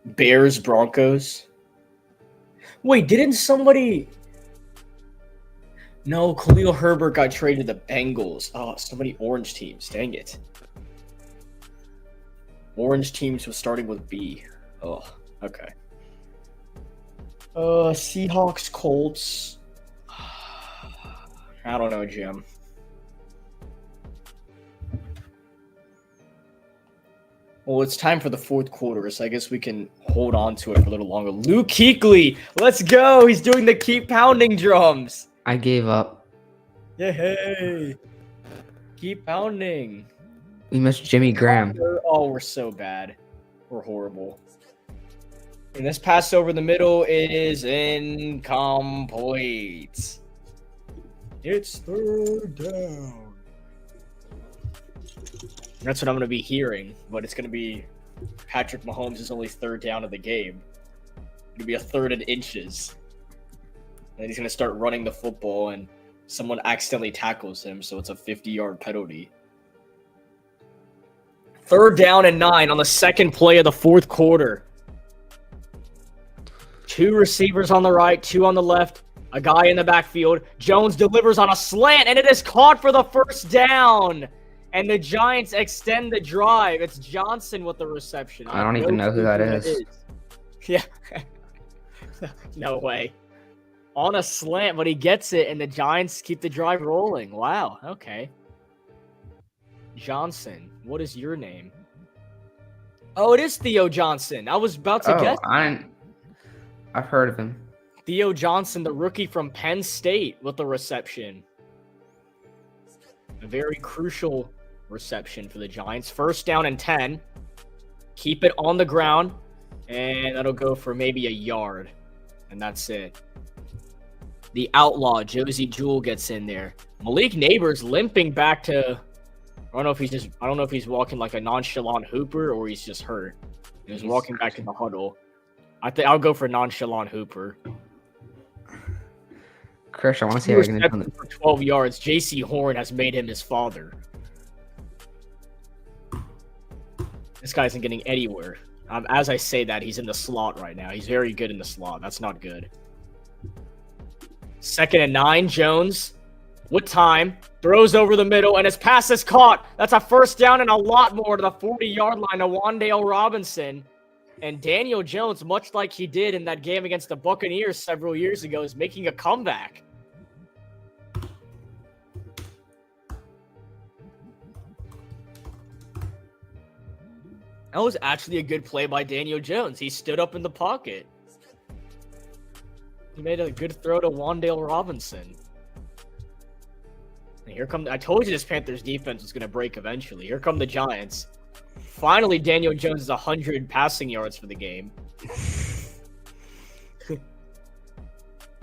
Bears, Broncos. Wait, didn't somebody... No, Khalil Herbert got traded to the Bengals. Oh, so many orange teams. Dang it. Orange teams was starting with B. Oh, okay. Seahawks, Colts. I don't know, Jim. Well, it's time for the fourth quarter, so I guess we can hold on to it for a little longer. Luke Kuechly, let's go! He's doing the keep pounding drums. I gave up. Yay! Keep pounding. We missed Jimmy Graham. Oh, we're so bad. We're horrible. And this pass over the middle is incomplete. It's third down. That's what I'm going to be hearing, but it's going to be Patrick Mahomes' only third down of the game. It'll be a third and inches. And he's going to start running the football, and someone accidentally tackles him, so it's a 50-yard penalty. Third down and 9 on the second play of the fourth quarter. 2 receivers on the right, 2 on the left, a guy in the backfield. Jones delivers on a slant, and it is caught for the first down. And the Giants extend the drive. It's Johnson with the reception. I don't even know who that is. Yeah. No way. On a slant, but he gets it, and the Giants keep the drive rolling. Wow, okay. Johnson, what is your name? Oh, it is Theo Johnson. I was about to guess. I've heard of him. Theo Johnson, the rookie from Penn State with the reception. A very crucial reception for the Giants. First down and 10. Keep it on the ground, and that'll go for maybe a yard, and that's it. The outlaw, Josie Jewell, gets in there. Malik Neighbors limping back to... I don't know if he's walking like a nonchalant Hooper or he's just hurt. He's walking back in the huddle. I'll go for nonchalant Hooper. Chris, I want to see how you're going to do it. For 12 yards, J.C. Horn has made him his father. This guy isn't getting anywhere. As I say that, he's in the slot right now. He's very good in the slot. That's not good. Second and 9, Jones with time. Throws over the middle, and his pass is caught. That's a first down and a lot more to the 40-yard line to Wan'Dale Robinson. And Daniel Jones, much like he did in that game against the Buccaneers several years ago, is making a comeback. That was actually a good play by Daniel Jones. He stood up in the pocket. He made a good throw to Wan'Dale Robinson. And here come... I told you this Panthers defense was going to break eventually. Here come the Giants. Finally, Daniel Jones is 100 passing yards for the game.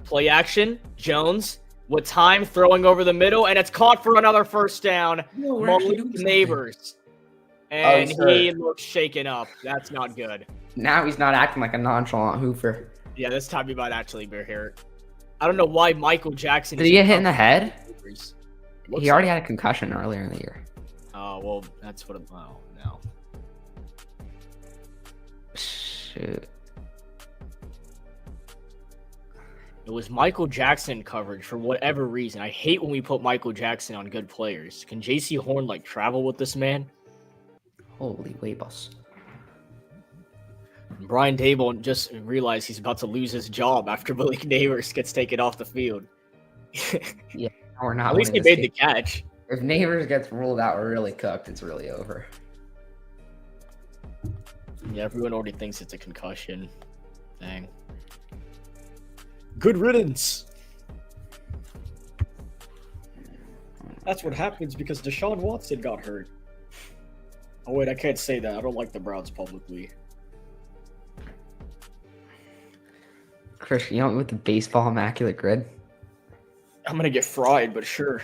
Play action. Jones with time throwing over the middle, and it's caught for another first down. Malik Neighbors. And he looks shaken up. That's not good. Now he's not acting like a nonchalant Hooper. Yeah, this time he might actually be hurt. I don't know why Michael Jackson... Did he get hit in the head? He already like... had a concussion earlier in the year. Oh, well, that's what... Oh, no. Shoot. It was Michael Jackson coverage for whatever reason. I hate when we put Michael Jackson on good players. Can J.C. Horn, like, travel with this man? Holy Weibus. Brian Dable just realized he's about to lose his job after Malik Neighbors gets taken off the field. Yeah, we're not. At least he made the catch. If Neighbors gets ruled out or really cooked, it's really over. Yeah, everyone already thinks it's a concussion. Dang. Good riddance. That's what happens because Deshaun Watson got hurt. Oh, wait, I can't say that. I don't like the Browns publicly. Chris, you know with the baseball immaculate grid? I'm going to get fried, but sure.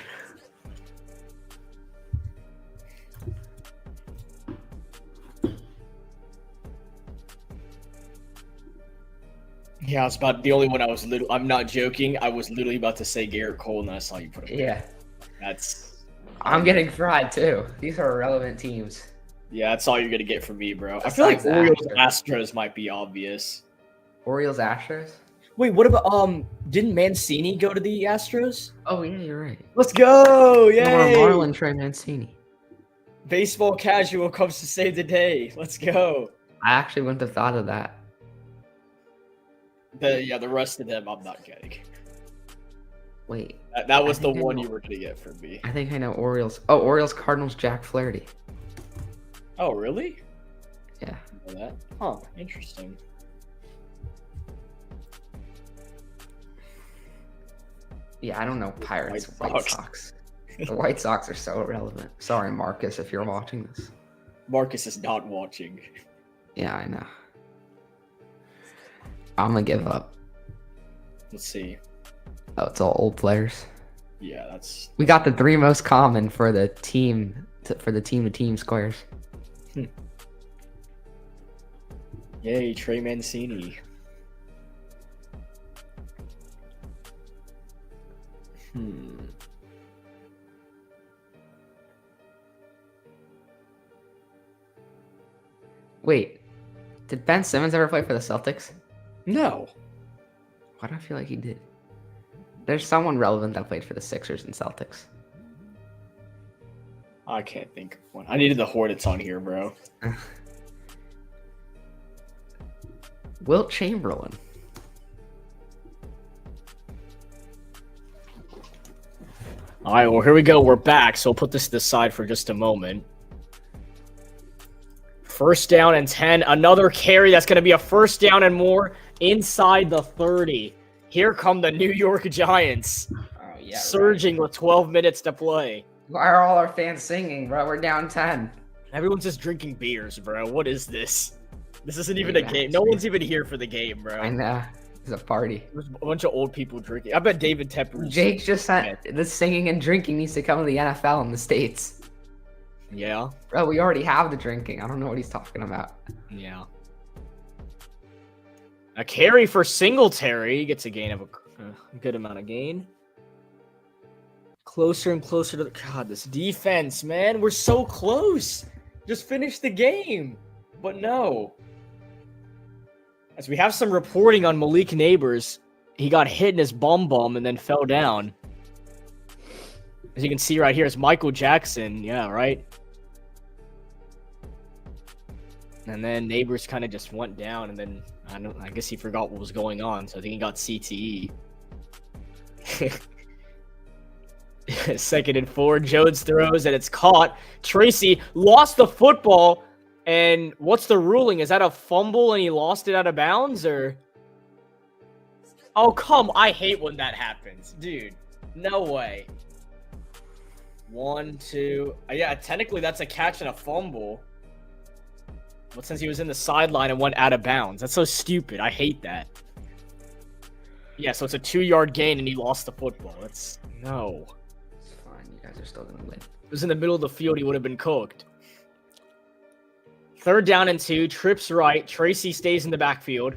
Yeah, I was about the only one I was I'm not joking. I was literally about to say Garrett Cole, and I saw you put him. Yeah. That's... I'm getting fried too. These are irrelevant teams. Yeah, that's all you're gonna get from me, bro. I feel like Orioles Astros might be obvious. Orioles Astros? Wait, what about didn't Mancini go to the Astros? Oh yeah, you're right. Let's go! Yay! Marlon Trey Mancini. Baseball casual comes to save the day. Let's go. I actually wouldn't have thought of that. The rest of them I'm not getting. Wait. That was the one you were gonna get from me. I think I know Orioles. Oh, Orioles Cardinals Jack Flaherty. Oh, really? Yeah. I know that. Huh, interesting. Yeah, I don't know Pirates, White Sox. The White Sox are so irrelevant. Sorry, Marcus, if you're watching this. Marcus is not watching. Yeah, I know. I'm gonna give up. Let's see. Oh, it's all old players. Yeah, that's. We got the 3 most common for the team to team squares. Yay, Trey Mancini. Wait, did Ben Simmons ever play for the Celtics? No. Why do I feel like he did? There's someone relevant that played for the Sixers and Celtics. I can't think of one. I needed the Hornets on here, bro. Wilt Chamberlain. All right, well, here we go. We're back, so we'll put this to the side for just a moment. First down and 10. Another carry. That's going to be a first down and more inside the 30. Here come the New York Giants. Oh, yeah, surging with 12 minutes to play. Why are all our fans singing, bro? We're down 10. Everyone's just drinking beers, bro. What is this? This isn't even a game. No one's even here for the game, bro. I know. It's a party. There's a bunch of old people drinking. I bet David Tepper. Jake just said the singing and drinking needs to come to the NFL in the States. Yeah. Bro, we already have the drinking. I don't know what he's talking about. Yeah. A carry for Singletary. He gets a gain of a good amount of gain. Closer and closer to the... God, this defense, man. We're so close. Just finish the game. But no. As we have some reporting on Malik Neighbors, he got hit in his bum and then fell down. As you can see right here, it's Michael Jackson. Yeah, right? And then Neighbors kind of just went down, and then I guess he forgot what was going on, so I think he got CTE. 2nd and 4, Jones throws, and it's caught. Tracy lost the football, and what's the ruling? Is that a fumble and he lost it out of bounds, or? Oh, come! I hate when that happens, dude. No way. 1, 2. Yeah, technically that's a catch and a fumble. But since he was in the sideline and went out of bounds, that's so stupid. I hate that. Yeah, so it's a 2-yard gain and he lost the football. That's no. It's fine. You guys are still gonna win. If it was in the middle of the field, he would have been cooked. 3rd down and 2. Trips right. Tracy stays in the backfield.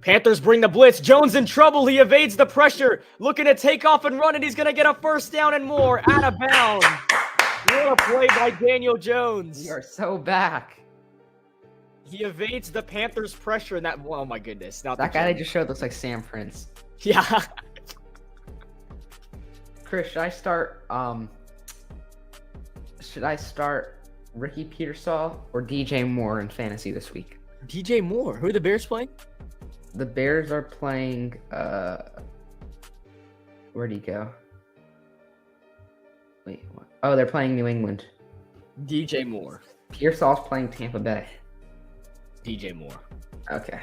Panthers bring the blitz. Jones in trouble. He evades the pressure. Looking to take off and run, and he's going to get a first down and more. Out of bounds. What a play by Daniel Jones. We are so back. He evades the Panthers' pressure, and that... Oh, my goodness. Not that guy they just showed looks like Sam Prince. Yeah. Chris, should I start Ricky Pearsall or DJ Moore in fantasy this week? DJ Moore? Who are the Bears playing? The Bears are playing, where'd he go? Wait, what? Oh, they're playing New England. DJ Moore. Pearsall's playing Tampa Bay. DJ Moore. Okay.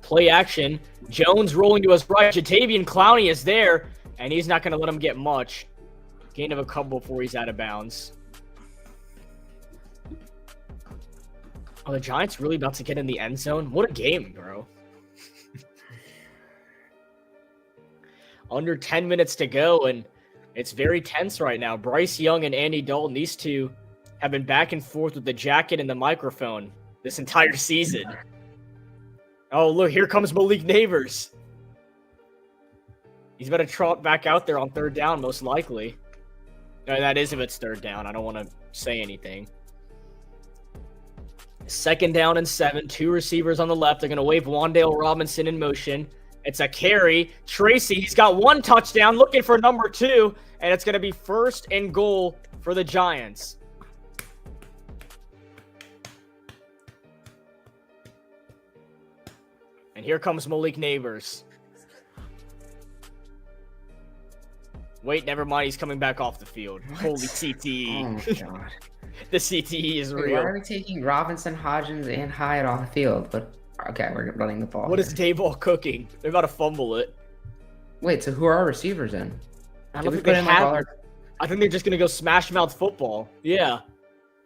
Play action. Jones rolling to his right. Jatavian Clowney is there, and he's not going to let him get much. Gain of a couple before he's out of bounds. Oh, the Giants really about to get in the end zone? What a game, bro. Under 10 minutes to go, and it's very tense right now. Bryce Young and Andy Dalton, these two have been back and forth with the jacket and the microphone this entire season. Oh, look, here comes Malik Neighbors. He's better trot back out there on third down, most likely. No, that is if it's third down. I don't want to say anything. Second down and 7. 2 receivers on the left. They're going to wave Wan'Dale Robinson in motion. It's a carry. Tracy, he's got 1 touchdown, looking for number 2, and it's going to be first and goal for the Giants. And here comes Malik Neighbors. Wait, never mind. He's coming back off the field. What? Holy CTE. Oh my god. The CTE is Wait, real. why are we taking Robinson, Hodgins, and Hyatt off the field? But okay, we're running the ball. What is Dayball cooking? They're about to fumble it. Wait, so who are our receivers in? I Did don't we think put they in like have. all our... I think they're just gonna go smash mouth football. Yeah,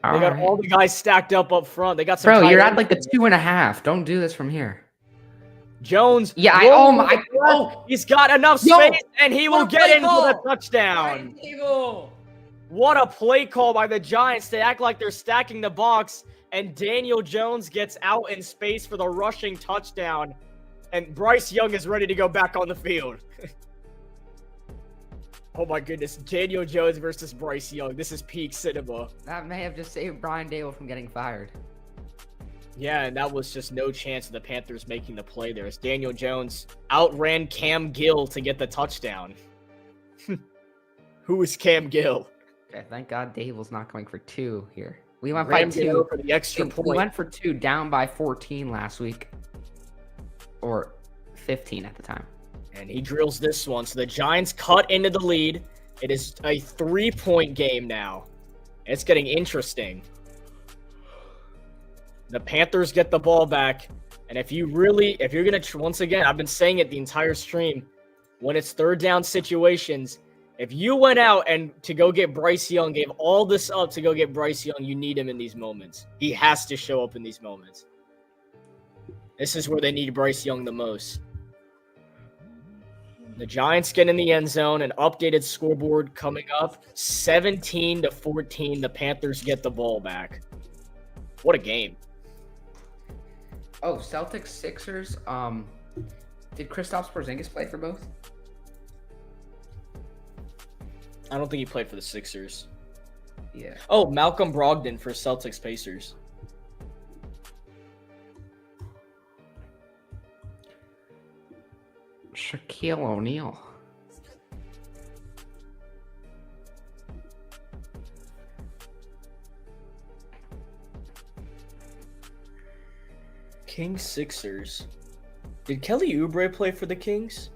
they All got right. all the guys stacked up front. They got some. Bro, tight you're ends. at like the 2.5. Don't do this from here. Jones. Yeah, rolling oh my- with the left. oh. He's got enough Yo, space, and he will what a get play in for call. the touchdown. What a play call by the Giants. They act like they're stacking the box, and Daniel Jones gets out in space for the rushing touchdown, and Bryce Young is ready to go back on the field. Oh my goodness, Daniel Jones versus Bryce Young. This is peak cinema. That may have just saved Brian Dable from getting fired. Yeah, and that was just no chance of the Panthers making the play there, as Daniel Jones outran Cam Gill to get the touchdown. Who is Cam Gill? Okay, thank God Dable's not going for 2 here. We went by Rammed it 2. over the extra We point. went for 2, down by 14 last week. Or 15 at the time. And he drills this one. So the Giants cut into the lead. It is a 3-point game now. It's getting interesting. The Panthers get the ball back. And if you're going to, once again, I've been saying it the entire stream, when it's third down situations, if you went out and to go get Bryce Young, gave all this up to go get Bryce Young, you need him in these moments. He has to show up in these moments. This is where they need Bryce Young the most. The Giants get in the end zone. An updated scoreboard coming up. 17-14. The Panthers get the ball back. What a game. Oh, Celtics, Sixers. Did Kristaps Porzingis play for both? I don't think he played for the Sixers. Yeah. Oh, Malcolm Brogdon for Celtics Pacers. Shaquille O'Neal. Kings Sixers. Did Kelly Oubre play for the Kings?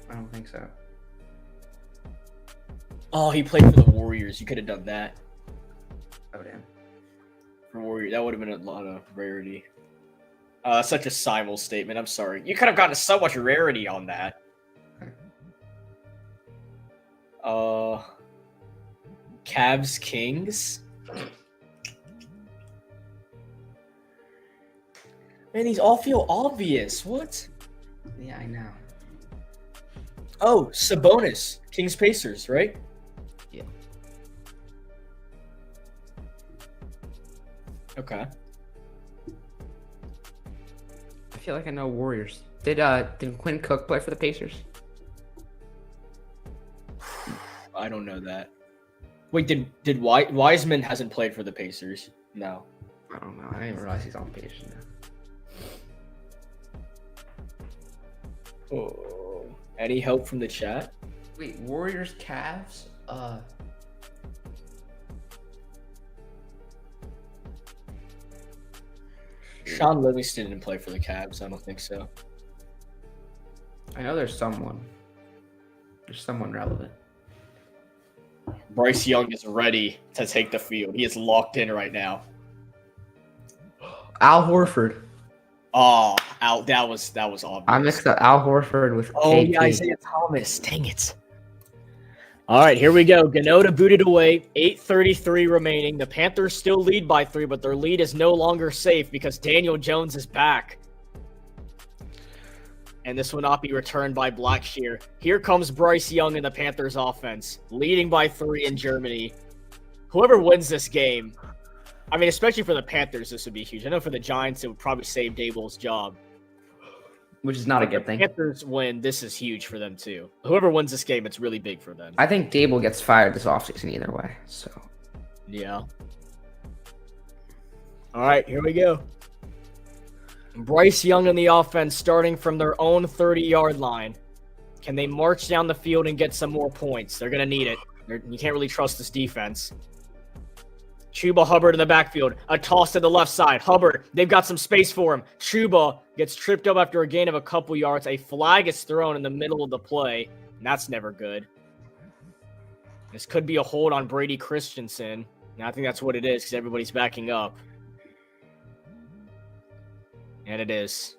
I don't think so. Oh, he played for the Warriors. You could have done that. Oh, damn. For Warriors, that would have been a lot of rarity. Such a simul statement. I'm sorry. You could have gotten so much rarity on that. Cavs Kings. Man, these all feel obvious. What? Yeah, I know. Oh, Sabonis. Kings Pacers, right? Yeah. Okay. I feel like I know Warriors. Did Quinn Cook play for the Pacers? I don't know that. Wait, did Wiseman hasn't played for the Pacers? No. I don't know. I didn't even realize he's on the Pacers now. Oh. Any help from the chat? Wait, Warriors, Cavs? Sean Livingston didn't play for the Cavs. I don't think so. I know there's someone. There's someone relevant. Bryce Young is ready to take the field. He is locked in right now. Al Horford. Oh, that was obvious. I mixed up Al Horford with Oh, KP. yeah, Isaiah Thomas. Dang it. All right, here we go. Ganota booted away. 8:33 remaining. The Panthers still lead by 3, but their lead is no longer safe because Daniel Jones is back. And this will not be returned by Blackshear. Here comes Bryce Young in the Panthers offense, leading by 3 in Germany. Whoever wins this game, I mean, especially for the Panthers, this would be huge. I know for the Giants, it would probably save Dable's job. which is not a If good the thing. Panthers win, this is huge for them too. Whoever wins this game, it's really big for them. I think Dable gets fired this offseason either way. So Yeah. All right, here we go. Bryce Young in the offense starting from their own 30-yard line. Can they march down the field and get some more points? They're going to need it. You can't really trust this defense. Chuba Hubbard in the backfield. A toss to the left side. Hubbard, they've got some space for him. Chuba gets tripped up after a gain of a couple yards. A flag is thrown in the middle of the play, and that's never good. This could be a hold on Brady Christensen. And I think that's what it is because everybody's backing up. And it is.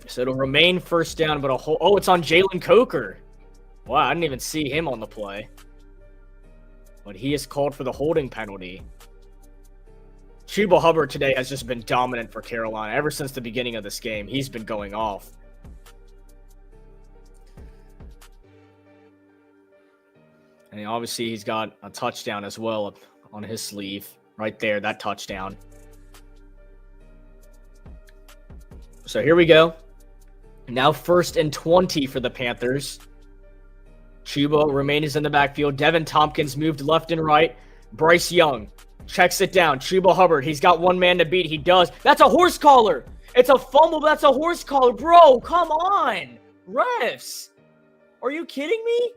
So it'll remain first down, but a hold. Oh, it's on Jalen Coker. Wow, I didn't even see him on the play. But he is called for the holding penalty. Chuba Hubbard today has just been dominant for Carolina. Ever since the beginning of this game, he's been going off. And obviously he's got a touchdown as well on his sleeve. Right there, that touchdown. So here we go. Now 1st and 20 for the Panthers. Chuba remains in the backfield. Devin Tompkins moved left and right. Bryce Young checks it down. Chuba Hubbard, he's got one man to beat. He does. That's a horse collar. It's a fumble, but that's a horse collar. Bro, come on. Refs. Are you kidding me?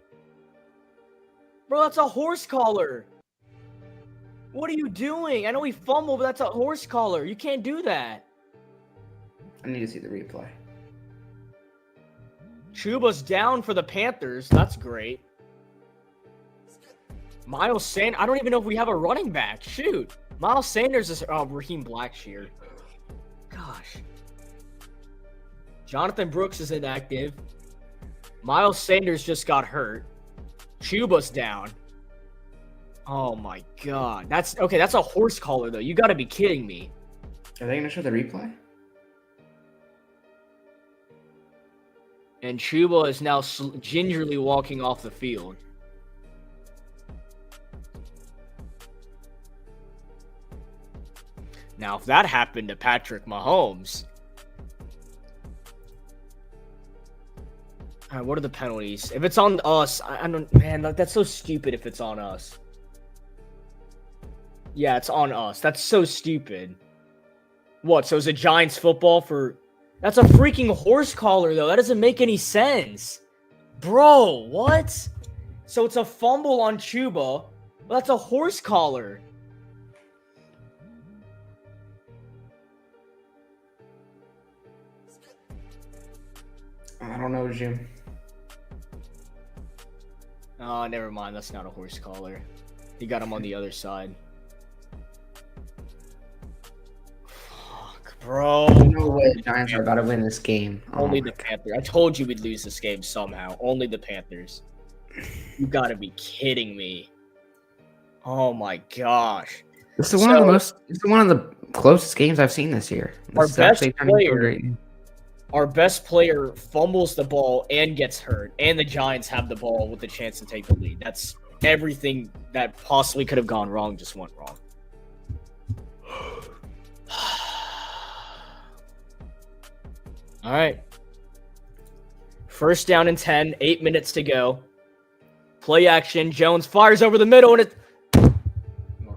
Bro, that's a horse collar. What are you doing? I know he fumbled, but that's a horse collar. You can't do that. I need to see the replay. Chuba's down for the Panthers. That's great. Miles Sanders. I don't even know if we have a running back. Shoot. Miles Sanders is... Oh, Raheem Blackshear. Gosh. Jonathan Brooks is inactive. Miles Sanders just got hurt. Chuba's down. Oh my god. That's okay, that's a horse collar though. You gotta be kidding me. Are they gonna show the replay? And Chuba is now gingerly walking off the field. Now, if that happened to Patrick Mahomes... All right, what are the penalties? If it's on us, I don't... Man, that's so stupid if it's on us. Yeah, it's on us. That's so stupid. What, so is it Giants football for... That's a freaking horse collar, though. That doesn't make any sense. Bro, what? So it's a fumble on Chuba. Well, that's a horse collar. I don't know, Jim. Oh, never mind. That's not a horse collar. He got him on the other side. Fuck, bro. No way the Giants are about to win this game. Only the Panthers. I told you we'd lose this game somehow. Only the Panthers. You gotta be kidding me. Oh my gosh. This is one of the closest games I've seen this year. Our best player fumbles the ball and gets hurt, and the Giants have the ball with the chance to take the lead. That's everything that possibly could have gone wrong just went wrong. All right. 1st down and 10, 8 minutes to go. Play action. Jones fires over the middle, and it...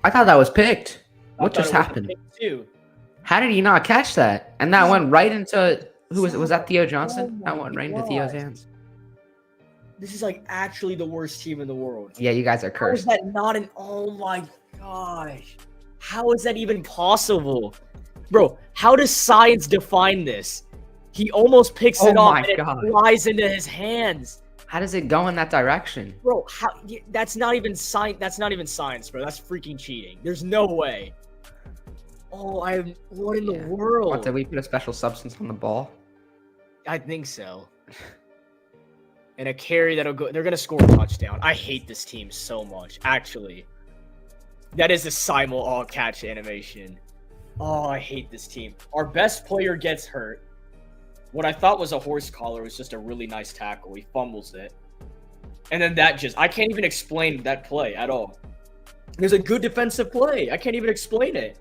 I thought that was picked. What just happened? How did he not catch that? And that went right into... Who was it? Was that Theo Johnson? That went right into Theo's hands. This is like actually the worst team in the world. Yeah, you guys are cursed. How is that not an... Oh my gosh. How is that even possible? Bro, how does science define this? He almost picks it up and it flies into his hands. How does it go in that direction? Bro, that's not even science. That's not even science, bro. That's freaking cheating. There's no way. Oh, what in the world? What, did we put a special substance on the ball? I think so. And a carry that'll go. They're gonna score a touchdown. I hate this team so much. Actually, that is a simul all catch animation. Oh, I hate this team. Our best player gets hurt. What I thought was a horse collar was just a really nice tackle. He fumbles it, and then I can't even explain that play at all. There's a good defensive play. I can't even explain it.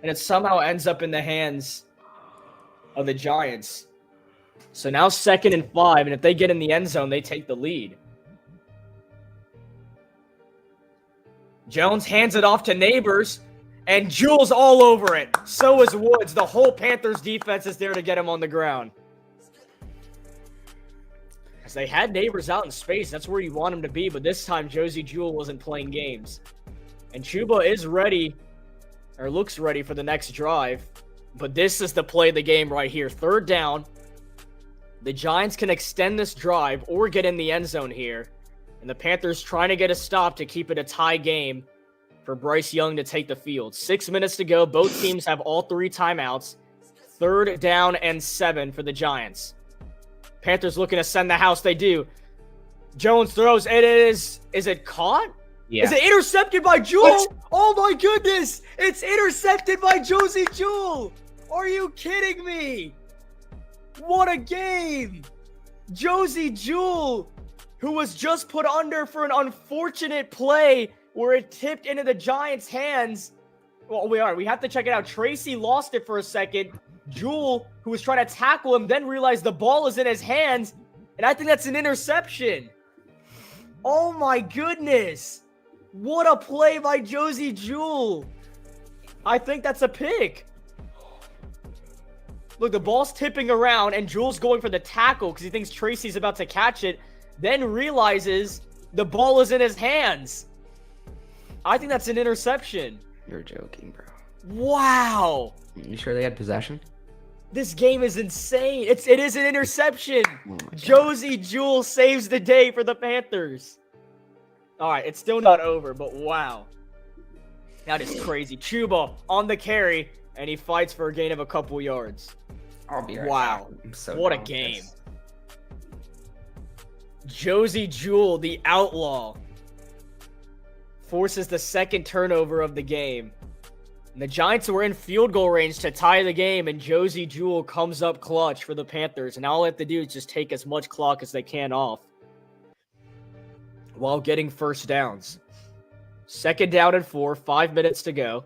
and it somehow ends up in the hands of the Giants. So now 2nd and 5, and if they get in the end zone, they take the lead. Jones hands it off to Neighbors, and Jules all over it. So is Woods. The whole Panthers defense is there to get him on the ground. As they had Neighbors out in space, that's where you want him to be, but this time Josie Jewell wasn't playing games. And Chuba is ready, or looks ready for the next drive, but this is the play of the game right here. 3rd down. The Giants can extend this drive or get in the end zone here. And the Panthers trying to get a stop to keep it a tie game for Bryce Young to take the field. 6 minutes to go. Both teams have all 3 timeouts. 3rd down and 7 for the Giants. Panthers looking to send the house. They do. Jones throws. It is it caught? Yeah. Is it intercepted by Jewell? Oh my goodness. It's intercepted by Josie Jewell. Are you kidding me? What a game. Josie Jewell, who was just put under for an unfortunate play where it tipped into the Giants' hands. Well, we have to check it out. Tracy lost it for a second. Jewell, who was trying to tackle him, then realized the ball is in his hands, and I think that's an interception. Oh my goodness. What a play by Josie Jewell. I think that's a pick. Look, the ball's tipping around, and Jewell's going for the tackle because he thinks Tracy's about to catch it, then realizes the ball is in his hands. I think that's an interception. You're joking, bro. Wow. You sure they had possession? This game is insane. It is an interception. Josie Jewell saves the day for the Panthers. All right, it's still not over, but wow. That is crazy. Chuba on the carry, and he fights for a gain of a couple yards. I'll be right wow. back. I'm so What a done with game. this. Josie Jewell, the outlaw, forces the 2nd turnover of the game. And the Giants were in field goal range to tie the game, and Josie Jewell comes up clutch for the Panthers. And all they have to do is just take as much clock as they can off while getting 1st downs. 2nd down and 4, 5 minutes to go.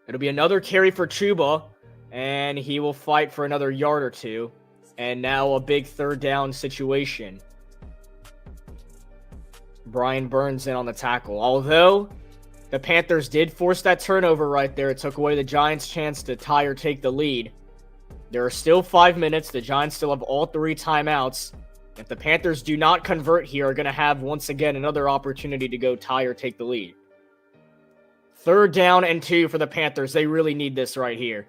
It'll be another carry for Chuba, and he will fight for another yard or 2. And now a big 3rd down situation. Brian Burns in on the tackle. Although the Panthers did force that turnover right there, it took away the Giants' chance to tie or take the lead. There are still 5 minutes. The Giants still have all 3 timeouts. If the Panthers do not convert here, are going to have, once again, another opportunity to go tie or take the lead. 3rd down and 2 for the Panthers. They really need this right here.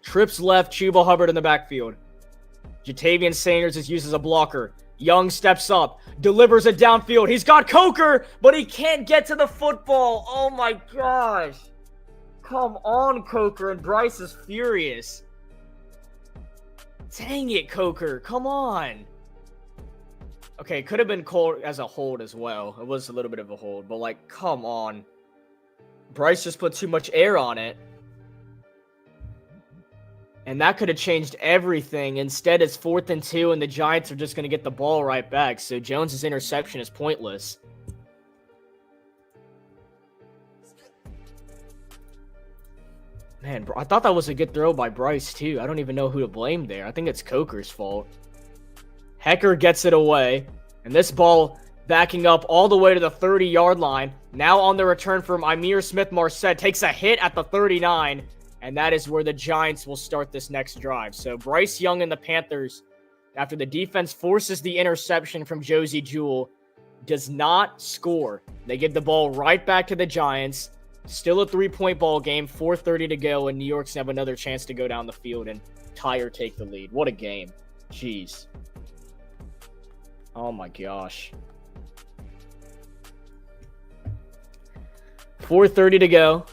Trips left, Chuba Hubbard in the backfield. Jatavian Sanders is used as a blocker. Young steps up, delivers it downfield. He's got Coker, but he can't get to the football. Oh my gosh. Come on, Coker. And Bryce is furious. Dang it, Coker. Come on. Okay, it could have been called as a hold as well. It was a little bit of a hold, but like, come on. Bryce just put too much air on it. And that could have changed everything. Instead, it's 4th and 2, and the Giants are just going to get the ball right back. So Jones's interception is pointless. Man, I thought that was a good throw by Bryce, too. I don't even know who to blame there. I think it's Coker's fault. Hecker gets it away. And this ball backing up all the way to the 30-yard line. Now on the return from Ihmir Smith-Marsette. Takes a hit at the 39. And that is where the Giants will start this next drive. So Bryce Young and the Panthers, after the defense forces the interception from Josie Jewell, does not score. They give the ball right back to the Giants. Still a 3-point ball game, 4:30 to go, and New York's have another chance to go down the field and tie or take the lead. What a game. Jeez. Oh my gosh. 4:30 to go.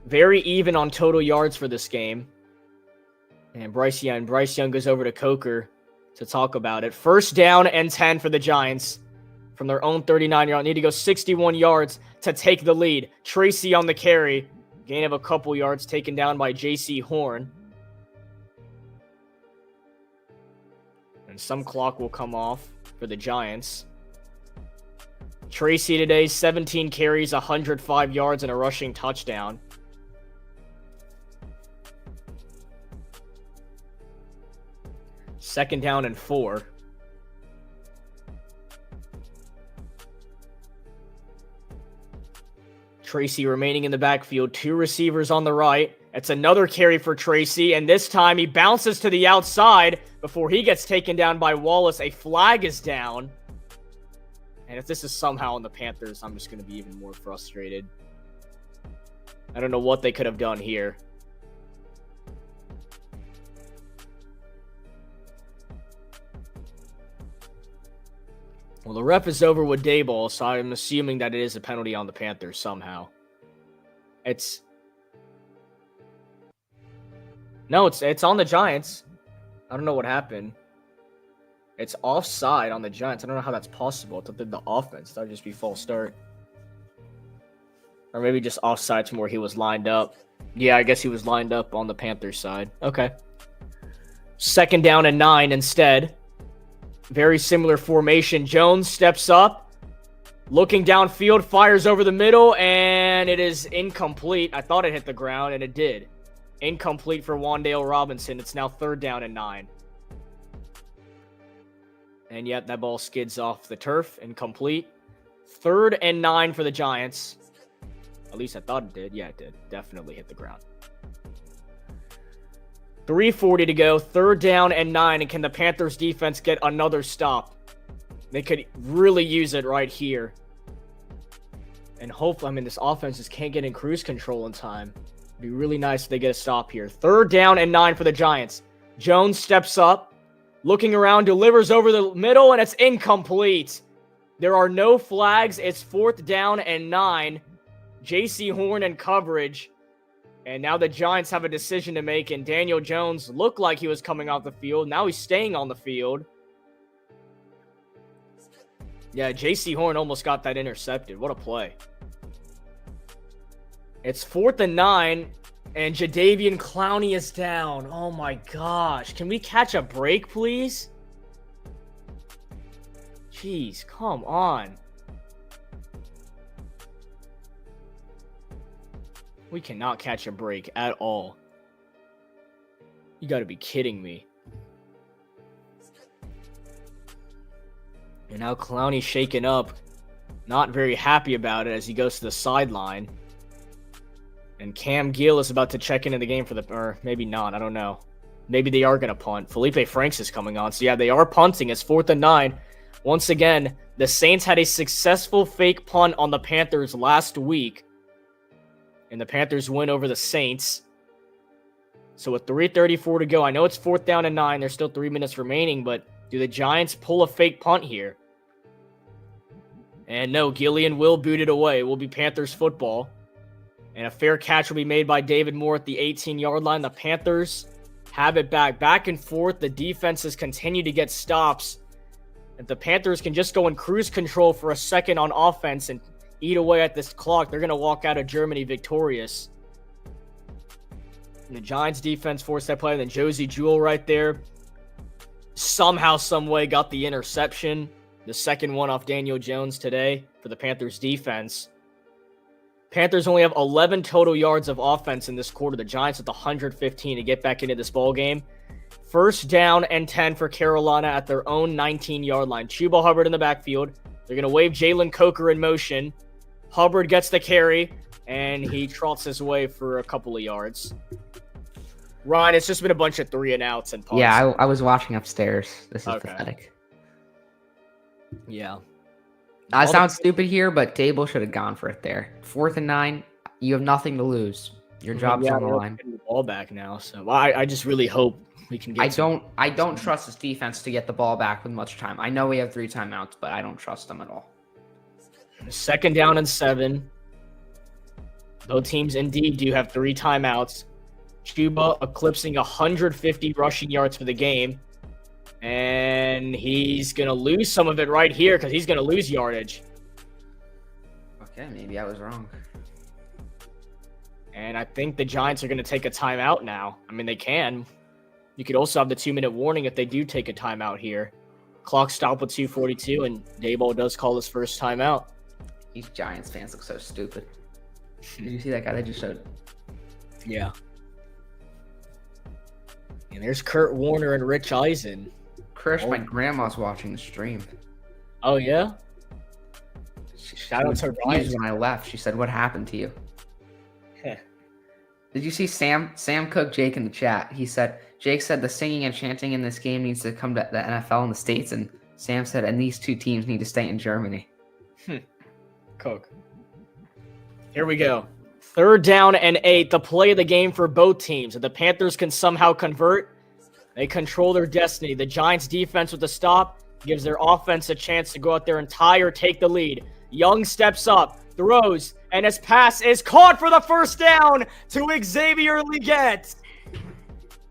Very even on total yards for this game. And Bryce Young goes over to Coker to talk about it. 1st down and 10 for the Giants from their own 39-yard. Need to go 61 yards to take the lead. Tracy on the carry. Gain of a couple yards taken down by J.C. Horn. And some clock will come off for the Giants. Tracy today, 17 carries, 105 yards, and a rushing touchdown. Second down and 4. Tracy remaining in the backfield. 2 receivers on the right. It's another carry for Tracy, and this time he bounces to the outside before he gets taken down by Wallace. A flag is down. And if this is somehow on the Panthers, I'm just going to be even more frustrated. I don't know what they could have done here. Well, the ref is over with Dayball, so I'm assuming that it is a penalty on the Panthers somehow. No, it's on the Giants. I don't know what happened. It's offside on the Giants. I don't know how that's possible. I thought the offense. That would just be false start. Or maybe just offside from where he was lined up. Yeah, I guess he was lined up on the Panthers side. Okay. Second down and 9 instead. Very similar formation. Jones steps up. Looking downfield, fires over the middle, and it is incomplete. I thought it hit the ground, and it did. Incomplete for Wandale Robinson. It's now third down and 9. And yet that ball skids off the turf. Incomplete. Third and 9 for the Giants. At least I thought it did. Yeah, it did. Definitely hit the ground. 3:40 to go. Third down and 9. And can the Panthers defense get another stop? They could really use it right here. And hopefully, this offense just can't get in cruise control in time. It'd be really nice if they get a stop here. Third down and 9 for the Giants. Jones steps up. Looking around, delivers over the middle, and it's incomplete. There are no flags. It's fourth down and 9. J.C. Horn in coverage. And now the Giants have a decision to make, and Daniel Jones looked like he was coming off the field. Now he's staying on the field. Yeah, J.C. Horn almost got that intercepted. What a play. It's fourth and 9, and Jadeveon Clowney is down. Oh my gosh. Can we catch a break, please? Jeez, come on. We cannot catch a break at all. You gotta be kidding me. And now Clowney's shaken up. Not very happy about it as he goes to the sideline. And Cam Gill is about to check into the game for the... Or maybe not, I don't know. Maybe they are going to punt. Felipe Franks is coming on. So yeah, they are punting. It's fourth and 9. Once again, the Saints had a successful fake punt on the Panthers last week. And the Panthers win over the Saints. So with 3:34 to go, I know it's fourth down and 9. There's still 3 minutes remaining, but do the Giants pull a fake punt here? And no, Gillian will boot it away. It will be Panthers football. And a fair catch will be made by David Moore at the 18-yard line. The Panthers have it back and forth. The defenses continue to get stops. If the Panthers can just go in cruise control for a second on offense and eat away at this clock, they're going to walk out of Germany victorious. And the Giants defense forced that play. And then Josie Jewell right there somehow, some way got the interception. The second one off Daniel Jones today for the Panthers defense. Panthers only have 11 total yards of offense in this quarter. The Giants with 115 to get back into this ball game. First down and 10 for Carolina at their own 19-yard line. Chuba Hubbard in the backfield. They're going to wave Jalen Coker in motion. Hubbard gets the carry, and he trots his way for a couple of yards. Ryan, it's just been a bunch of 3-and-outs and punts. Yeah, I was watching upstairs. This is pathetic. Yeah. I sound stupid here, but Dable should have gone for it there. Fourth and 9, you have nothing to lose. Your job's on the line. The ball back now, so I just really hope we can get. I don't trust this defense to get the ball back with much time. I know we have 3 timeouts, but I don't trust them at all. Second down and 7. Both teams indeed do have 3 timeouts. Chuba eclipsing 150 rushing yards for the game. And he's going to lose some of it right here because he's going to lose yardage. Okay, maybe I was wrong. And I think the Giants are going to take a timeout now. I mean, they can. You could also have the 2-minute warning if they do take a timeout here. Clock stop with 2:42, and Dayball does call his first timeout. These Giants fans look so stupid. Did you see that guy they just showed? Yeah. And there's Kurt Warner and Rich Eisen. Krish, my grandma's watching the stream. Oh, yeah? Shout out to Ryan. When I left, she said, "What happened to you?" Did you see Sam Cook Jake in the chat? He said, Jake said the singing and chanting in this game needs to come to the NFL in the States, and Sam said, and these two teams need to stay in Germany. Cook. Here we go. 3rd down and 8, the play of the game for both teams. If the Panthers can somehow convert, they control their destiny. The Giants' defense with the stop gives their offense a chance to go out there and tie or take the lead. Young steps up, throws, and his pass is caught for the first down to Xavier Legette.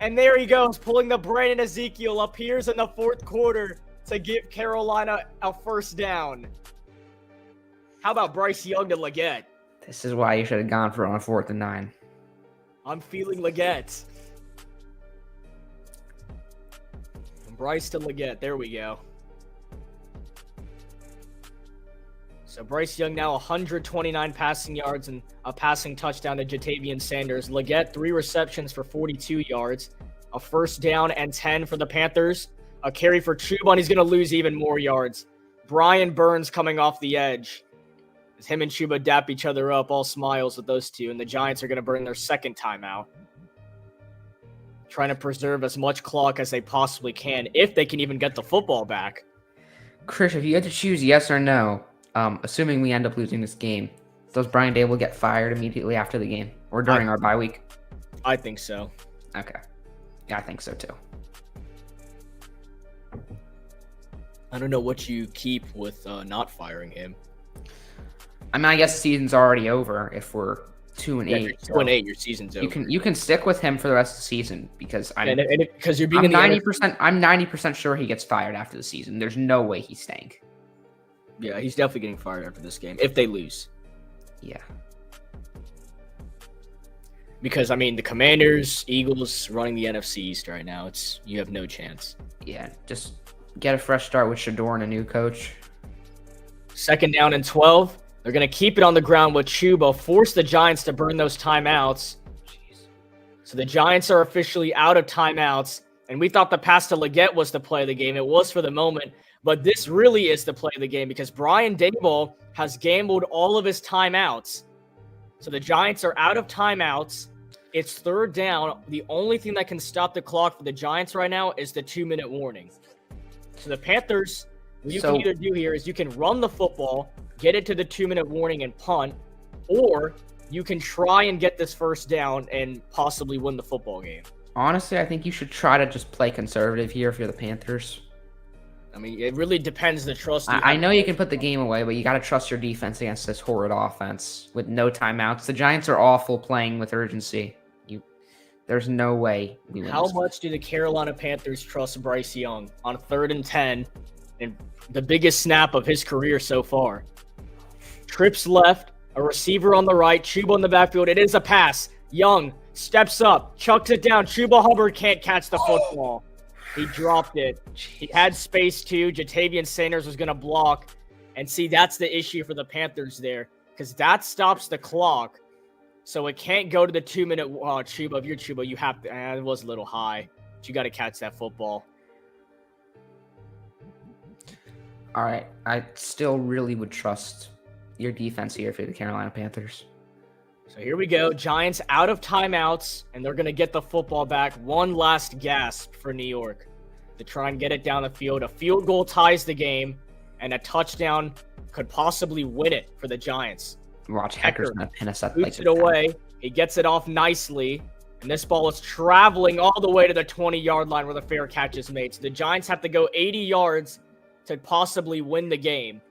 And there he goes, pulling the Brandon Ezekiel, appears in the 4th quarter to give Carolina a first down. How about Bryce Young to Legette? This is why you should have gone for on a 4th and 9. I'm feeling Legette. Bryce to Legette. There we go. So Bryce Young now 129 passing yards and a passing touchdown to Jatavian Sanders. Legette 3 receptions for 42 yards. A first down and 10 for the Panthers. A carry for Chuba, and he's going to lose even more yards. Brian Burns coming off the edge. As him and Chuba dap each other up, all smiles with those two. And the Giants are going to burn their 2nd timeout. Trying to preserve as much clock as they possibly can, if they can even get the football back. Krish, if you had to choose yes or no, assuming we end up losing this game, does Brian Dable get fired immediately after the game or during our bye week? I think so. Okay. Yeah, I think so too. I don't know what you keep with not firing him. I mean, I guess the season's already over if we're 2-8. 2-8, your season's over. You can stick with him for the rest of the season because because you're being I'm 90%. I'm 90% sure he gets fired after the season. There's no way he's staying. Yeah, he's definitely getting fired after this game if they lose. Yeah. Because I mean, the Commanders, Eagles running the NFC East right now. You have no chance. Yeah, just get a fresh start with Shador and a new coach. 2nd down and 12. They're going to keep it on the ground with Chuba, force the Giants to burn those timeouts. Jeez. So the Giants are officially out of timeouts, and we thought the pass to Legette was the play of the game. It was for the moment, but this really is the play of the game because Brian Dable has gambled all of his timeouts. So the Giants are out of timeouts. It's 3rd down. The only thing that can stop the clock for the Giants right now is the 2-minute warning. So the Panthers, what you can either do here is you can run the football, get it to the 2-minute warning and punt, or you can try and get this first down and possibly win the football game. Honestly, I think you should try to just play conservative here if you're the Panthers. I mean, it really depends the trust. I know you can put the game away, but you got to trust your defense against this horrid offense with no timeouts. The Giants are awful playing with urgency. There's no way we win. How much do the Carolina Panthers trust Bryce Young on 3rd and 10 and the biggest snap of his career so far? Trips left, a receiver on the right, Chuba in the backfield. It is a pass. Young steps up, chucks it down. Chuba Hubbard can't catch the football. He dropped it. He had space too. Jatavian Sanders was going to block. And see, that's the issue for the Panthers there because that stops the clock. So it can't go to the 2-minute Chuba. If you're Chuba, you have to. It was a little high. But you got to catch that football. All right. I still really would trust your defense here for the Carolina Panthers. So here we go. Giants out of timeouts, and they're going to get the football back. One last gasp for New York to try and get it down the field. A field goal ties the game, and a touchdown could possibly win it for the Giants. Watch Hecker's going to pin us up. Boots it away. He gets it off nicely, and this ball is traveling all the way to the 20-yard line where the fair catch is made. So the Giants have to go 80 yards to possibly win the game.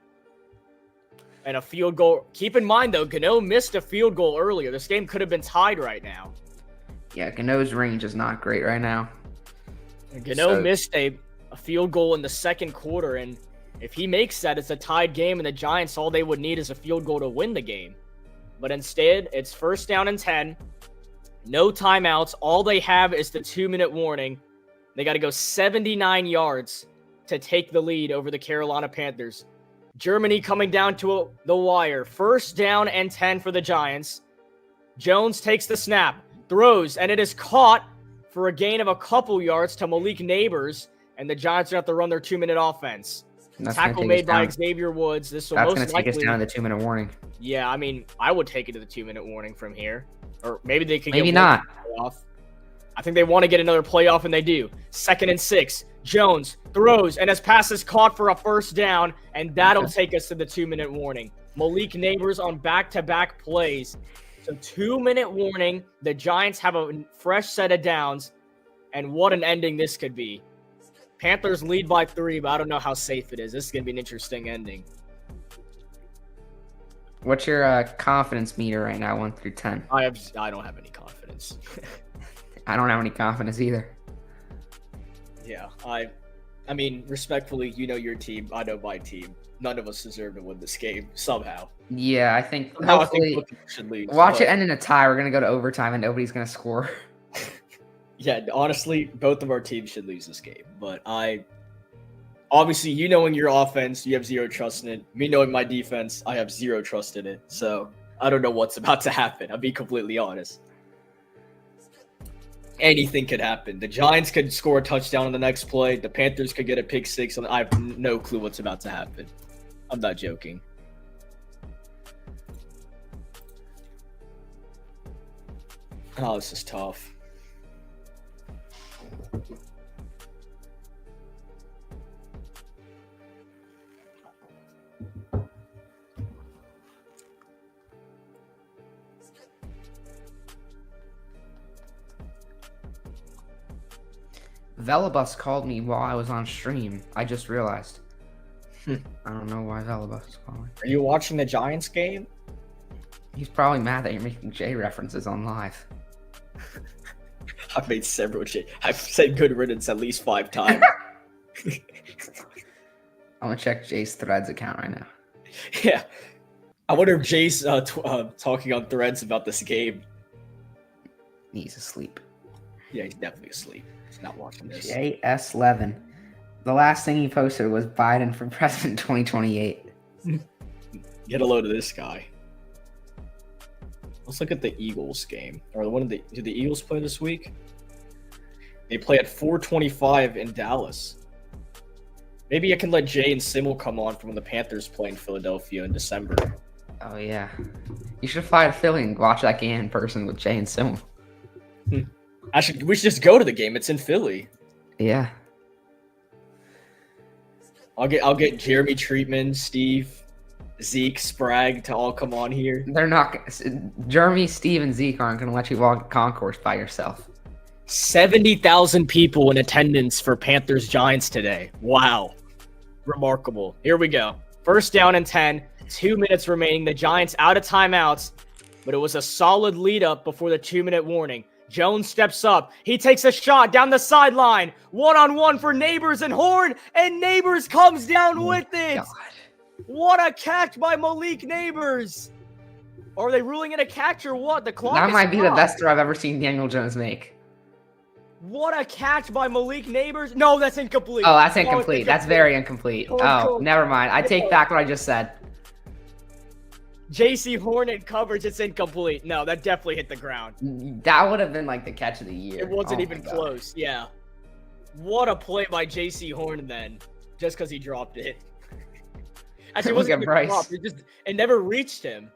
And a field goal. Keep in mind, though, Gano missed a field goal earlier. This game could have been tied right now. Yeah, Gano's range is not great right now. Gano missed a field goal in the 2nd quarter, and if he makes that, it's a tied game, and the Giants, all they would need is a field goal to win the game. But instead, it's 1st down and 10. No timeouts. All they have is the 2-minute warning. They got to go 79 yards to take the lead over the Carolina Panthers. Germany coming down to the wire. First down and 10 for the Giants. Jones takes the snap, throws, and it is caught for a gain of a couple yards to Malik Neighbors, and the Giants are going to have to run their 2-minute offense. Tackle made by Xavier Woods. This will most likely... That's going to take us down to the 2-minute warning. Yeah, I mean, I would take it to the 2-minute warning from here. Or maybe they could get not. Playoff. I think they want to get another playoff, and they do. 2nd and 6. Jones throws, and his pass is caught for a first down, and that'll take us to the 2-minute warning. Malik Neighbors on back-to-back plays. So 2-minute warning. The Giants have a fresh set of downs, and what an ending this could be. Panthers lead by 3, but I don't know how safe it is. This is going to be an interesting ending. What's your confidence meter right now, 1 through 10? I don't have any confidence. I don't have any confidence either. Yeah, I mean, respectfully, you know your team. I know my team. None of us deserve to win this game somehow. Yeah, I think hopefully should lose, watch it end in a tie. We're going to go to overtime and nobody's going to score. Yeah, honestly, both of our teams should lose this game. But obviously, you knowing your offense, you have zero trust in it. Me knowing my defense, I have zero trust in it. So I don't know what's about to happen. I'll be completely honest. Anything could happen. The Giants could score a touchdown on the next play. The Panthers could get a pick 6. I have no clue what's about to happen. I'm not joking. Oh, this is tough. Velibus called me while I was on stream. I just realized. I don't know why Velibus is calling. Are you watching the Giants game? He's probably mad that you're making J references on live. I've made several J. I've said good riddance at least 5 times. I'm gonna check Jay's Threads account right now. Yeah. I wonder if Jay's talking on Threads about this game. He's asleep. Yeah, he's definitely asleep. He's not watching this. JS11. The last thing he posted was Biden for president 2028. Get a load of this guy. Let's look at the Eagles game. Or did the Eagles play this week? They play at 4:25 in Dallas. Maybe I can let Jay and Simmel come on from when the Panthers play in Philadelphia in December. Oh yeah, you should fly to Philly and watch that game in person with Jay and Simmel. We should just go to the game. It's in Philly. Yeah. I'll get Jeremy Treatman, Steve, Zeke, Sprague to all come on here. They're not. Jeremy, Steve, and Zeke aren't going to let you walk the concourse by yourself. 70,000 people in attendance for Panthers Giants today. Wow. Remarkable. Here we go. First down and 10. 2 minutes remaining. The Giants out of timeouts, but it was a solid lead up before the 2-minute warning. Jones steps up. He takes a shot down the sideline. 1-on-1 for Neighbors and Horn, and Neighbors comes down with it. God. What a catch by Malik Neighbors. Are they ruling it a catch or what? The clock That is might be stopped. the best throw I've ever seen Daniel Jones make. What a catch by Malik Neighbors. No, that's incomplete. Oh, that's incomplete. That's very incomplete. Oh, never mind. I take back what I just said. JC Horn in coverage, it's incomplete. No, that definitely hit the ground. That would have been like the catch of the year. It wasn't even close. Yeah. What a play by JC Horn then, just because he dropped it. Actually, it wasn't even dropped. It never reached him.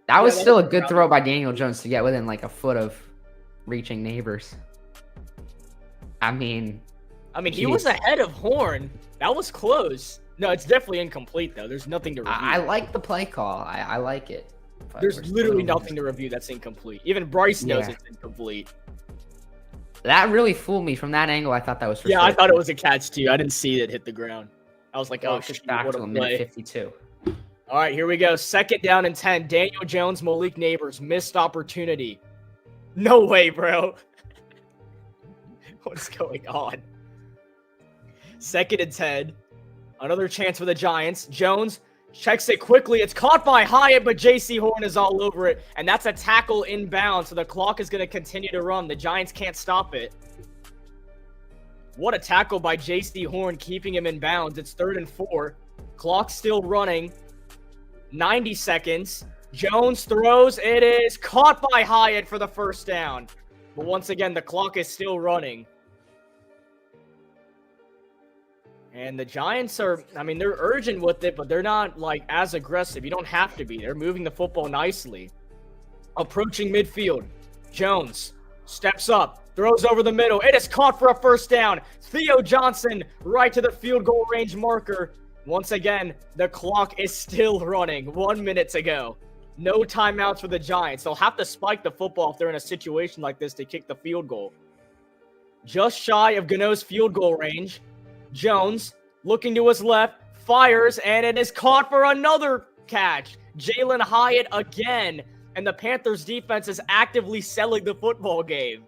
That was still a good throw by Daniel Jones to get within like a foot of reaching Neighbors. I mean, he was ahead of Horn. That was close. No, it's definitely incomplete, though. There's nothing to review. I like the play call. I like it. There's literally nothing to review that's incomplete. Even Bryce knows it's incomplete. That really fooled me from that angle. I thought that was for sure. I thought it was a catch, too. I didn't see it hit the ground. I was like, oh, shit, back to a minute 52. All right, here we go. 2nd down and 10. Daniel Jones, Malik Neighbors. Missed opportunity. No way, bro. What's going on? 2nd and 10. Another chance for the Giants. Jones checks it quickly. It's caught by Hyatt, but JC Horn is all over it. And that's a tackle inbound, so the clock is going to continue to run. The Giants can't stop it. What a tackle by J.C. Horn, keeping him in bounds. It's 3rd and 4. Clock still running. 90 seconds. Jones throws. It is caught by Hyatt for the first down. But once again, the clock is still running. And the Giants are, I mean, they're urgent with it, but they're not, like, as aggressive. You don't have to be. They're moving the football nicely. Approaching midfield. Jones steps up, throws over the middle. It is caught for a first down. Theo Johnson right to the field goal range marker. Once again, the clock is still running. 1 minute to go. No timeouts for the Giants. They'll have to spike the football if they're in a situation like this to kick the field goal. Just shy of Gano's field goal range. Jones, looking to his left, fires, and it is caught for another catch. Jalen Hyatt again, and the Panthers defense is actively selling the football game.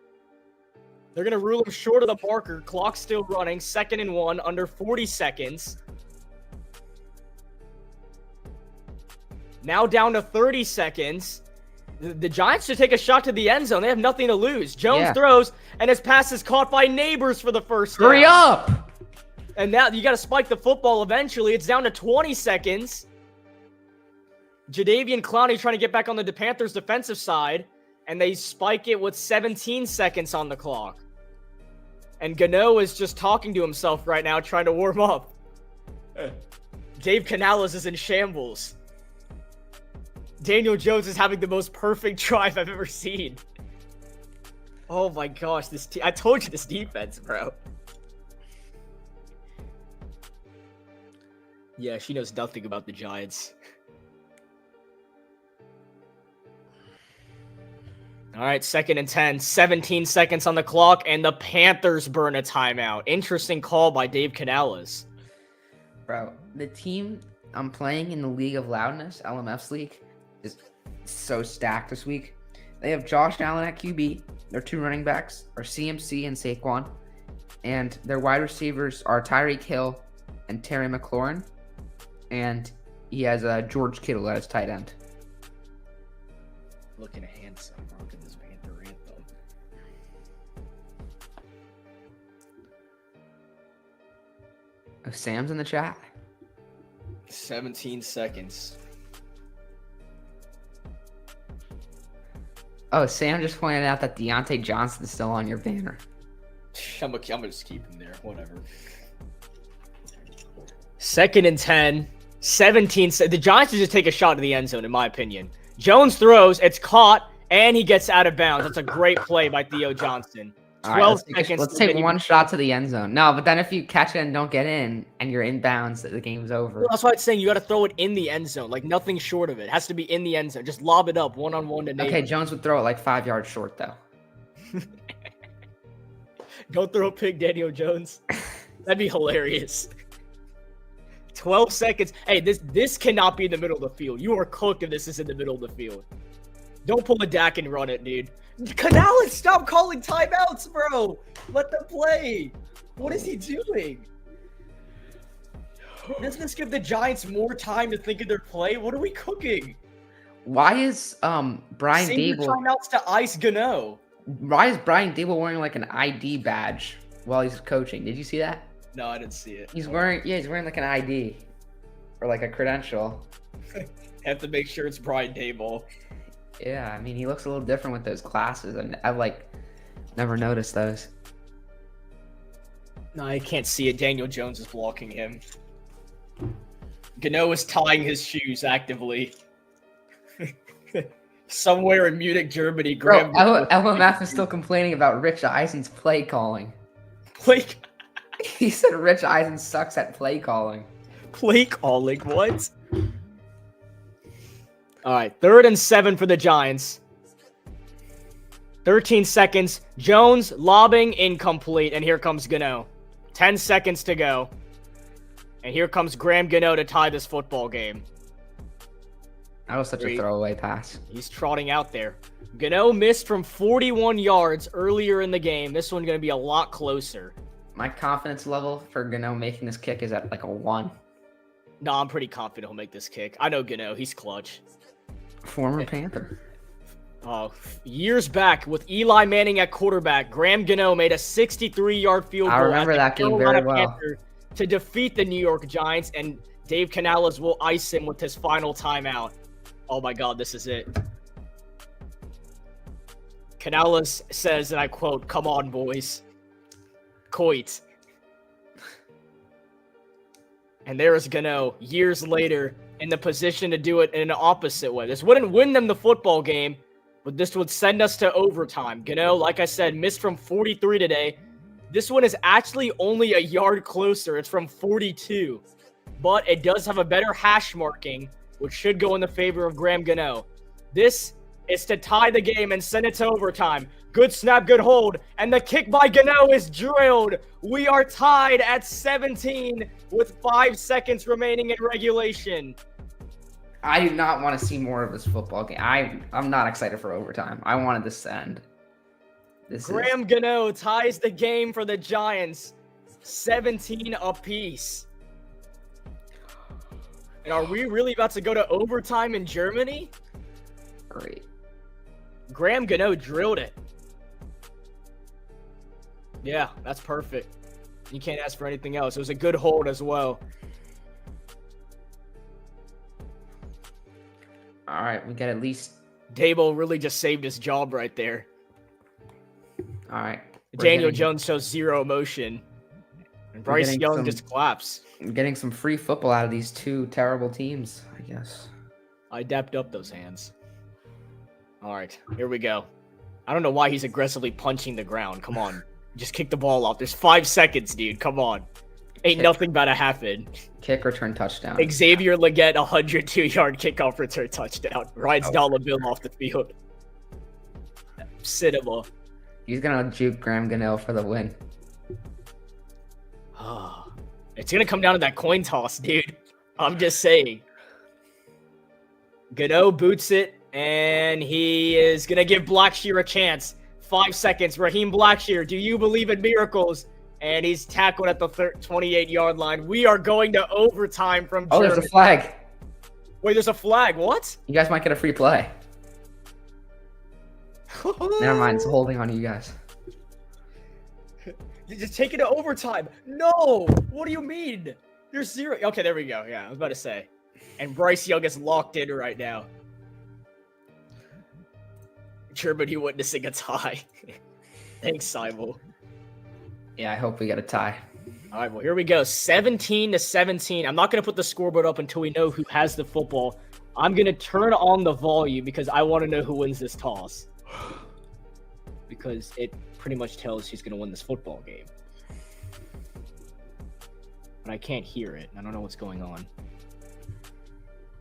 They're going to rule him short of the marker. Clock still running, 2nd and 1, under 40 seconds. Now down to 30 seconds. The Giants should take a shot to the end zone. They have nothing to lose. Jones throws, and his pass is caught by Neighbors for the first down. Hurry up! And now you got to spike the football eventually. It's down to 20 seconds. Jadeveon Clowney trying to get back on the Panthers defensive side, and they spike it with 17 seconds on the clock. And Gano is just talking to himself right now, trying to warm up. Dave Canales is in shambles. Daniel Jones is having the most perfect drive I've ever seen. Oh my gosh, I told you this defense, bro. Yeah, she knows nothing about the Giants. All right, 2nd and 10, 17 seconds on the clock, and the Panthers burn a timeout. Interesting call by Dave Canales. Bro, the team I'm playing in the League of Loudness, LMF's league, is so stacked this week. They have Josh Allen at QB. Their 2 running backs are CMC and Saquon. And their wide receivers are Tyreek Hill and Terry McLaurin. And he has George Kittle as tight end. Looking handsome. Look at this Panther anthem. Oh, Sam's in the chat. 17 seconds. Oh, Sam just pointed out that Deontay Johnson is still on your banner. I'm gonna just keep him there. Whatever. 2nd and 10. 17. The Giants should just take a shot to the end zone, in my opinion. Jones throws. It's caught, and he gets out of bounds. That's a great play by Theo Johnson. 12 seconds. Let's take one shot to the end zone. No, but then if you catch it and don't get in, and you're in bounds, the game's over. Well, that's why it's saying you got to throw it in the end zone. Like, nothing short of it. It has to be in the end zone. Just lob it up one-on-one to Nate. Okay, Jones would throw it like 5 yards short, though. Don't throw a pig, Daniel Jones. That'd be hilarious. 12 seconds. Hey, this cannot be in the middle of the field. You are cooked if this is in the middle of the field. Don't pull a Dak and run it, dude. Canales, stop calling timeouts, bro. Let them play. What is he doing? Doesn't this give the Giants more time to think of their play? What are we cooking? Why is Brian Dable timeouts to ice Gano? Why is Brian Dable wearing like an ID badge while he's coaching? Did you see that? No, I didn't see it. He's wearing like an ID or like a credential. Have to make sure it's Brian Dable. Yeah, I mean he looks a little different with those glasses, and I've like never noticed those. No, I can't see it. Daniel Jones is blocking him. Gano is tying his shoes actively. Somewhere in Munich, Germany, Graham. LMF is still complaining about Rich Eisen's play calling. He said Rich Eisen sucks at play calling. Play calling? What? All right, 3rd and 7 for the Giants. 13 seconds. Jones lobbing incomplete, and here comes Gano. 10 seconds to go. And here comes Graham Gano to tie this football game. That was such a throwaway pass. He's trotting out there. Gano missed from 41 yards earlier in the game. This one's going to be a lot closer. My confidence level for Gano making this kick is at like a 1. No, I'm pretty confident he'll make this kick. I know Gano. He's clutch. Former Panther. Years back with Eli Manning at quarterback, Graham Gano made a 63-yard field goal. I remember that game very well. Panther to defeat the New York Giants, and Dave Canales will ice him with his final timeout. Oh my God, this is it. Canales says, and I quote, "Come on, boys. Coit." And there is Gano, years later, in the position to do it in an opposite way. This wouldn't win them the football game, but this would send us to overtime. Gano, like I said, missed from 43 today. This one is actually only a yard closer. It's from 42. But it does have a better hash marking, which should go in the favor of Graham Gano. This is to tie the game and send it to overtime. Good snap, good hold. And the kick by Gano is drilled. We are tied at 17 with 5 seconds remaining in regulation. I do not want to see more of this football game. I'm not excited for overtime. I wanted this to end. Graham Gano ties the game for the Giants, 17 apiece. And are we really about to go to overtime in Germany? Great. Graham Gano drilled it. Yeah, that's perfect. You can't ask for anything else. It was a good hold as well. All right, we got at least... Dable really just saved his job right there. All right. Daniel Jones shows zero emotion. And Bryce Young just claps. Getting some free football out of these two terrible teams, I guess. I dapped up those hands. All right, here we go. I don't know why he's aggressively punching the ground. Come on. Just kick the ball off. There's 5 seconds, dude. Come on. Ain't nothing about to happen. Kick return touchdown. Xavier Legette, 102-yard kickoff return touchdown. Rides Dollar Bill off the field. Cinema. He's going to juke Graham Gano for the win. It's going to come down to that coin toss, dude. I'm just saying. Gano boots it, and he is going to give Blackshear a chance. 5 seconds. Raheem Blackshear, do you believe in miracles? And he's tackled at the 28-yard line. We are going to overtime from Germany. Oh, there's a flag. Wait, there's a flag. What? You guys might get a free play. Never mind. It's holding on to you guys. You just take it to overtime. No. What do you mean? There's 0. Okay, there we go. Yeah, I was about to say. And Bryce Young is locked in right now. Germany witnessing a tie. Thanks, Simon. Yeah, I hope we get a tie. All right, well, here we go. 17-17. I'm not going to put the scoreboard up until we know who has the football. I'm going to turn on the volume because I want to know who wins this toss. Because it pretty much tells who's going to win this football game. But I can't hear it. I don't know what's going on.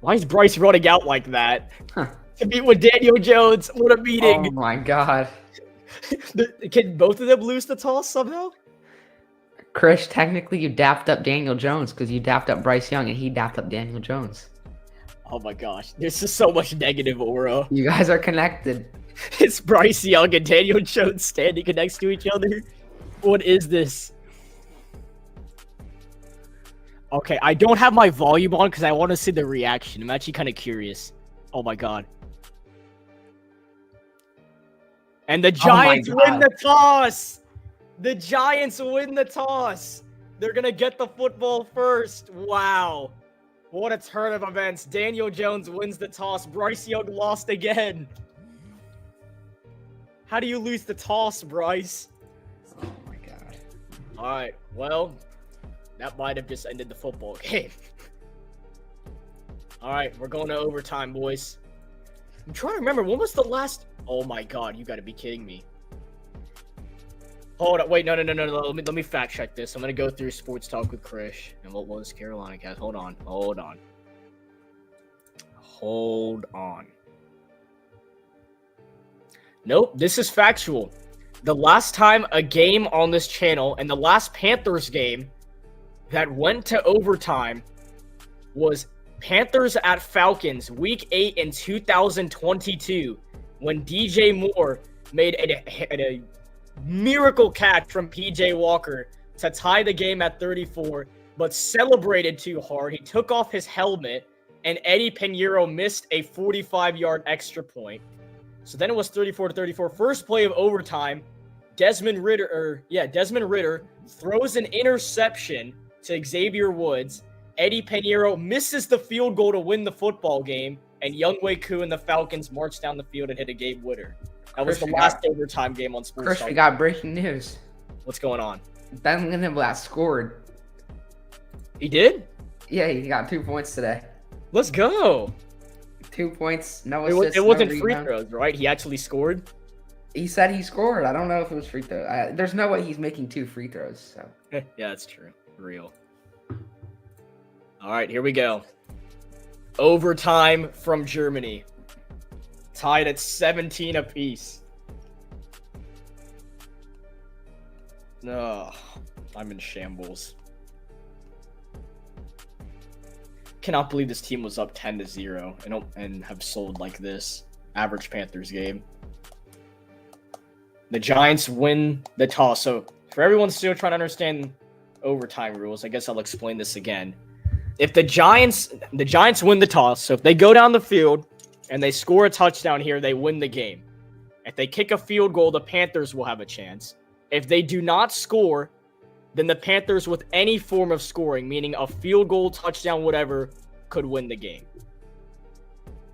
Why is Bryce running out like that? Huh. To meet with Daniel Jones. What a meeting. Oh, my God. Can both of them lose the toss somehow? Chris, technically you dapped up Daniel Jones because you dapped up Bryce Young and he dapped up Daniel Jones. Oh my gosh. There's just so much negative aura. You guys are connected. It's Bryce Young and Daniel Jones standing next to each other. What is this? Okay, I don't have my volume on because I want to see the reaction. I'm actually kind of curious. Oh my God. And the Giants win the toss. The Giants win the toss. They're going to get the football first. Wow. What a turn of events. Daniel Jones wins the toss. Bryce Young lost again. How do you lose the toss, Bryce? Oh my God. All right. Well, that might have just ended the football game. All right. We're going to overtime, boys. I'm trying to remember. When was the last... Oh my God. You got to be kidding me. Hold on. Wait, no. Let me fact check this. I'm going to go through Sports Talk with Krish. And what was Carolina Cast? Hold on. Nope, this is factual. The last time a game on this channel and the last Panthers game that went to overtime was Panthers at Falcons, Week 8 in 2022, when DJ Moore made a miracle catch from PJ Walker to tie the game at 34, but celebrated too hard. He took off his helmet, and Eddie Pinheiro missed a 45-yard extra point. So then it was 34-34. First play of overtime, Desmond Ritter throws an interception to Xavier Woods. Eddie Pinheiro misses the field goal to win the football game, and Younghoe Koo and the Falcons marched down the field and hit a game winner. That was the last overtime game on Sports. Chris, we got breaking news. What's going on? Ben Lindenblatt scored. He did? Yeah, he got 2 points today. Let's go. 2 points, no assists, It wasn't no free rebound. throws, right? He actually scored? He said he scored. I don't know if it was free throw. There's no way he's making 2 free throws. So. Yeah, that's true. Real. All right, here we go. Overtime from Germany. Tied at 17 apiece. Ugh, I'm in shambles. Cannot believe this team was up 10-0 and have sold like this. Average Panthers game. The Giants win the toss. So for everyone still trying to understand overtime rules, I guess I'll explain this again. If the Giants win the toss, so if they go down the field and they score a touchdown here, they win the game. If they kick a field goal, the Panthers will have a chance. If they do not score, then the Panthers with any form of scoring, meaning a field goal, touchdown, whatever, could win the game.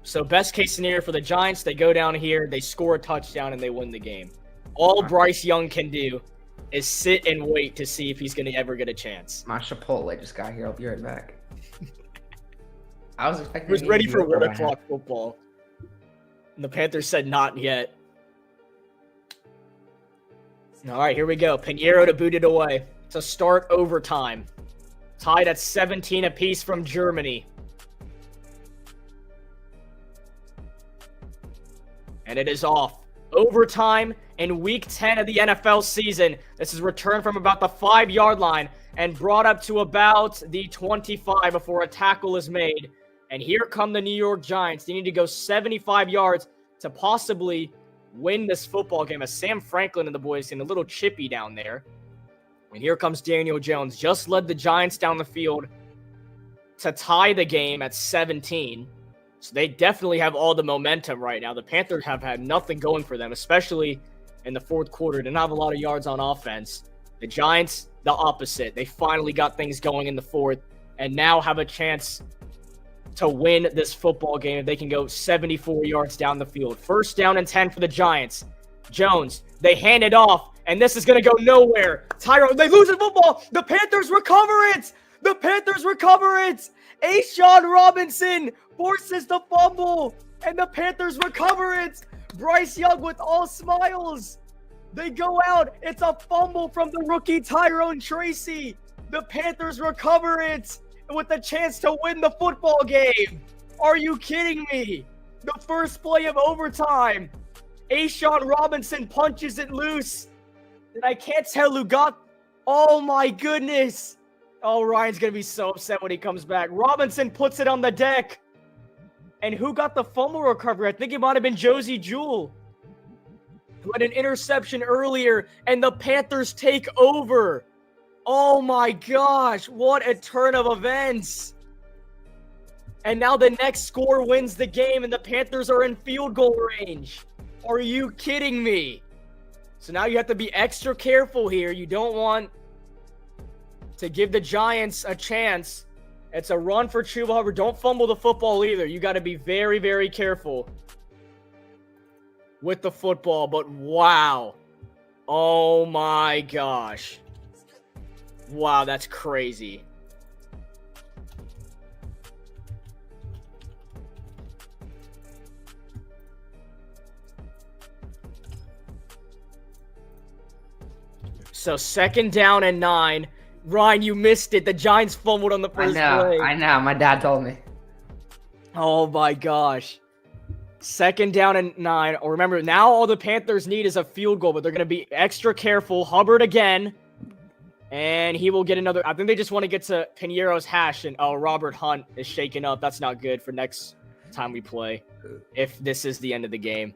So best case scenario for the Giants, they go down here, they score a touchdown, and they win the game. All Bryce Young can do is sit and wait to see if he's going to ever get a chance. My Chipotle just got here. I'll be right back. I was expecting. He was ready for 1 o'clock football. And the Panthers said not yet. All right, here we go. Pinheiro to boot it away to start overtime. Tied at 17 apiece from Germany. And it is off. Overtime in week 10 of the NFL season. This is returned from about the 5-yard line and brought up to about the 25 before a tackle is made. And here come the New York Giants. They need to go 75 yards to possibly win this football game, as Sam Franklin and the boys getting a little chippy down there. And here comes Daniel Jones. Just led the Giants down the field to tie the game at 17. So they definitely have all the momentum right now. The Panthers have had nothing going for them, especially in the fourth quarter. Didn't have a lot of yards on offense. The Giants, the opposite. They finally got things going in the fourth and now have a chance to win this football game if they can go 74 yards down the field. First down and 10 for the Giants. Jones, they hand it off, and this is going to go nowhere. Tyrone, they lose the football. The Panthers recover it. The Panthers recover it. A'Shawn Robinson forces the fumble, and the Panthers recover it. Bryce Young with all smiles. They go out. It's a fumble from the rookie Tyrone Tracy. The Panthers recover it with a chance to win the football game. Are you kidding me? The first play of overtime. A'Shawn Robinson punches it loose. And I can't tell who got... Oh my goodness. Oh, Ryan's going to be so upset when he comes back. Robinson puts it on the deck. And who got the fumble recovery? I think it might have been Josie Jewell, who had an interception earlier, and the Panthers take over. Oh my gosh, what a turn of events. And now the next score wins the game, and the Panthers are in field goal range. Are you kidding me? So now you have to be extra careful here. You don't want to give the Giants a chance. It's a run for Chuba Hubbard. Don't fumble the football either. You got to be very, very careful with the football. But wow. Oh my gosh. Wow, that's crazy. So 2nd down and 9. Ryan, you missed it. The Giants fumbled on the first play. I know. My dad told me. Oh my gosh. 2nd down and 9. Oh, remember, now all the Panthers need is a field goal, but they're going to be extra careful. Hubbard again. And he will get another. I think they just want to get to Pinheiro's hash. And, oh, Robert Hunt is shaken up. That's not good for next time we play, if this is the end of the game.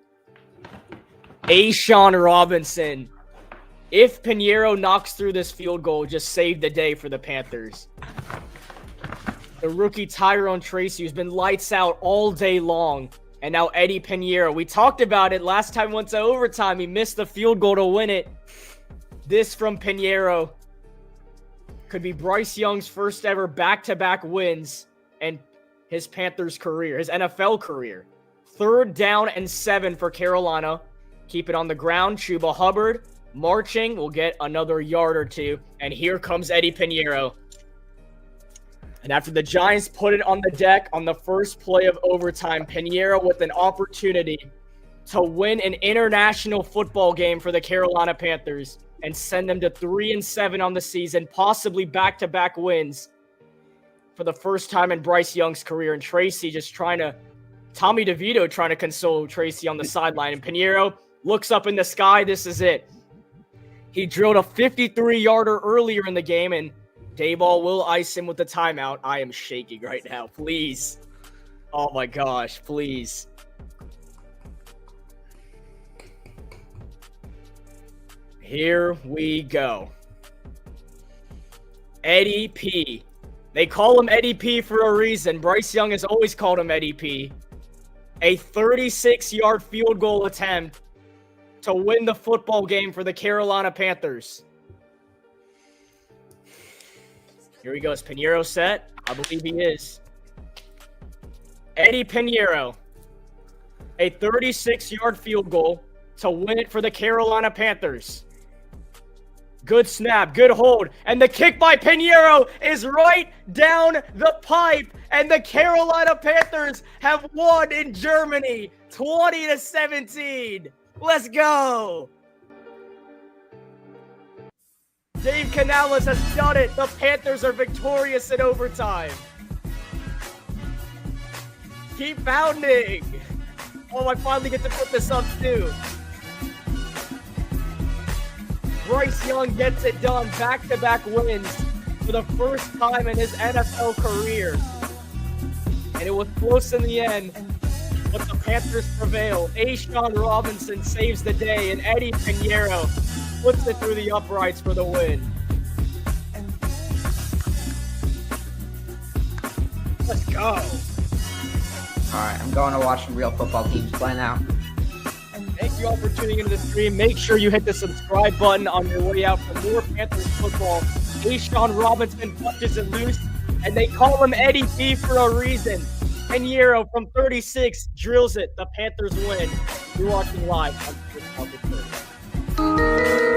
A'Shawn Robinson. If Pinheiro knocks through this field goal, just save the day for the Panthers. The rookie Tyrone Tracy, who's been lights out all day long, And now Eddie Pinheiro. We talked about it last time, went to overtime. He missed the field goal to win it. This from Pinheiro could be Bryce Young's first ever back-to-back wins and his Panthers career, his NFL career. 3rd down and 7 for Carolina. Keep it on the ground. Chuba Hubbard marching. Will get another yard or 2. And here comes Eddie Pinheiro. And after the Giants put it on the deck on the first play of overtime, Pinheiro with an opportunity to win an international football game for the Carolina Panthers and send them to 3-7 on the season, possibly back-to-back wins for the first time in Bryce Young's career. And Tracy just Tommy DeVito trying to console Tracy on the sideline. And Pinheiro looks up in the sky. This is it. He drilled a 53-yarder earlier in the game, and Dayball will ice him with the timeout. I am shaking right now. Please. Oh, my gosh. Please. Here we go. Eddie P. They call him Eddie P for a reason. Bryce Young has always called him Eddie P. A 36-yard field goal attempt to win the football game for the Carolina Panthers. Here he goes. Pinheiro set. I believe he is. Eddie Pinheiro. A 36-yard field goal to win it for the Carolina Panthers. Good snap. Good hold. And the kick by Pinheiro is right down the pipe. And the Carolina Panthers have won in Germany 20-17. Let's go. Dave Canales has done it. The Panthers are victorious in overtime. Keep pounding. Oh, I finally get to put this up too. Bryce Young gets it done. Back-to-back wins for the first time in his NFL career. And it was close in the end, but the Panthers prevail. A'Shawn Robinson saves the day, and Eddie Pinheiro puts it through the uprights for the win. Let's go. All right, I'm going to watch some real football teams play now. Thank you all for tuning into the stream. Make sure you hit the subscribe button on your way out for more Panthers football. A'Shawn Robinson punches it loose, and they call him Eddie P for a reason. Pinheiro from 36 drills it. The Panthers win. You're watching live on Sports Talk with Chris.